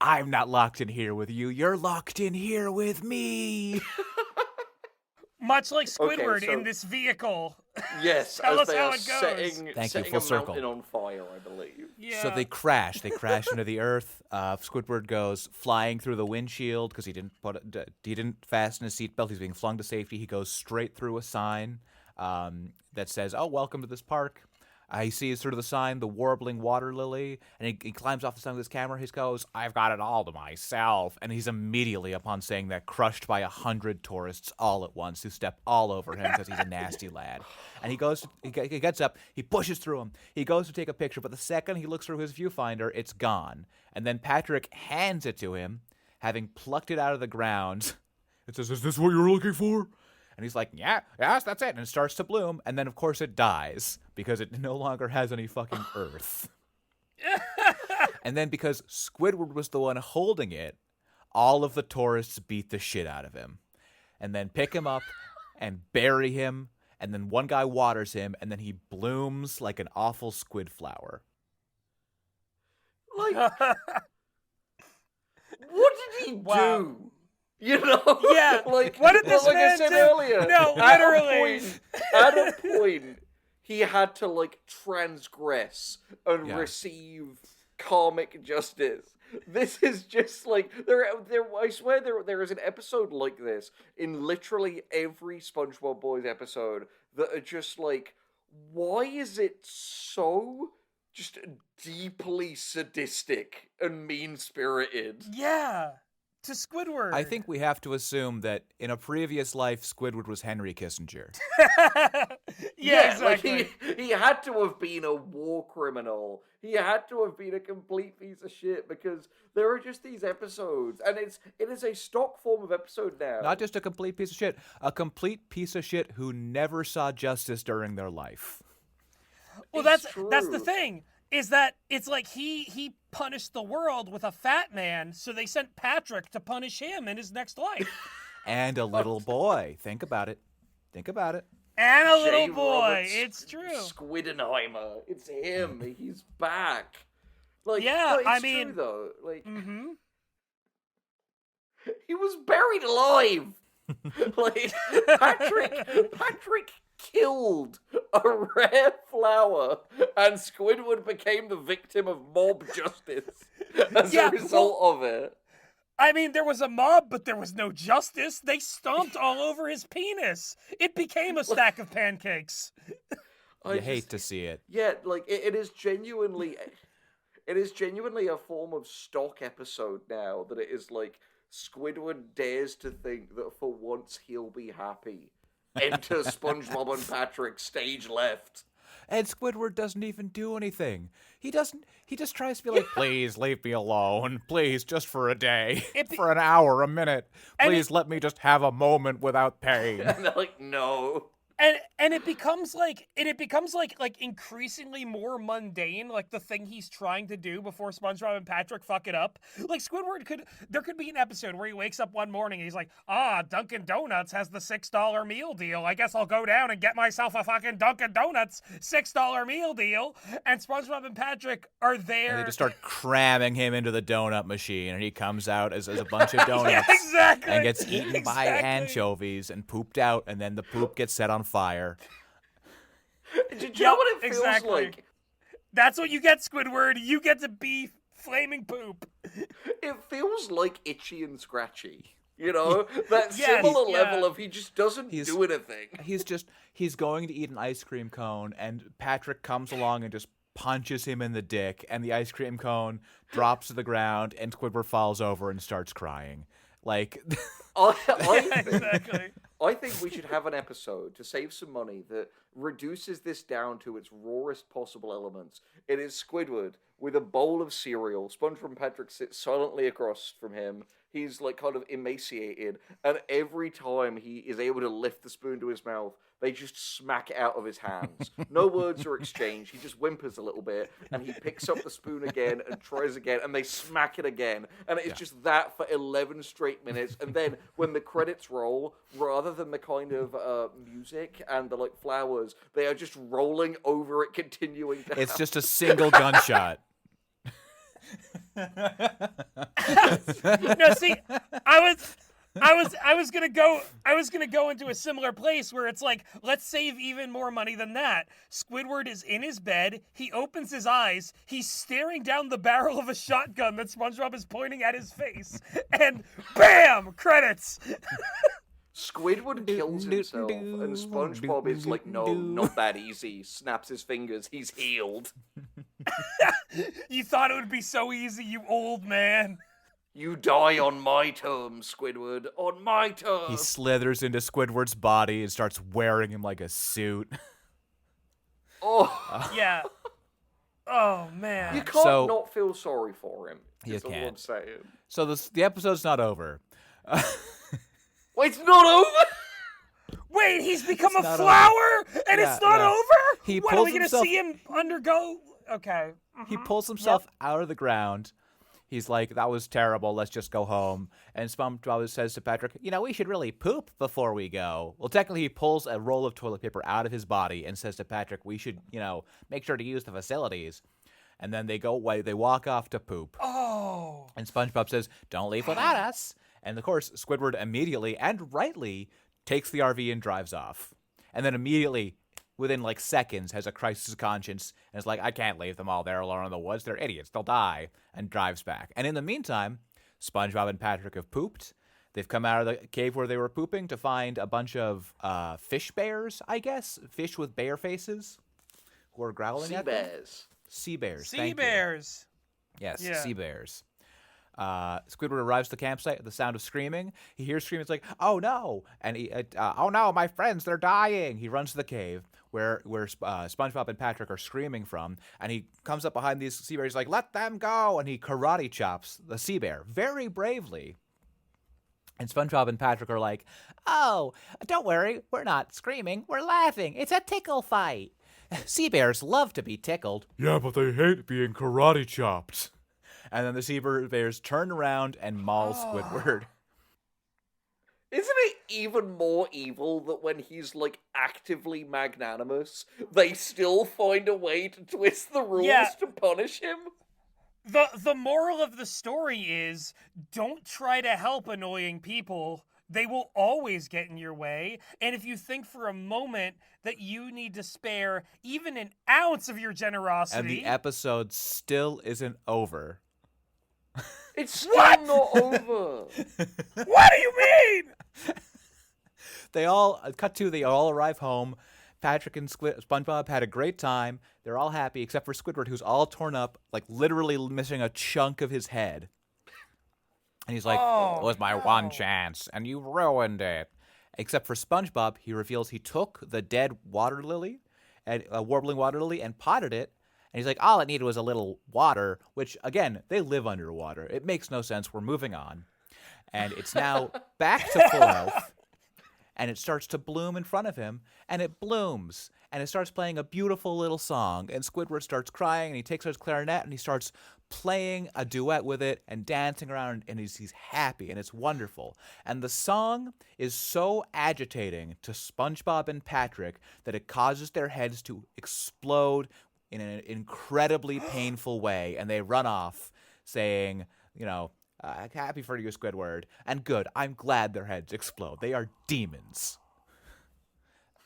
I'm not locked in here with you. You're locked in here with me. Much like Squidward Okay, so- in this vehicle. Yes, Tell as us they how are it goes. setting, Thank you, setting full a circle. mountain on fire, I believe. Yeah. So they crash. They crash into the earth. Squidward goes flying through the windshield because he didn't fasten his seatbelt. He's being flung to safety. He goes straight through a sign that says, "Oh, welcome to this park." He sees through the sign the warbling water lily, and he climbs off the side of his camera. He goes, "I've got it all to myself." And he's immediately, upon saying that, crushed by 100 tourists all at once who step all over him because he's a nasty lad. And he gets up, he pushes through him. He goes to take a picture, but the second he looks through his viewfinder, it's gone. And then Patrick hands it to him, having plucked it out of the ground. It says, "Is this what you were looking for?" And he's like, yes, that's it. And it starts to bloom. And then, of course, it dies because it no longer has any fucking earth. And then because Squidward was the one holding it, all of the tourists beat the shit out of him. And then pick him up and bury him. And then one guy waters him. And then he blooms like an awful squid flower. Like, what did he Wow. do? You know? Yeah, Like, what did this like man I said do? earlier. No, literally. At a point, he had to, like, transgress and Yeah. receive karmic justice. This is just like I swear there is an episode like this in literally every SpongeBob Boys episode that are just like, why is it so just deeply sadistic and mean-spirited? Yeah. To Squidward. I think we have to assume that in a previous life, Squidward was Henry Kissinger. yeah, exactly. Like he had to have been a war criminal. He had to have been a complete piece of shit because there are just these episodes, and it is a stock form of episode now. Not just a complete piece of shit, a complete piece of shit who never saw justice during their life. Well, It's that's the true. thing. Is that it's like he punished the world with a fat man, so they sent Patrick to punish him in his next life. And a little boy. Think about it. Think about it. And a J. little boy. Robert It's true. Squidenheimer. It's him. He's back. Like, Yeah, no, it's I true, mean- though. Like, Mm-hmm. he was buried alive. Like, Patrick killed a rare flower, and Squidward became the victim of mob justice as Yeah, a result of it. I mean, there was a mob, but there was no justice. They stomped all over his penis. It became a stack of pancakes. I You just- hate to see it. Yeah, like it is genuinely a form of stock episode now that it is like Squidward dares to think that for once he'll be happy. Enter SpongeBob and Patrick stage left. And Squidward doesn't even do anything. He just tries to be like, please leave me alone. Please, just for a day. For an hour, a minute. Please let me just have a moment without pain. And they're like, no. And it becomes like increasingly more mundane, like the thing he's trying to do before SpongeBob and Patrick fuck it up. Like Squidward there could be an episode where he wakes up one morning and he's like, Dunkin' Donuts has the $6 meal deal. I guess I'll go down and get myself a fucking Dunkin' Donuts $6 meal deal. And SpongeBob and Patrick are there. And they just start cramming him into the donut machine, and he comes out as a bunch of donuts. Yeah, exactly. And gets eaten by Exactly. anchovies and pooped out, and then the poop gets set on fire. Do you know what it feels exactly. like? That's what you get, Squidward. You get to be flaming poop. It feels like Itchy and Scratchy. You know, that Yes, similar yeah. level of he just doesn't do anything. He's going to eat an ice cream cone, and Patrick comes along and just punches him in the dick, and the ice cream cone drops to the ground, and Squidward falls over and starts crying. Like, Exactly. I think we should have an episode to save some money that reduces this down to its rawest possible elements. It is Squidward with a bowl of cereal. SpongeBob and Patrick sit silently across from him. He's like kind of emaciated, and every time he is able to lift the spoon to his mouth, they just smack it out of his hands. No words are exchanged. He just whimpers a little bit, and he picks up the spoon again and tries again, and they smack it again. And it's just that for 11 straight minutes. And then when the credits roll, rather than the kind of music and the like flowers, they are just rolling over it, continuing to it's just a single gunshot. No, see, I was gonna go into a similar place where it's like, let's save even more money than that. Squidward is in his bed, he opens his eyes, he's staring down the barrel of a shotgun that SpongeBob is pointing at his face, and BAM! Credits! Squidward kills himself, and SpongeBob is like, no, not that easy. Snaps his fingers, he's healed. You thought it would be so easy, you old man. You die on my terms, Squidward. On my terms. He slithers into Squidward's body and starts wearing him like a suit. Oh. Yeah. Oh, man. You can't not feel sorry for him. You is all I'm can't. saying. So the episode's not over. Wait, it's not over? Wait, he's become It's a not flower, and Yeah, it's not yeah. over? He What, are pulls we gonna himself- see him undergo? Okay. He pulls himself out of the ground. He's like, that was terrible. Let's just go home. And SpongeBob says to Patrick, we should really poop before we go. Well, technically, he pulls a roll of toilet paper out of his body and says to Patrick, we should, make sure to use the facilities. And then they go away. They walk off to poop. Oh. And SpongeBob says, don't leave without us. And of course, Squidward immediately and rightly takes the RV and drives off. And then immediately, within like seconds, has a crisis of conscience and is like, I can't leave them all there alone in the woods. They're idiots. They'll die. And drives back. And in the meantime, SpongeBob and Patrick have pooped. They've come out of the cave where they were pooping to find a bunch of fish bears, I guess. Fish with bear faces who are growling at them. Sea bears. Sea Thank you. bears. Yes, Yeah. sea bears. Squidward arrives at the campsite at the sound of screaming. He hears screaming. It's like, oh no! And he, oh no, my friends, they're dying! He runs to the cave where SpongeBob and Patrick are screaming from, and he comes up behind these sea bears. He's like, let them go! And he karate chops the sea bear very bravely. And SpongeBob and Patrick are like, oh, don't worry, we're not screaming, we're laughing. It's a tickle fight. Sea bears love to be tickled. Yeah, but they hate being karate chopped. And then the sea bears turn around and maul Squidward. Isn't it even more evil that when he's, like, actively magnanimous, they still find a way to twist the rules to punish him? The moral of the story is, don't try to help annoying people. They will always get in your way. And if you think for a moment that you need to spare even an ounce of your generosity... And the episode still isn't over. It's still not over. What do you mean? They all arrive home. Patrick and SpongeBob had a great time. They're all happy except for Squidward, who's all torn up, like literally missing a chunk of his head. And he's like, it was my one chance, and you ruined it. Except for SpongeBob, he reveals he took the dead water lily, and warbling water lily, and potted it. And he's like, all it needed was a little water, which, again, they live underwater. It makes no sense. We're moving on. And it's now back to full health. And it starts to bloom in front of him. And it blooms. And it starts playing a beautiful little song. And Squidward starts crying. And he takes out his clarinet. And he starts playing a duet with it and dancing around. And he's happy. And it's wonderful. And the song is so agitating to SpongeBob and Patrick that it causes their heads to explode in an incredibly painful way, and they run off saying, happy for you, Squidward, and good, I'm glad their heads explode. They are demons.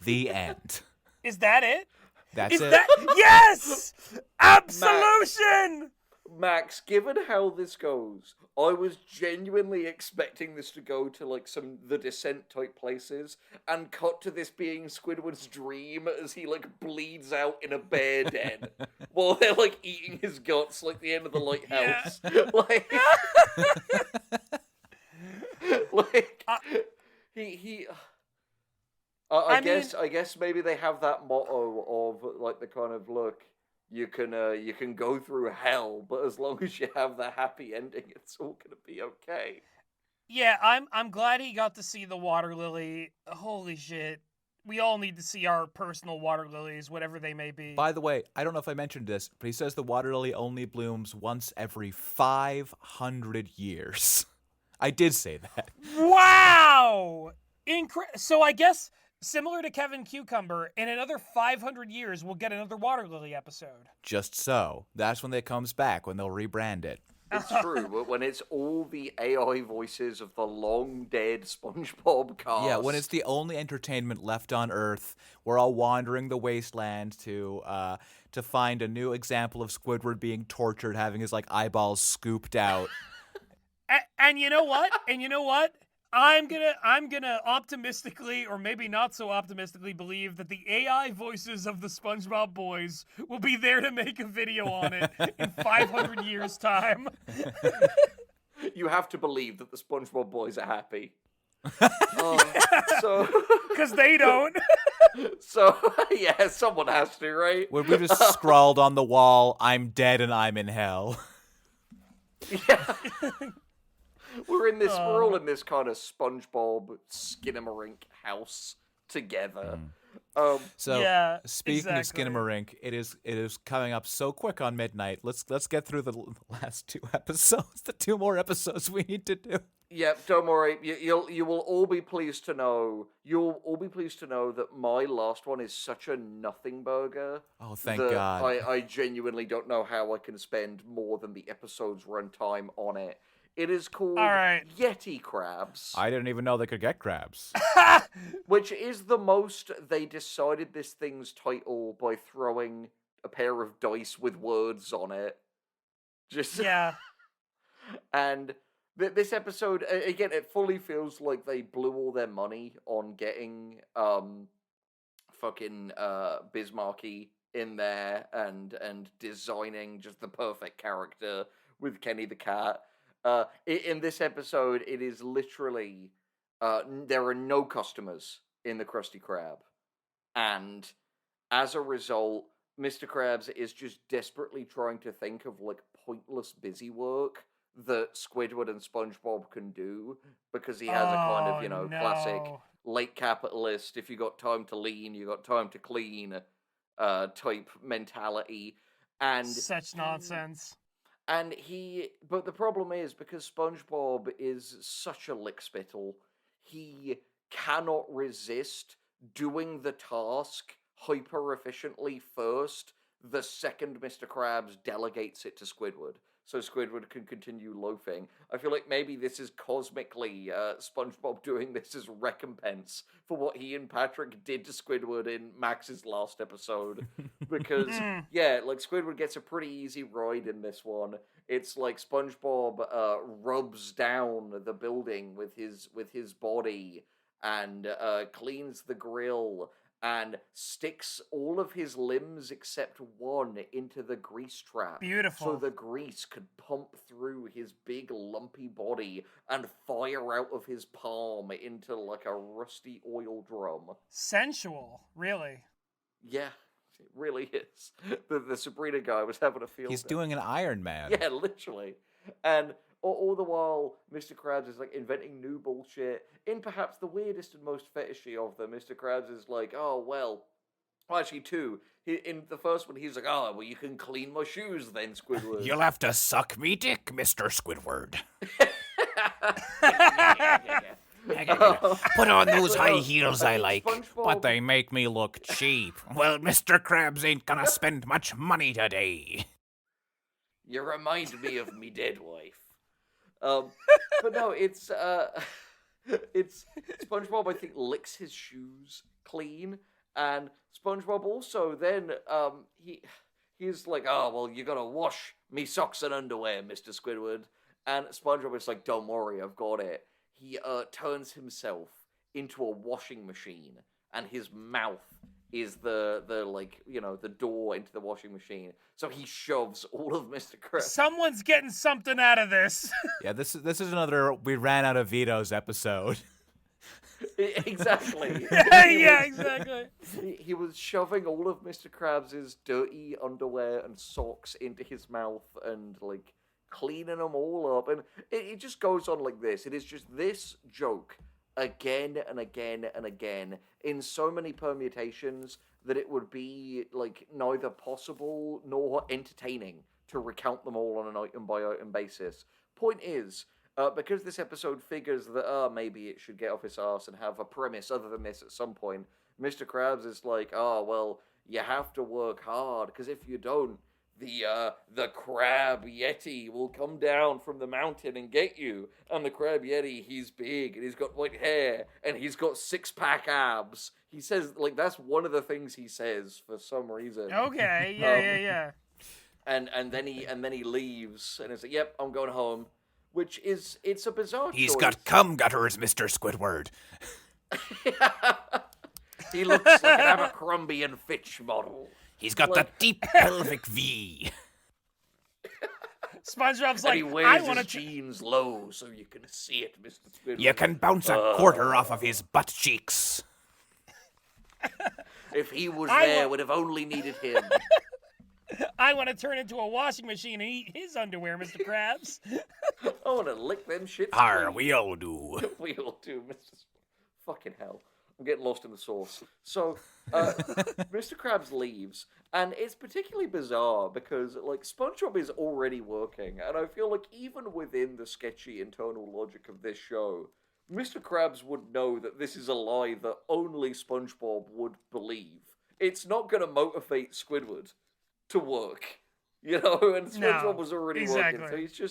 The end. Is that it? That's Is it. that... Yes! Absolution! Max, given how this goes, I was genuinely expecting this to go to like some The Descent type places and cut to this being Squidward's dream as he like bleeds out in a bear den while they're like eating his guts like the end of the lighthouse. Like, like he I guess maybe they have that motto of like the kind of look. You can go through hell, but as long as you have the happy ending, it's all gonna be okay. Yeah, I'm glad he got to see the water lily. Holy shit. We all need to see our personal water lilies, whatever they may be. By the way, I don't know if I mentioned this, but he says the water lily only blooms once every 500 years. I did say that. Wow! So I guess, similar to Kevin Cucumber, in another 500 years, we'll get another water lily episode. Just so. That's when it comes back, when they'll rebrand it. It's true, but when it's all the AI voices of the long-dead SpongeBob cast. Yeah, when it's the only entertainment left on Earth, we're all wandering the wasteland to find a new example of Squidward being tortured, having his like eyeballs scooped out. And you know what? I'm gonna optimistically, or maybe not so optimistically, believe that the AI voices of the Spongebob Boys will be there to make a video on it in 500 years' time. You have to believe that the Spongebob Boys are happy. Because they don't. So, yeah, someone has to, right? When we just scrawled on the wall, "I'm dead and I'm in hell." Yeah. We're all in this kind of SpongeBob Skinamarink house together. Speaking of Skinamarink, it is coming up so quick on midnight. Let's get through the last two episodes, the two more episodes we need to do. Yep, don't worry. You will all be pleased to know. You'll all be pleased to know that my last one is such a nothing burger. Oh, thank that God. I genuinely don't know how I can spend more than the episode's runtime on it. It is called Yeti Crabs. I didn't even know they could get crabs. Which is the most they decided this thing's title by throwing a pair of dice with words on it. Just yeah. And this episode, again, it fully feels like they blew all their money on getting fucking Bismarcky in there and designing just the perfect character with Kenny the Cat. In this episode, it is literally there are no customers in the Krusty Krab, and as a result, Mr. Krabs is just desperately trying to think of like pointless busy work that Squidward and SpongeBob can do because he has a kind of classic late capitalist. If you got time to lean, you got time to clean type mentality, and such nonsense. But the problem is, because SpongeBob is such a lickspittle, he cannot resist doing the task hyper efficiently first, the second Mr. Krabs delegates it to Squidward, so Squidward can continue loafing. I feel like maybe this is cosmically SpongeBob doing this as recompense for what he and Patrick did to Squidward in Max's last episode. Because, like Squidward gets a pretty easy ride in this one. It's like SpongeBob rubs down the building with his body and cleans the grill and sticks all of his limbs except one into the grease trap. Beautiful. So the grease could pump through his big lumpy body and fire out of his palm into like a rusty oil drum. Sensual, really. Yeah, it really is. The Sabrina guy was having a field He's day. doing an Iron Man. Yeah, literally. And all the while, Mr. Krabs is like inventing new bullshit. In perhaps the weirdest and most fetishy of them, Mr. Krabs is like, actually two. In the first one, he's like, well, you can clean my shoes then, Squidward. You'll have to suck me dick, Mr. Squidward. Put on those high heels I like, but they make me look cheap. Well, Mr. Krabs ain't gonna spend much money today. You remind me of me dead wife. But no, it's SpongeBob, I think, licks his shoes clean, and SpongeBob also then he he's like, oh, well, you gotta wash me socks and underwear, Mr. Squidward. And SpongeBob is like, don't worry, I've got it. He turns himself into a washing machine, and his mouth is the like, you know, the door into the washing machine. So he shoves all of Mr. Krabs. Someone's getting something out of this. Yeah, this is another we ran out of vetoes episode. Exactly. Yeah, exactly. He was shoving all of Mr. Krabs' dirty underwear and socks into his mouth and, like, cleaning them all up. And it just goes on like this. It is just this joke again and again and again in so many permutations that it would be, like, neither possible nor entertaining to recount them all on an item-by-item basis. Point is, because this episode figures that, maybe it should get off its arse and have a premise other than this at some point, Mr. Krabs is like, oh, well, you have to work hard, because if you don't, the crab yeti will come down from the mountain and get you. And the crab yeti, he's big, and he's got white hair, and he's got six-pack abs. He says, like, that's one of the things he says for some reason. Okay, yeah. And then he leaves, and it's like, yep, I'm going home. Which is, it's a bizarre He's choice. got cum gutters, Mr. Squidward. He looks like an Abercrombie and Fitch model. He's got Like- the deep pelvic V. SpongeBob's And like, he I wears want his to. jeans low so you can see it, Mr. Squidward. You can bounce a quarter off of his butt cheeks. If he was I there, wa- would have only needed him. I want to turn into a washing machine and eat his underwear, Mr. Krabs. I want to lick them shits. Arr, clean. we all do. We all do, Mr. Fucking hell. I'm getting lost in the sauce. So, Mr. Krabs leaves, and it's particularly bizarre because, like, SpongeBob is already working, and I feel like even within the sketchy internal logic of this show, Mr. Krabs would know that this is a lie that only SpongeBob would believe. It's not going to motivate Squidward to work, you know, and SpongeBob No, was already exactly. working, so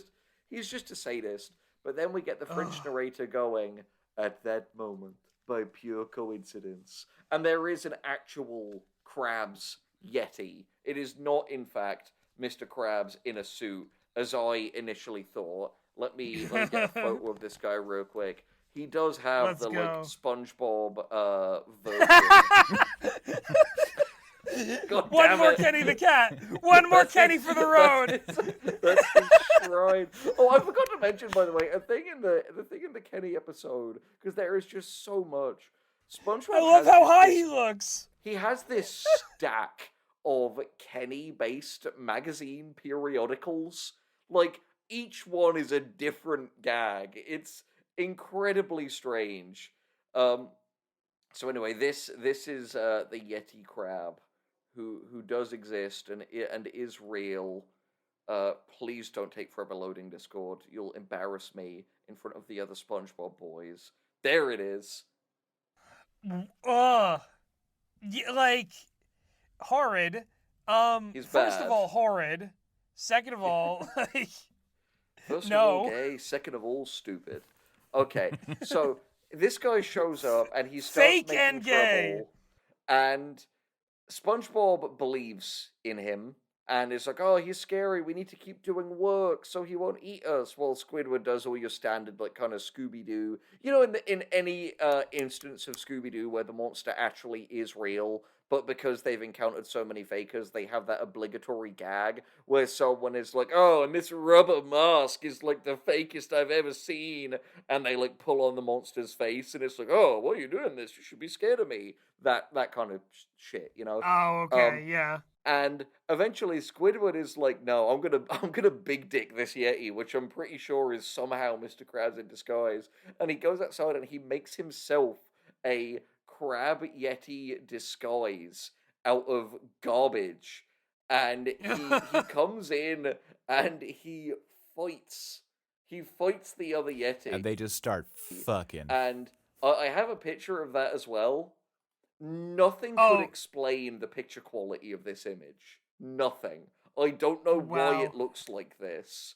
he's just a sadist. But then we get the French narrator going, at that moment, by pure coincidence. And there is an actual Krabs Yeti. It is not, in fact, Mr. Krabs in a suit, as I initially thought. Let me get a photo of this guy real quick. He does have Let's the, go. like, SpongeBob, version. God One damn more it. Kenny the cat. One more Kenny for the road. That's his shrine. Oh, I forgot to mention, by the way, the thing in the Kenny episode, because there is just so much. SpongeBob. I love has how this- high he looks. He has this stack of Kenny-based magazine periodicals. Like, each one is a different gag. It's incredibly strange. So anyway, this is the Yeti crab, who does exist and is real. Please don't take forever loading, Discord. You'll embarrass me in front of the other SpongeBob boys. There it is. Like horrid. He's First bad. of all, horrid. Second of all, like, First No. of all, gay. Second of all, stupid. Okay, so this guy shows up and he starts Fake making and gay. trouble, and SpongeBob believes in him and is like, "Oh, he's scary. We need to keep doing work so he won't eat us." While Squidward does all your standard, like, kind of Scooby-Doo. You know, in any instance of Scooby-Doo where the monster actually is real, but because they've encountered so many fakers, they have that obligatory gag where someone is like, "Oh, and this rubber mask is, like, the fakest I've ever seen," and they, like, pull on the monster's face, and it's like, "Oh, why are you doing this? You should be scared of me." That kind of shit, you know? oh, okay, yeah. And eventually Squidward is like, "No, I'm gonna big dick this Yeti," which I'm pretty sure is somehow Mr. Krabs in disguise. And he goes outside and he makes himself a crab Yeti disguise out of garbage. And he comes in and he fights. He fights the other Yeti. And they just start fucking. And I have a picture of that as well. Nothing Oh. could explain the picture quality of this image. Nothing. I don't know why Wow. it looks like this.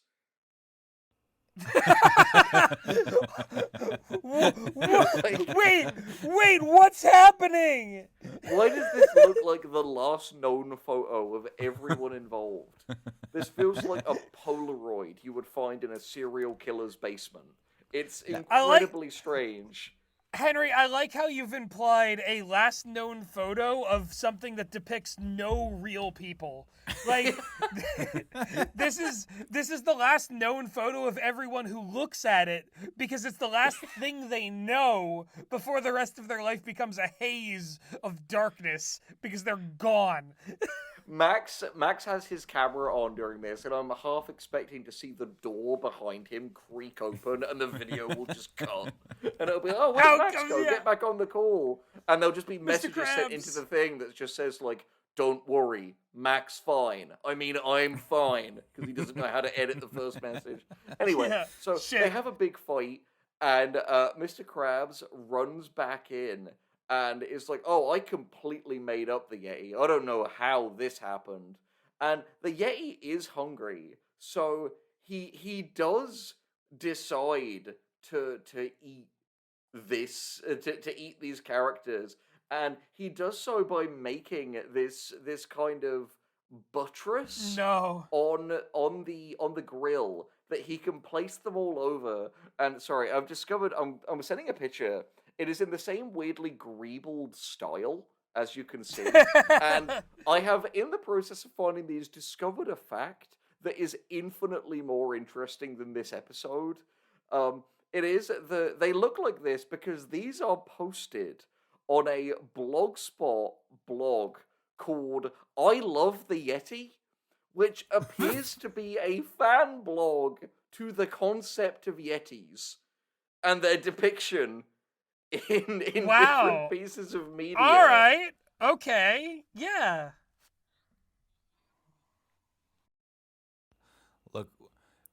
Wait, what's happening? Why does this look like the last known photo of everyone involved? This feels like a Polaroid you would find in a serial killer's basement. It's incredibly strange. Henry, I like how you've implied a last known photo of something that depicts no real people. Like, this is the last known photo of everyone who looks at it because it's the last thing they know before the rest of their life becomes a haze of darkness because they're gone. Max has his camera on during this, and I'm half expecting to see the door behind him creak open, and the video will just cut. And it'll be, oh, where's Max go? Get back on the call. And there'll just be messages sent into the thing that just says, like, don't worry, Max fine. I mean, I'm fine, because he doesn't know how to edit the first message. Anyway, they have a big fight, and Mr. Krabs runs back in, and it's like, oh, I completely made up the Yeti. I don't know how this happened. And the Yeti is hungry, so he does decide to eat this, to eat these characters. And he does so by making this kind of buttress on the grill that he can place them all over. And sorry, I've discovered, I'm sending a picture. It is in the same weirdly greebled style, as you can see. And I have, in the process of finding these, discovered a fact that is infinitely more interesting than this episode. It is they look like this because these are posted on a blogspot blog called I Love the Yeti, which appears to be a fan blog to the concept of Yetis and their depiction in different pieces of media. All right. Okay. Yeah. Look,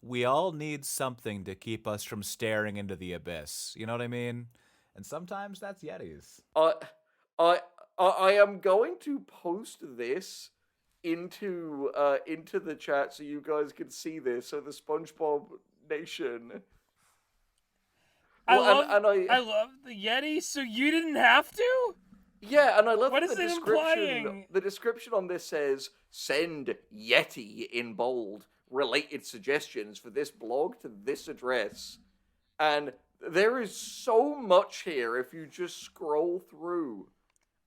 we all need something to keep us from staring into the abyss. You know what I mean? And sometimes that's Yetis. I am going to post this into the chat so you guys can see this. So the SpongeBob Nation. I love the Yeti, so you didn't have to? Yeah, and I love what the is it description. Implying? The description on this says, send Yeti in bold related suggestions for this blog to this address. And there is so much here if you just scroll through.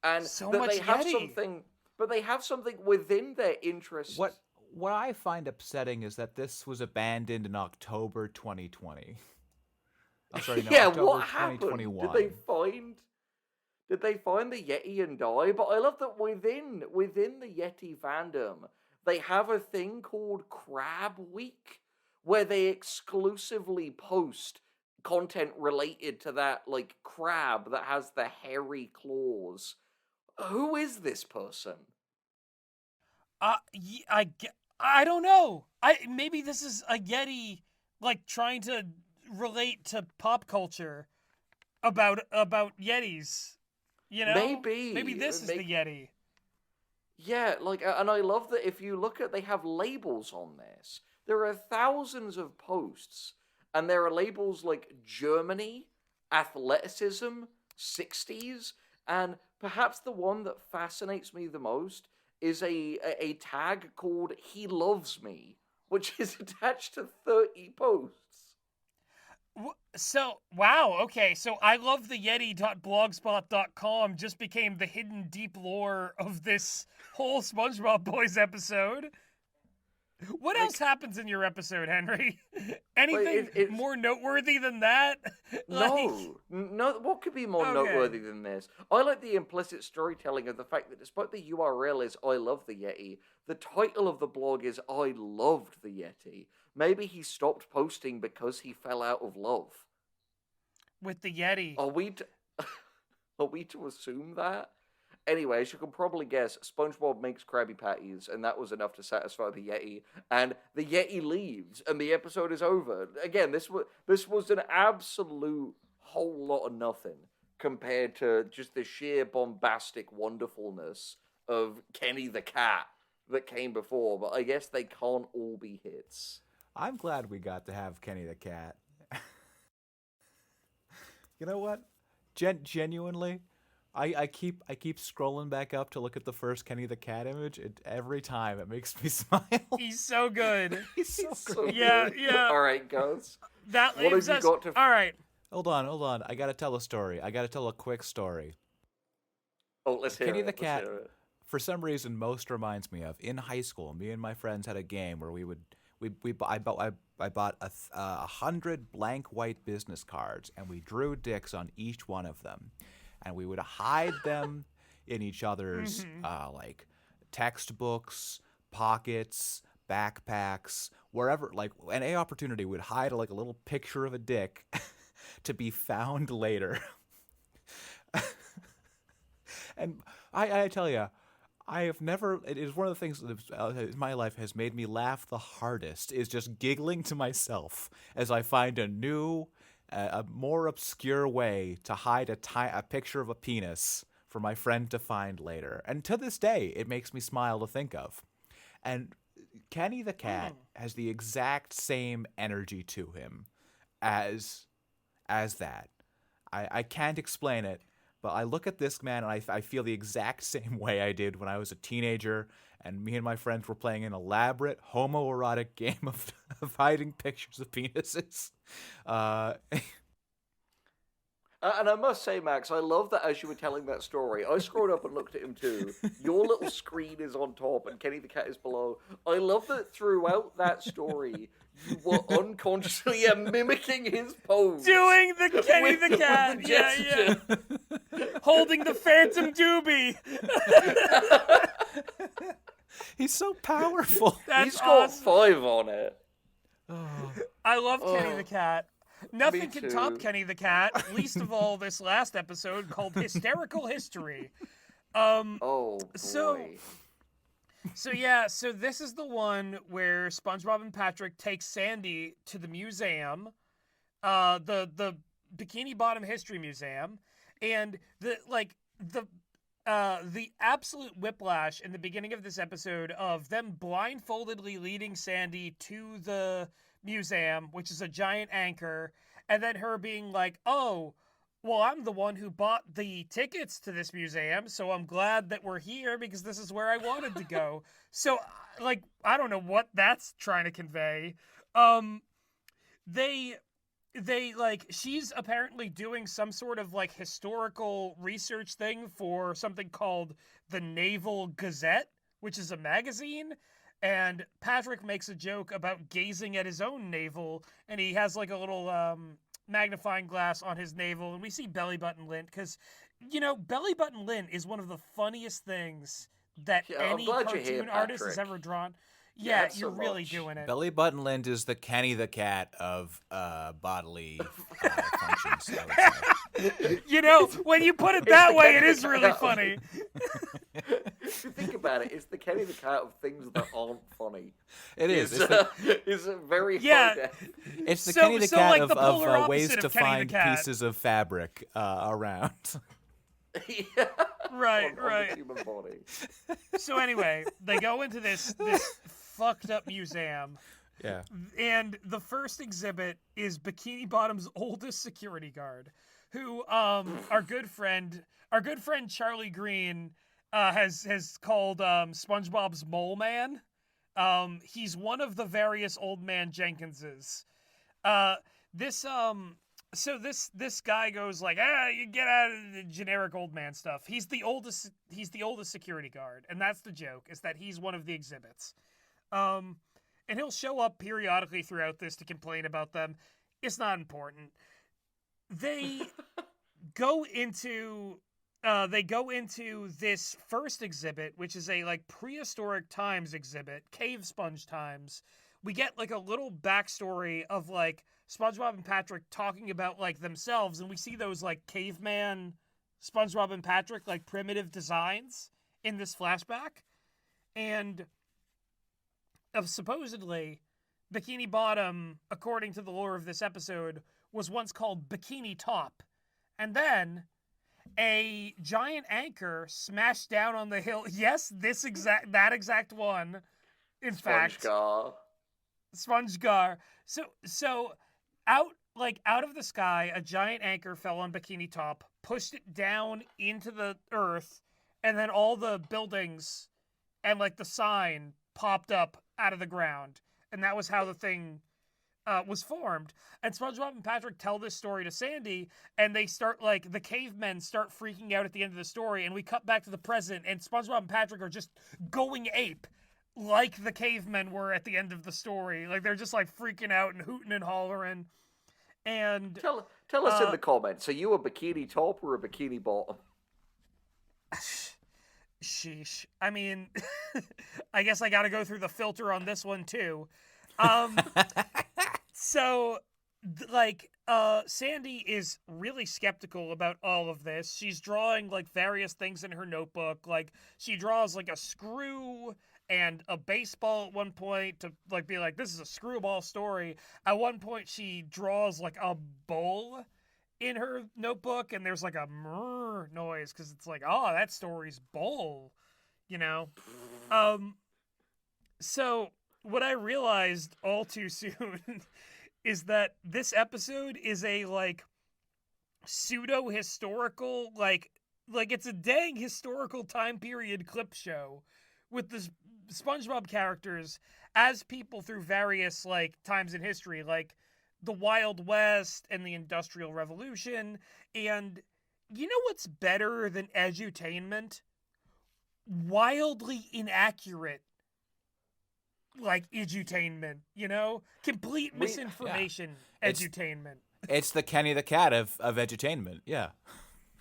And so that much they have Yeti. something, but they have something within their interest. What I find upsetting is that this was abandoned in October 2020. I'm sorry, no, October what happened? 2021. Did they find the Yeti and die? But I love that within the Yeti fandom, they have a thing called Crab Week, where they exclusively post content related to that, like, crab that has the hairy claws. Who is this person? I don't know. Maybe this is a Yeti, like, trying to relate to pop culture about Yetis. You know? Maybe this is the Yeti. Yeah, like, and I love that if you look at, they have labels on this. There are thousands of posts, and there are labels like Germany, athleticism, 60s, and perhaps the one that fascinates me the most is a tag called He Loves Me, which is attached to 30 posts. So, wow, okay, so I love the Yeti.blogspot.com just became the hidden deep lore of this whole Spongebob Boys episode. What else happens in your episode, Henry? Anything more noteworthy than that? No. What could be more noteworthy than this? I like the implicit storytelling of the fact that despite the URL is I Love the Yeti, the title of the blog is I Loved the Yeti. Maybe he stopped posting because he fell out of love. With the Yeti. Are we to assume that? Anyway, as you can probably guess, SpongeBob makes Krabby Patties, and that was enough to satisfy the Yeti. And the Yeti leaves, and the episode is over. Again, this was an absolute whole lot of nothing compared to just the sheer bombastic wonderfulness of Kenny the Cat that came before. But I guess they can't all be hits. I'm glad we got to have Kenny the Cat. You know what? Genuinely, I keep scrolling back up to look at the first Kenny the Cat image. Every time it makes me smile. He's so good. He's so So great. Yeah, good. yeah. All right, guys. That What leaves have you us. got to- All right. Hold on. I gotta tell a story. I gotta tell a quick story. Oh, let's hear Kenny it. the let's Cat, hear it. for some reason, most reminds me of in high school. Me and my friends had a game where I bought 100 blank white business cards, and we drew dicks on each one of them, and we would hide them in each other's like textbooks, pockets, backpacks, wherever. Like, any opportunity, we'd hide like a little picture of a dick to be found later. And I tell you, I have never. It is one of the things that in my life has made me laugh the hardest. Is just giggling to myself as I find a new, a more obscure way to hide a picture of a penis for my friend to find later. And to this day, it makes me smile to think of. And Kenny the Cat has the exact same energy to him as that. I can't explain it. But I look at this man and I feel the exact same way I did when I was a teenager and me and my friends were playing an elaborate homoerotic game of hiding pictures of penises. And I must say, Max, I love that as you were telling that story, I scrolled up and looked at him too. Your little screen is on top and Kenny the Cat is below. I love that throughout that story, you were unconsciously mimicking his pose. Doing the Kenny the Cat. with the Yeah, yeah. Holding the Phantom Doobie. He's so powerful. That's He's got awesome. 5 on it. I love Kenny the Cat. Nothing Me can too. top Kenny the Cat, least of all this last episode called Hysterical History. Oh, boy. So this is the one where SpongeBob and Patrick take Sandy to the museum, the Bikini Bottom History Museum, and the absolute whiplash in the beginning of this episode of them blindfoldedly leading Sandy to the museum, which is a giant anchor, and then her being like, "Oh, well, I'm the one who bought the tickets to this museum, so I'm glad that we're here because this is where I wanted to go." So, like, I don't know what that's trying to convey. They like, she's apparently doing some sort of like historical research thing for something called the Naval Gazette, which is a magazine. And Patrick makes a joke about gazing at his own navel, and he has like a little magnifying glass on his navel, and we see Belly Button Lint, because, you know, Belly Button Lint is one of the funniest things that I'm any glad you're here, cartoon artist has Patrick. ever drawn. Yeah, Yeah, so you're really much. doing it. Belly Button Lint is the Kenny the Cat of bodily functions, I would say. You know, when you put it that way, it is really funny. If you think about it, it's the Kenny the Cat of things that aren't funny. It is. It's a very Yeah. hard. It's the So- Kenny the so, Cat like, of, the polar ways opposite to of Kenny the find Cat. pieces of fabric around. Yeah. Right, on the right. human body. So anyway, they go into this fucked up museum. Yeah. And the first exhibit is Bikini Bottom's oldest security guard, who our good friend Charlie Green has called SpongeBob's Mole Man. He's one of the various Old Man Jenkinses. This guy goes like, you get out of the generic old man stuff. He's the oldest security guard, and that's the joke, is that he's one of the exhibits. And he'll show up periodically throughout this to complain about them. It's not important. They go into this first exhibit, which is a like prehistoric times exhibit, cave sponge times. We get like a little backstory of like SpongeBob and Patrick talking about like themselves, and we see those like caveman SpongeBob and Patrick like primitive designs in this flashback. And supposedly Bikini Bottom, according to the lore of this episode, was once called Bikini Top. And then a giant anchor smashed down on the hill. Yes, that exact one. In fact, SpongeGar. Spongegar. So out of the sky, a giant anchor fell on Bikini Top, pushed it down into the earth, and then all the buildings and like the sign popped up out of the ground, and that was how the thing was formed. And SpongeBob and Patrick tell this story to Sandy, and they start like the cavemen start freaking out at the end of the story, and we cut back to the present, and SpongeBob and Patrick are just going ape like the cavemen were at the end of the story. Like they're just like freaking out and hooting and hollering. And tell us in the comments, are you a bikini top or a bikini bottom? Sheesh. I mean, I guess I got to go through the filter on this one too. So, Sandy is really skeptical about all of this. She's drawing like various things in her notebook. Like she draws like a screw and a baseball at one point to like be like, this is a screwball story. At one point, she draws like a bull in her notebook, and there's like a murr noise because it's like, oh, that story's bull, you know? So what I realized all too soon is that this episode is a like pseudo-historical, like it's a dang historical time period clip show with the SpongeBob characters as people through various like times in history, like the Wild West and the Industrial Revolution. And you know what's better than edutainment? Wildly inaccurate like edutainment, you know? Complete misinformation edutainment. It's the Kenny the Cat of edutainment, yeah.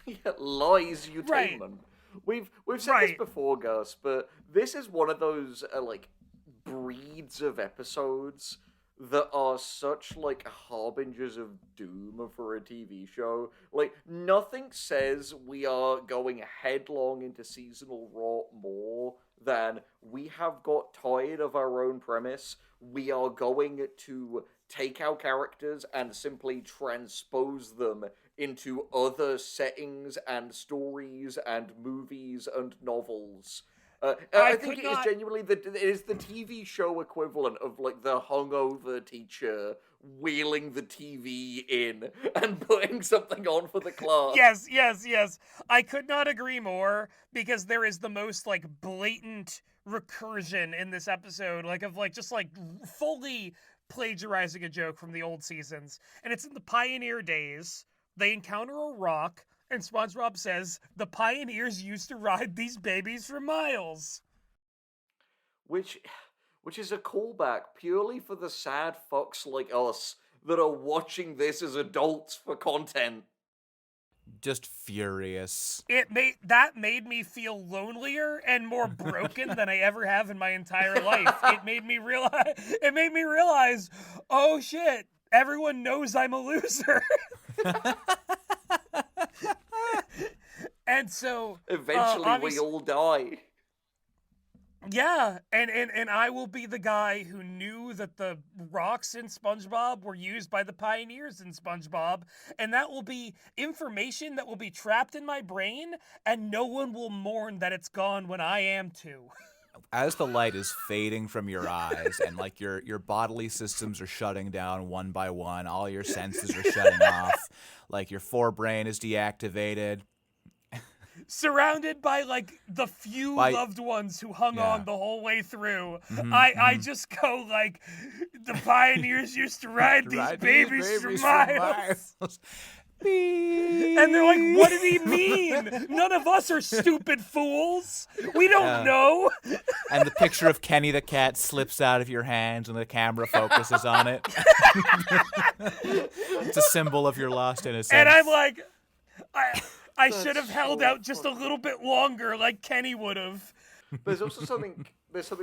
Yeah, lies utainment. Right. We've said this before, Gus, but this is one of those like breeds of episodes that are such like harbingers of doom for a TV show. Like nothing says we are going headlong into seasonal rot more than we have got tired of our own premise. We are going to take our characters and simply transpose them into other settings and stories and movies and novels. I think it is genuinely it is the TV show equivalent of like the hungover teacher wheeling the TV in and putting something on for the class. Yes. I could not agree more, because there is the most like blatant recursion in this episode, like of like just like fully plagiarizing a joke from the old seasons. And it's in the Pioneer days. They encounter a rock, and SpongeBob says, the pioneers used to ride these babies for miles. Which is a callback purely for the sad fucks like us that are watching this as adults for content. Just furious. That made me feel lonelier and more broken than I ever have in my entire life. It made me realize, oh shit, everyone knows I'm a loser. And so eventually we all die. Yeah, and I will be the guy who knew that the rocks in SpongeBob were used by the pioneers in SpongeBob, and that will be information that will be trapped in my brain, and no one will mourn that it's gone when I am too. As the light is fading from your eyes and like your bodily systems are shutting down one by one, all your senses are shutting off, like your forebrain is deactivated. Surrounded by like the few loved ones who hung on the whole way through, I just go like, the pioneers used to ride these babies for miles. And they're like, what did he mean? None of us are stupid fools. We don't know. And the picture of Kenny the Cat slips out of your hands and the camera focuses on it. It's a symbol of your lost innocence. And I'm like, I should have held out just a little bit longer like Kenny would have. There's also something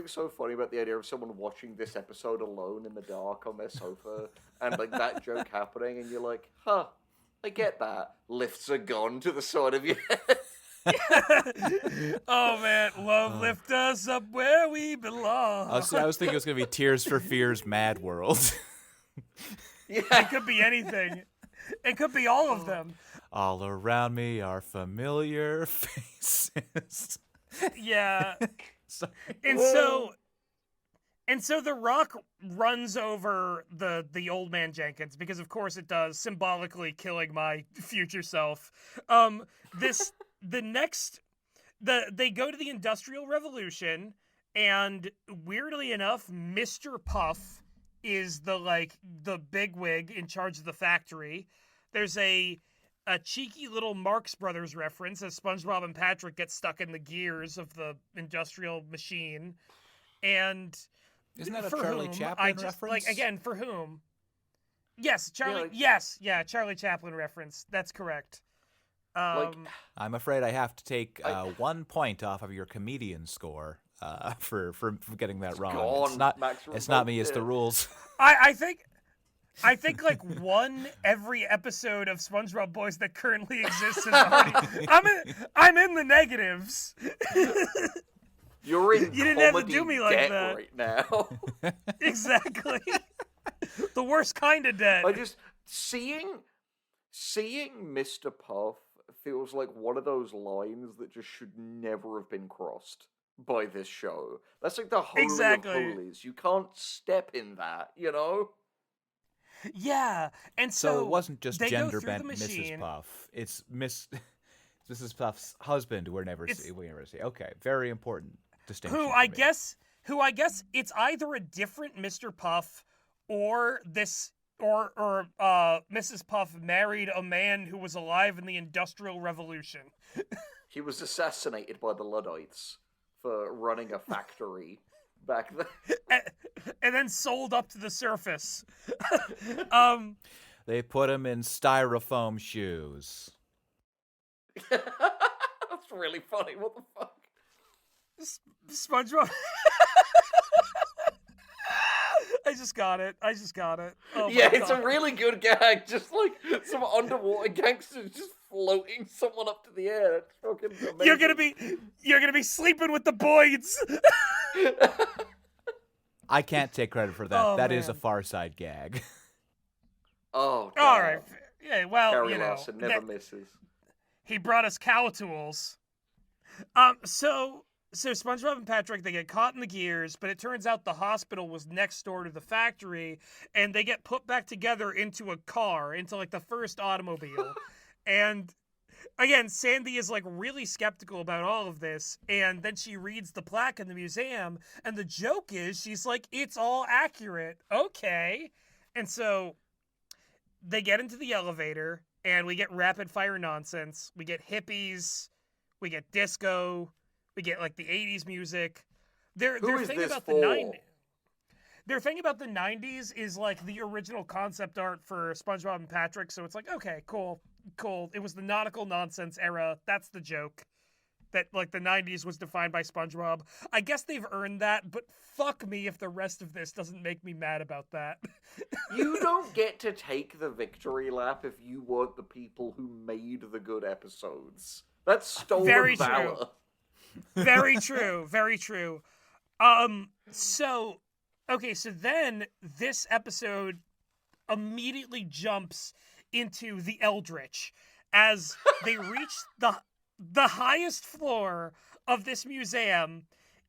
so funny about the idea of someone watching this episode alone in the dark on their sofa and like that joke happening, and you're like, huh, I get that. Lifts a gun to the side of your head. Oh man, love lift us up where we belong. I was thinking it was going to be Tears for Fears Mad World. Yeah. It could be anything. It could be all of them. All around me are familiar faces. Yeah. And so And so the rock runs over the old man Jenkins, because of course it does, symbolically killing my future self. They go to the Industrial Revolution, and weirdly enough, Mr. Puff is the bigwig in charge of the factory. There's a cheeky little Marx Brothers reference as SpongeBob and Patrick get stuck in the gears of the industrial machine. And Isn't that a for Charlie whom, Chaplin reference? Again, for whom? Yes, Charlie. Charlie Chaplin reference. That's correct. I'm afraid I have to take 1 point off of your comedian score for getting that wrong. It's not me. It's the rules. I think like one every episode of SpongeBob Boys that currently exists is already. I'm in the negatives. You're in You didn't have to do me like debt that right now. Exactly. The worst kind of debt. I just seeing Mr. Puff feels like one of those lines that just should never have been crossed by this show. That's like the holy of holies. You can't step in that, you know? Yeah, and so it wasn't just they gender go through bent the machine. Mrs. Puff. It's Mrs. Puff's husband. We never see. Okay, very important distinction. Who I guess it's either a different Mr. Puff or Mrs. Puff married a man who was alive in the Industrial Revolution. He was assassinated by the Luddites for running a factory back then. And then sold up to the surface. They put him in styrofoam shoes. That's really funny. What the fuck? SpongeBob. I just got it. Oh yeah, my it's God. a really good gag. Just like some underwater gangsters just floating someone up to the air. It's fucking amazing. You're gonna be sleeping with the boys. I can't take credit for that. Oh, That is a man. Far Side gag. Oh, God. All right. Yeah. Well, Gary Larson never misses. He brought us cow tools. So SpongeBob and Patrick, they get caught in the gears, but it turns out the hospital was next door to the factory, and they get put back together into a car, into like the first automobile. And again, Sandy is like really skeptical about all of this, and then she reads the plaque in the museum, and the joke is she's like, it's all accurate. Okay. And so they get into the elevator, and we get rapid fire nonsense. We get hippies, we get disco, we get like the 80s music. Their thing about the 90s is like the original concept art for SpongeBob and Patrick, so it's like, okay, cool. It was the nautical nonsense era. That's the joke. That like the 90s was defined by SpongeBob. I guess they've earned that, but fuck me if the rest of this doesn't make me mad about that. You don't get to take the victory lap if you weren't the people who made the good episodes. That's stolen Very valor. true. Very true. Very true. So then this episode immediately jumps into the Eldritch as they reach the highest floor of this museum.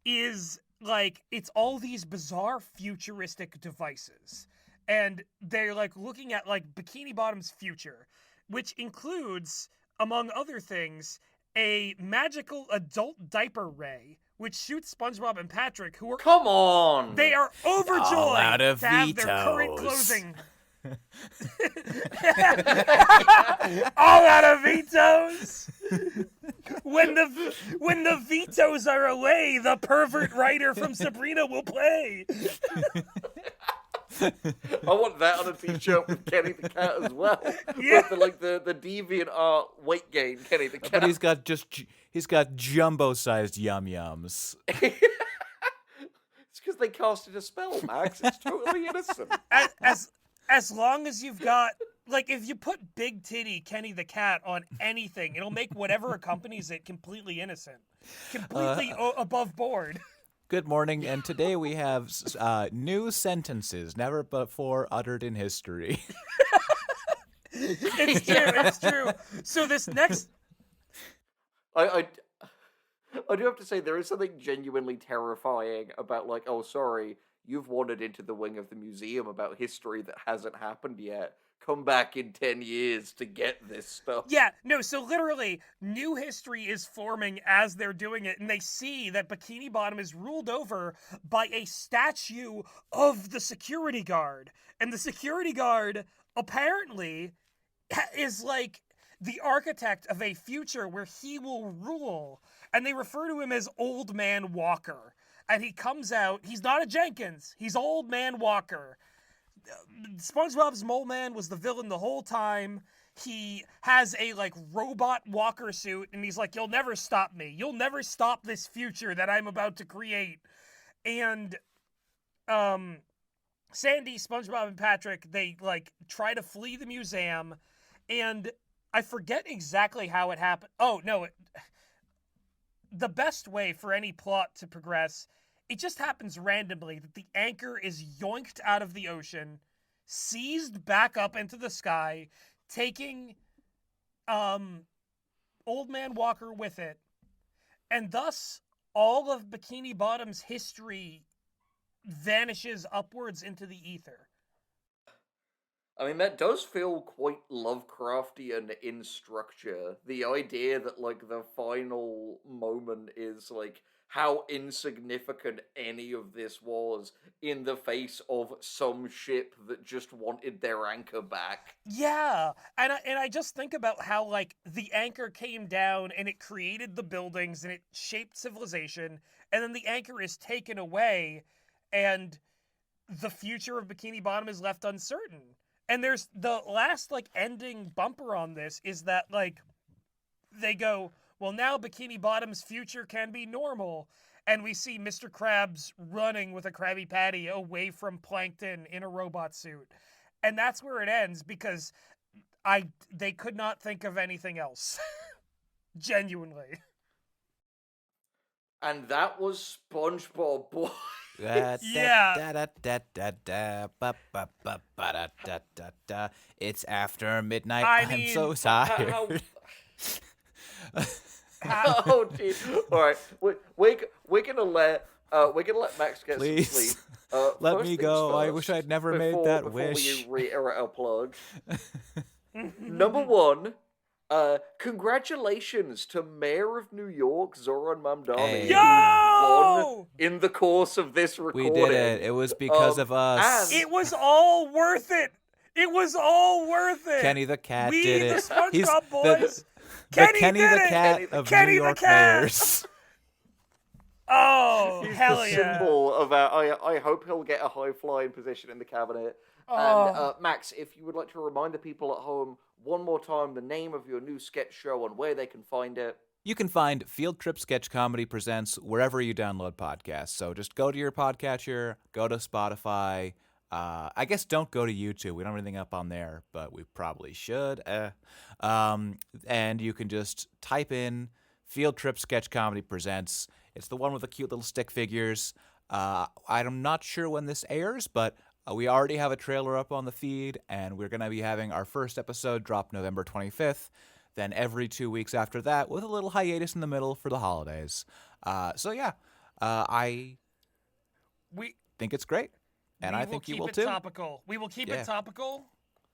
Is like, it's all these bizarre futuristic devices, and they're like looking at like Bikini Bottom's future, which includes, among other things, a magical adult diaper ray, which shoots SpongeBob and Patrick, who are... Come on! They are overjoyed All out of to have their current vetoes. clothing. All out of vetoes! When the vetoes are away, the pervert writer from Sabrina will play. I want that on a t-shirt with Kenny the Cat as well. Yeah. With the deviant art weight gain Kenny the Cat. But he's got jumbo-sized yum-yums. It's because they casted a spell, Max. It's totally innocent. As long as you've got, like, if you put Big Titty Kenny the Cat on anything, it'll make whatever accompanies it completely innocent. Completely above board. Good morning, and today we have new sentences never before uttered in history. It's true. So this next... I do have to say, there is something genuinely terrifying about, like, oh, sorry, you've wandered into the wing of the museum about history that hasn't happened yet. Come back in 10 years to get this stuff. Yeah, no, so literally, new history is forming as they're doing it, and they see that Bikini Bottom is ruled over by a statue of the security guard. And the security guard, apparently, is like the architect of a future where he will rule. And they refer to him as Old Man Walker. And he comes out, he's not a Jenkins, he's Old Man Walker. SpongeBob's Mole Man was the villain the whole time. He has a, like, robot walker suit, and he's like, you'll never stop me. You'll never stop this future that I'm about to create. And, Sandy, SpongeBob, and Patrick, they, like, try to flee the museum, and I forget exactly how it happened. Oh, no, the best way for any plot to progress, it just happens randomly that the anchor is yoinked out of the ocean, seized back up into the sky, taking Old Man Walker with it, and thus all of Bikini Bottom's history vanishes upwards into the ether. I mean, that does feel quite Lovecraftian in structure. The idea that, like, the final moment is, like, how insignificant any of this was in the face of some ship that just wanted their anchor back. Yeah, and I just think about how, like, the anchor came down and it created the buildings and it shaped civilization, and then the anchor is taken away, and the future of Bikini Bottom is left uncertain. And there's the last, like, ending bumper on this is that, like, they go, well, now Bikini Bottom's future can be normal. And we see Mr. Krabs running with a Krabby Patty away from Plankton in a robot suit. And that's where it ends because they could not think of anything else. Genuinely. And that was SpongeBob Boys. It's after midnight. I I'm mean, so tired. Oh, jeez. All right, we're gonna let Max get Please. some sleep. Let First me things go. I first, wish I'd never made that wish. Before we reiterate our plug. Number one, congratulations to Mayor of New York, Zoran Mamdani, Hey. who Yo! won in the course of this We recording. did it. It was because of us. and- It was all worth it. It was all worth it. Kenny the cat we, did the it. SpongeBob Boys. The Kenny the did it! cat Kenny the- of Kenny New the York cat! mayors. Oh, He's hell the yeah. symbol of our. I hope he'll get a high flying position in the cabinet. Oh. And Max, if you would like to remind the people at home one more time the name of your new sketch show and where they can find it. You can find Field Trip Sketch Comedy Presents wherever you download podcasts. So just go to your podcatcher, go to Spotify. I guess don't go to YouTube. We don't have anything up on there, but we probably should. And you can just type in Field Trip Sketch Comedy Presents. It's the one with the cute little stick figures. I'm not sure when this airs, but we already have a trailer up on the feed, and we're going to be having our first episode drop November 25th. Then every 2 weeks after that, with a little hiatus in the middle for the holidays. I think it's great, and I think you will too. Topical. We will keep Yeah. it topical.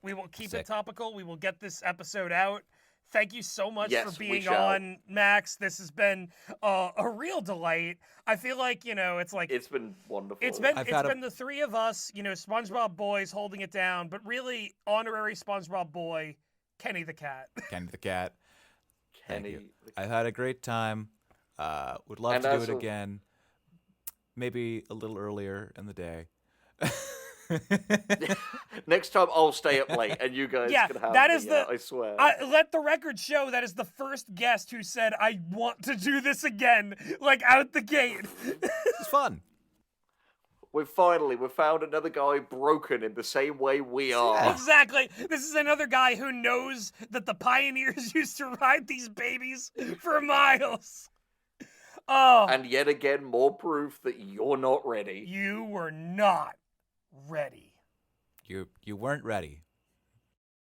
We will keep Sick. it topical. We will get this episode out. Thank you so much Yes, for we being shall. on, Max. This has been a real delight. I feel like, it's like It's been wonderful. It's been I've had a- been the three of us, SpongeBob Boys holding it down, but really honorary SpongeBob Boy, Kenny the cat. Kenny the cat. Thank Kenny. you. I've had a great time. Would love And to do as it a- again. Maybe a little earlier in the day. Next time I'll stay up late and you guys Yeah, can have that me, is I swear. Let the record show that is the first guest who said, I want to do this again, like out the gate. It's fun. We've found another guy broken in the same way we are. Exactly. This is another guy who knows that the pioneers used to ride these babies for miles. Oh, And yet again, more proof that you're not ready. you were not ready. You weren't ready.